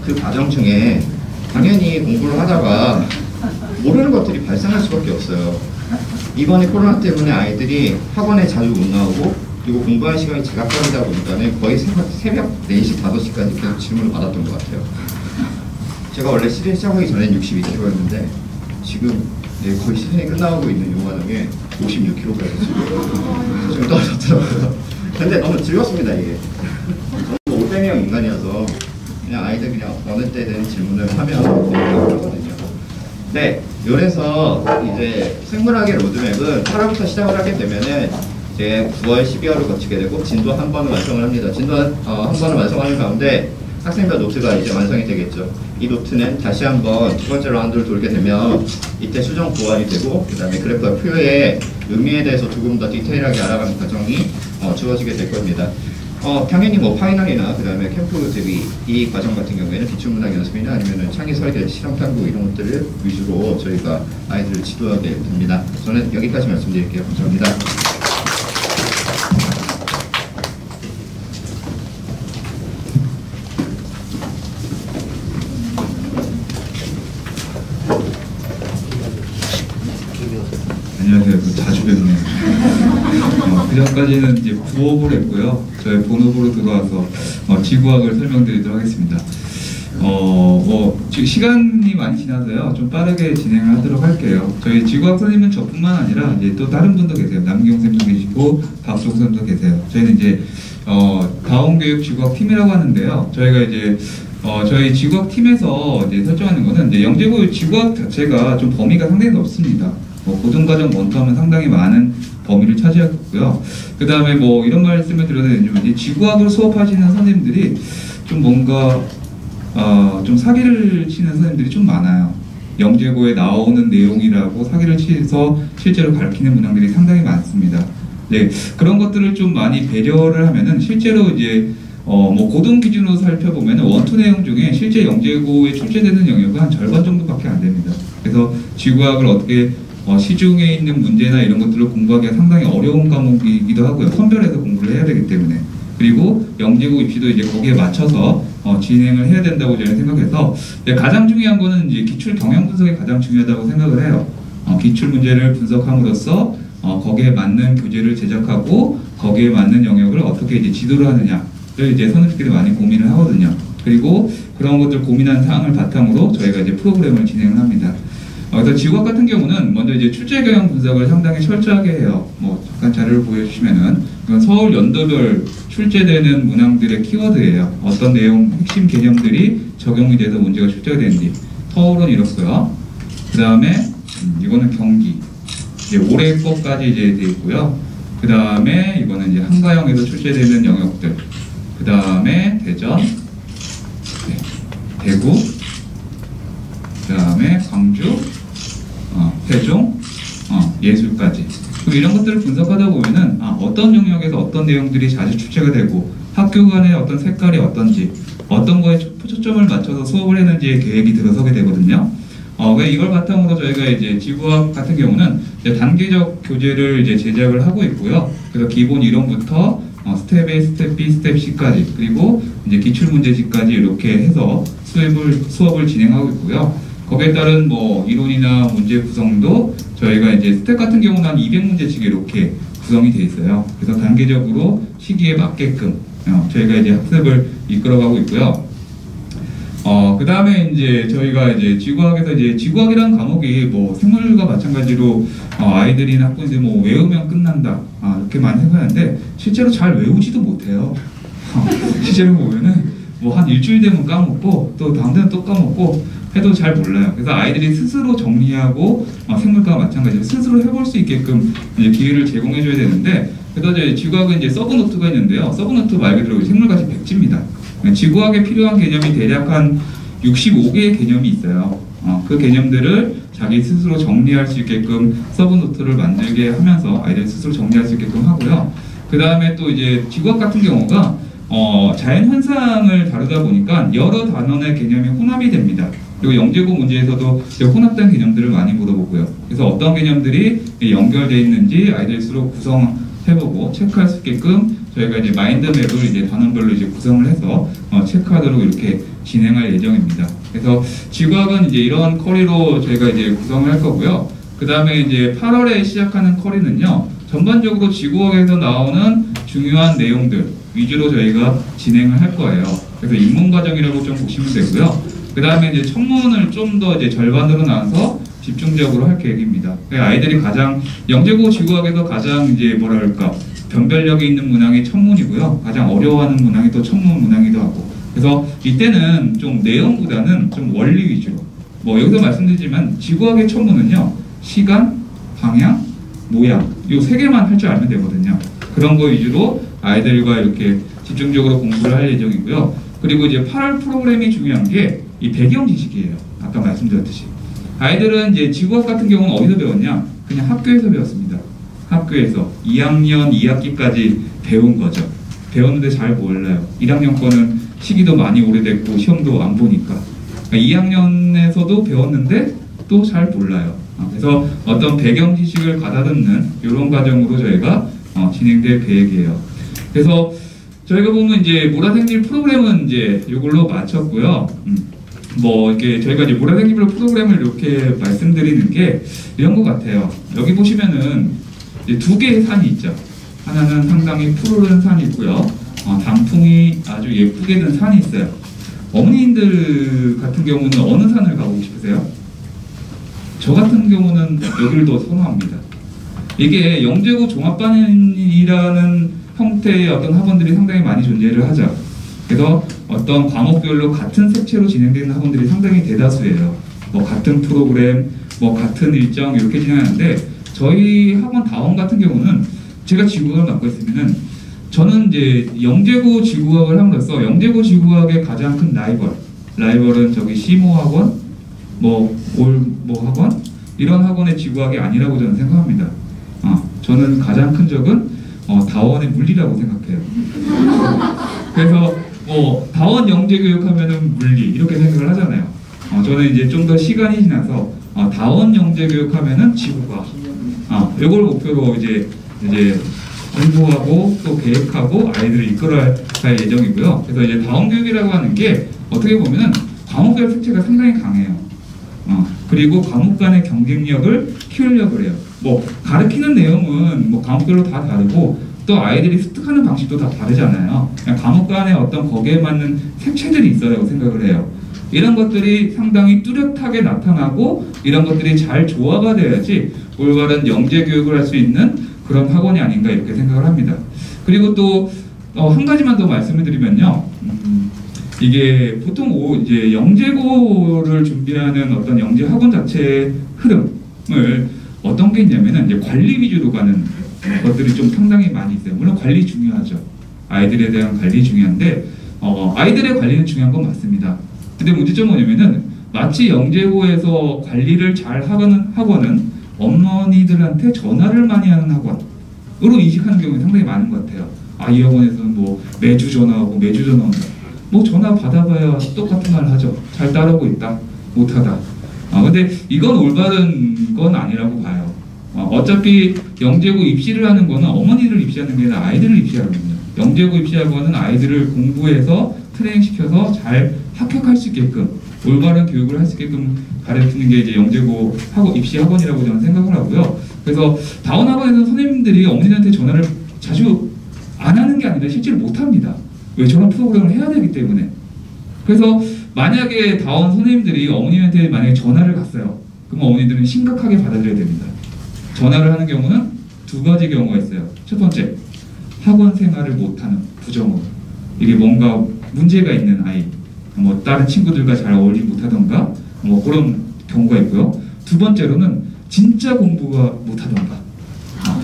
그 과정 중에 당연히 공부를 하다가 모르는 것들이 발생할 수밖에 없어요. 이번에 코로나 때문에 아이들이 학원에 자주 못 나오고 그리고 공부하는 시간이 제각각이다 보니까 거의 새벽 4시, 5시까지 계속 질문을 받았던 것 같아요. 제가 원래 시즌 시작하기 전엔 62kg였는데 지금 거의 시즌이 끝나고 있는 이 와중에 56kg까지 지금 떨어졌더라고요. 근데 너무 즐겁습니다 이게. 너무 올빼미형 인간이어서 그냥 아이들 그냥 어느 때든 질문을 하면 하거든요. 네, 요래서 이제 생물학의 로드맵은 8월부터 시작을 하게 되면은 이제 9월, 12월을 거치게 되고 진도 한 번을 완성을 합니다. 진도 한 번을 완성하는 가운데 학생별 노트가 이제 완성이 되겠죠. 이 노트는 다시 한번 두 번째 라운드를 돌게 되면 이때 수정 보완이 되고 그 다음에 그래프와 표의 의미에 대해서 조금 더 디테일하게 알아가는 과정이 주어지게 될 겁니다. 당연히 뭐 파이널이나 그 다음에 캠프 대비 이 과정 같은 경우에는 기출문항 연습이나 아니면은 창의 설계, 실험 탐구 이런 것들을 위주로 저희가 아이들을 지도하게 됩니다. 저는 여기까지 말씀드릴게요. 감사합니다. 안녕하세요. 자주 뵙네요. 그 전까지는 이제 부업을 했고요. 저희 본업으로 들어와서 지구학을 설명드리도록 하겠습니다. 지금 시간이 많이 지나서요. 좀 빠르게 진행을 하도록 할게요. 저희 지구학 선생님은 저뿐만 아니라 이제 또 다른 분도 계세요. 남기용 선생님도 계시고 박종 선생님도 계세요. 저희는 이제 다원교육 지구학 팀이라고 하는데요. 저희가 이제 저희 지구학 팀에서 이제 설정하는 거는 이제 영재고 지구학 자체가 좀 범위가 상당히 넓습니다. 고등과정 원투하면 상당히 많은 범위를 차지하고요. 그 다음에 뭐 이런 말씀을 드려야 되냐면 지구학을 수업하시는 선생님들이 좀 뭔가 좀 사기를 치는 선생님들이 좀 많아요. 영재고에 나오는 내용이라고 사기를 치서 실제로 가르치는 문항들이 상당히 많습니다. 네, 그런 것들을 좀 많이 배려를 하면은 실제로 이제 뭐 고등 기준으로 살펴보면은 원투 내용 중에 실제 영재고에 출제되는 영역은 한 절반 정도밖에 안 됩니다. 그래서 지구학을 어떻게 시중에 있는 문제나 이런 것들을 공부하기가 상당히 어려운 과목이기도 하고요. 선별해서 공부를 해야 되기 때문에. 그리고 영재고 입시도 이제 거기에 맞춰서 진행을 해야 된다고 저는 생각해서 가장 중요한 거는 이제 기출 경향 분석이 가장 중요하다고 생각을 해요. 기출 문제를 분석함으로써 거기에 맞는 교재를 제작하고 거기에 맞는 영역을 어떻게 이제 지도를 하느냐를 이제 선생님들이 많이 고민을 하거든요. 그리고 그런 것들 고민한 사항을 바탕으로 저희가 이제 프로그램을 진행을 합니다. 그래서 지구학 같은 경우는 먼저 이제 출제 경향 분석을 상당히 철저하게 해요. 뭐 잠깐 자료를 보여주시면은 서울 연도별 출제되는 문항들의 키워드예요. 어떤 내용, 핵심 개념들이 적용이 돼서 문제가 출제가 되는지. 서울은 이렇고요. 그 다음에 이거는 경기. 이제 올해 것까지 이제 돼 있고요. 그 다음에 이거는 이제 한가형에서 출제되는 영역들. 그 다음에 대전, 대구, 그 다음에 광주, 세종, 예술까지. 이런 것들을 분석하다 보면은 어떤 영역에서 어떤 내용들이 자주 출제가 되고 학교 간의 어떤 색깔이 어떤지 어떤 거에 초점을 맞춰서 수업을 했는지의 계획이 들어서게 되거든요. 이걸 바탕으로 저희가 이제 지구학 같은 경우는 이제 단계적 교재를 이제 제작을 하고 있고요. 그래서 기본 이론부터 스텝 A, 스텝 B, 스텝 C까지 그리고 이제 기출 문제집까지 이렇게 해서 수업을 진행하고 있고요. 거기에 따른 뭐 이론이나 문제 구성도 저희가 이제 스텝 같은 경우는 한 200문제씩 이렇게 구성이 돼 있어요. 그래서 단계적으로 시기에 맞게끔 저희가 이제 학습을 이끌어가고 있고요. 그 다음에 이제 저희가 이제 지구학에서 이제 지구학이라는 과목이 뭐 생물과 마찬가지로 아이들이나 학부모들이 뭐 외우면 끝난다 이렇게만 생각하는데 실제로 잘 외우지도 못해요. 실제로 보면은 뭐 한 일주일 되면 까먹고 또 다음 데는 또 까먹고 해도 잘 몰라요. 그래서 아이들이 스스로 정리하고 생물과 마찬가지로 스스로 해볼 수 있게끔 이제 기회를 제공해줘야 되는데 그래서 이제 지구학은 이제 서브노트가 있는데요. 서브노트 말 그대로 생물같이 백지입니다. 지구학에 필요한 개념이 대략 한 65개의 개념이 있어요. 그 개념들을 자기 스스로 정리할 수 있게끔 서브노트를 만들게 하면서 아이들 스스로 정리할 수 있게끔 하고요. 그 다음에 또 이제 지구학 같은 경우가 자연 현상을 다루다 보니까 여러 단원의 개념이 혼합이 됩니다. 그리고 영재고 문제에서도 혼합된 개념들을 많이 물어보고요. 그래서 어떤 개념들이 연결되어 있는지 아이들 스스로 구성해보고 체크할 수 있게끔 저희가 이제 마인드맵을 이제 단원별로 이제 구성을 해서 체크하도록 이렇게 진행할 예정입니다. 그래서 지구학은 이제 이런 커리로 저희가 이제 구성을 할 거고요. 그 다음에 이제 8월에 시작하는 커리는요, 전반적으로 지구학에서 나오는 중요한 내용들 위주로 저희가 진행을 할 거예요. 그래서 입문 과정이라고 좀 보시면 되고요. 그 다음에 이제 천문을 좀 더 이제 절반으로 나눠서 집중적으로 할 계획입니다. 아이들이 가장 영재고 지구학에서 가장 이제 뭐랄까 변별력이 있는 문항이 천문이고요. 가장 어려워하는 문항이 또 천문 문항이기도 하고. 그래서 이때는 좀 내용보다는 좀 원리 위주로. 뭐 여기서 말씀드리지만 지구학의 천문은요, 시간, 방향, 모양 이 세 개만 할 줄 알면 되거든요. 그런 거 위주로 아이들과 이렇게 집중적으로 공부를 할 예정이고요. 그리고 이제 8월 프로그램이 중요한 게 이 배경 지식이에요. 아까 말씀드렸듯이 아이들은 이제 지구학 같은 경우는 어디서 배웠냐? 그냥 학교에서 배웠습니다. 학교에서 2학년 2학기까지 배운 거죠. 배웠는데 잘 몰라요. 1학년 거는 시기도 많이 오래됐고 시험도 안 보니까. 그러니까 2학년에서도 배웠는데 또 잘 몰라요. 그래서 어떤 배경 지식을 가다듬는 이런 과정으로 저희가 진행될 계획이에요. 그래서 저희가 보면 이제 모라생길 프로그램은 이제 이걸로 마쳤고요. 뭐 이렇게 저희가 이제 모라생길 프로그램을 이렇게 말씀드리는 게 이런 것 같아요. 여기 보시면은 이제 두 개의 산이 있죠. 하나는 상당히 푸르른 산이 있고요. 단풍이 아주 예쁘게 든 산이 있어요. 어머니들 같은 경우는 어느 산을 가보고 싶으세요? 저 같은 경우는 여기를 더 선호합니다. 이게 영재고 종합반이라는 형태의 어떤 학원들이 상당히 많이 존재를 하죠. 그래서 어떤 과목별로 같은 색채로 진행되는 학원들이 상당히 대다수예요. 뭐 같은 프로그램, 뭐 같은 일정 이렇게 진행하는데 저희 학원 다원 같은 경우는 제가 지구학을 맡고 있으면은 저는 이제 영재고 지구학을 함으로써 영재고 지구학의 가장 큰 라이벌은 저기 시모 학원, 뭐 학원 이런 학원의 지구학이 아니라고 저는 생각합니다. 저는 가장 큰 적은 다원의 물리라고 생각해요. 그래서 뭐 다원 영재 교육하면은 물리 이렇게 생각을 하잖아요. 저는 이제 좀 더 시간이 지나서 다원 영재 교육하면은 지구과학. 이걸 목표로 이제 공부하고 또 계획하고 아이들을 이끌어갈 예정이고요. 그래서 이제 다원 교육이라고 하는 게 어떻게 보면은 과목별 색채가 상당히 강해요. 그리고 과목 간의 경쟁력을 키우려고 해요. 뭐 가르치는 내용은 뭐 과목별로 다 다르고 또 아이들이 습득하는 방식도 다 다르잖아요. 그냥 과목 간에 어떤 거기에 맞는 색채들이 있어라고 생각을 해요. 이런 것들이 상당히 뚜렷하게 나타나고 이런 것들이 잘 조화가 돼야지 올바른 영재 교육을 할 수 있는 그런 학원이 아닌가 이렇게 생각을 합니다. 그리고 또 한 가지만 더 말씀을 드리면요. 이게 보통 이제 영재고를 준비하는 어떤 영재 학원 자체의 흐름을 어떤 게 있냐면은 이제 관리 위주로 가는 것들이 좀 상당히 많이 있어요. 물론 관리 중요하죠. 아이들에 대한 관리 중요한데 아이들의 관리는 중요한 건 맞습니다. 근데 문제점은 뭐냐면은 마치 영재고에서 관리를 잘 하는 학원은 어머니들한테 전화를 많이 하는 학원으로 인식하는 경우가 상당히 많은 것 같아요. 이 학원에서는 뭐 매주 전화하고 매주 전화 온다. 뭐 전화 받아봐야 똑같은 말 하죠. 잘 따르고 있다, 못하다. 근데 이건 올바른 건 아니라고 봐요. 어차피 영재고 입시를 하는 거는 어머니를 입시하는 게 아니라 아이들을 입시하거든요. 영재고 입시학원은 아이들을 공부해서 트레이닝시켜서 잘 합격할 수 있게끔 올바른 교육을 할 수 있게끔 가르치는 게 이제 영재고 입시 학원이라고 저는 생각을 하고요. 그래서 다원 학원에서는 선생님들이 어머니한테 전화를 자주 안 하는 게 아니라 실제로 못 합니다. 왜? 저런 프로그램을 해야 되기 때문에. 그래서 만약에 다원 선생님들이 어머님한테 만약에 전화를 갔어요. 그럼 어머니들은 심각하게 받아들여야 됩니다. 전화를 하는 경우는 두 가지 경우가 있어요. 첫 번째, 학원 생활을 못하는 부정어. 이게 뭔가 문제가 있는 아이, 뭐 다른 친구들과 잘 어울리지 못하던가 뭐 그런 경우가 있고요. 두 번째로는 진짜 공부가 못하던가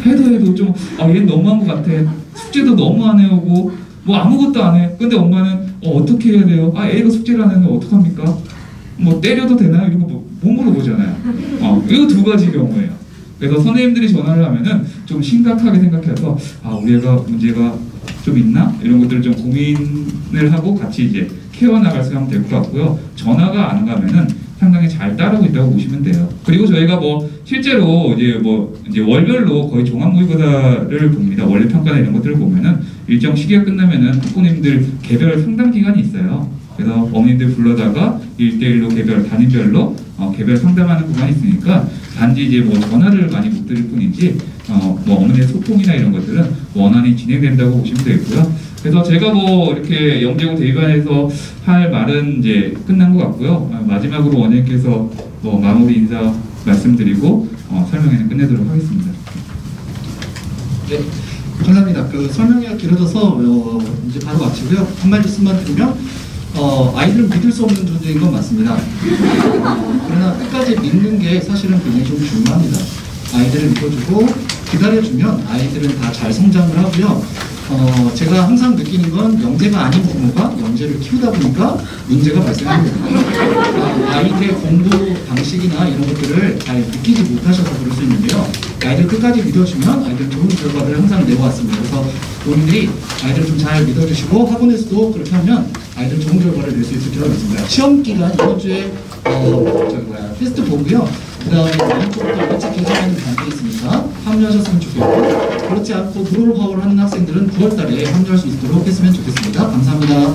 해도 좀 얘는 너무한 것 같아. 숙제도 너무 안 해오고 뭐 아무것도 안 해. 근데 엄마는 어떻게 해야 돼요? 애가 숙제를 안 하면 어떡합니까? 뭐 때려도 되나요? 이런 거 못 물어보잖아요. 이거 두 가지 경우예요. 그래서 선생님들이 전화를 하면은 좀 심각하게 생각해서 우리 애가 문제가 좀 있나? 이런 것들을 좀 고민을 하고 같이 이제 케어 나갈 수 하면 될 것 같고요. 전화가 안 가면은 상당히 잘 따르고 있다고 보시면 돼요. 그리고 저희가 뭐 실제로 이제 월별로 거의 종합 모의고사를 봅니다. 원래 평가나 이런 것들을 보면은 일정 시기가 끝나면은 학부모님들 개별 상담 기간이 있어요. 그래서 어머님들 불러다가 1대1로 개별 단위별로 개별 상담하는 구간이 있으니까 단지 이제 뭐 전화를 많이 못 드릴 뿐이지 뭐 어머니의 소통이나 이런 것들은 원활히 진행된다고 보시면 되겠고요. 그래서 제가 뭐 이렇게 영재고 대입반에서 할 말은 이제 끝난 것 같고요. 마지막으로 원장님께서 뭐 마무리 인사 말씀드리고 설명회는 끝내도록 하겠습니다. 네, 감사합니다. 그 설명회가 길어져서 이제 바로 마치고요. 한 말씀만 드리면 아이들은 믿을 수 없는 존재인 건 맞습니다. 그러나 끝까지 믿는 게 사실은 굉장히 좀 중요합니다. 아이들을 믿어주고 기다려주면 아이들은 다 잘 성장을 하고요. 제가 항상 느끼는 건 영재가 아닌 부모가 영재를 키우다 보니까 문제가 발생합니다. 아이들의 공부 방식이나 이런 것들을 잘 느끼지 못하셔서 그럴 수 있는데요. 아이들 끝까지 믿어주면 아이들은 좋은 결과를 항상 내어왔습니다. 그래서 부모님들이 아이들을 좀 잘 믿어주시고 학원에서도 그렇게 하면 아이들 좋은 결과를 낼 수 있을 거라고 믿습니다. 시험 기간 이번 주에 테스트 보고요. 그 다음에 다음 주부터 일찍 개설하는 단계 있으니까 합류하셨으면 좋겠고, 그렇지 않고 드로우아웃을 하는 학생들은 9월달에 합류할 수 있도록 했으면 좋겠습니다. 감사합니다.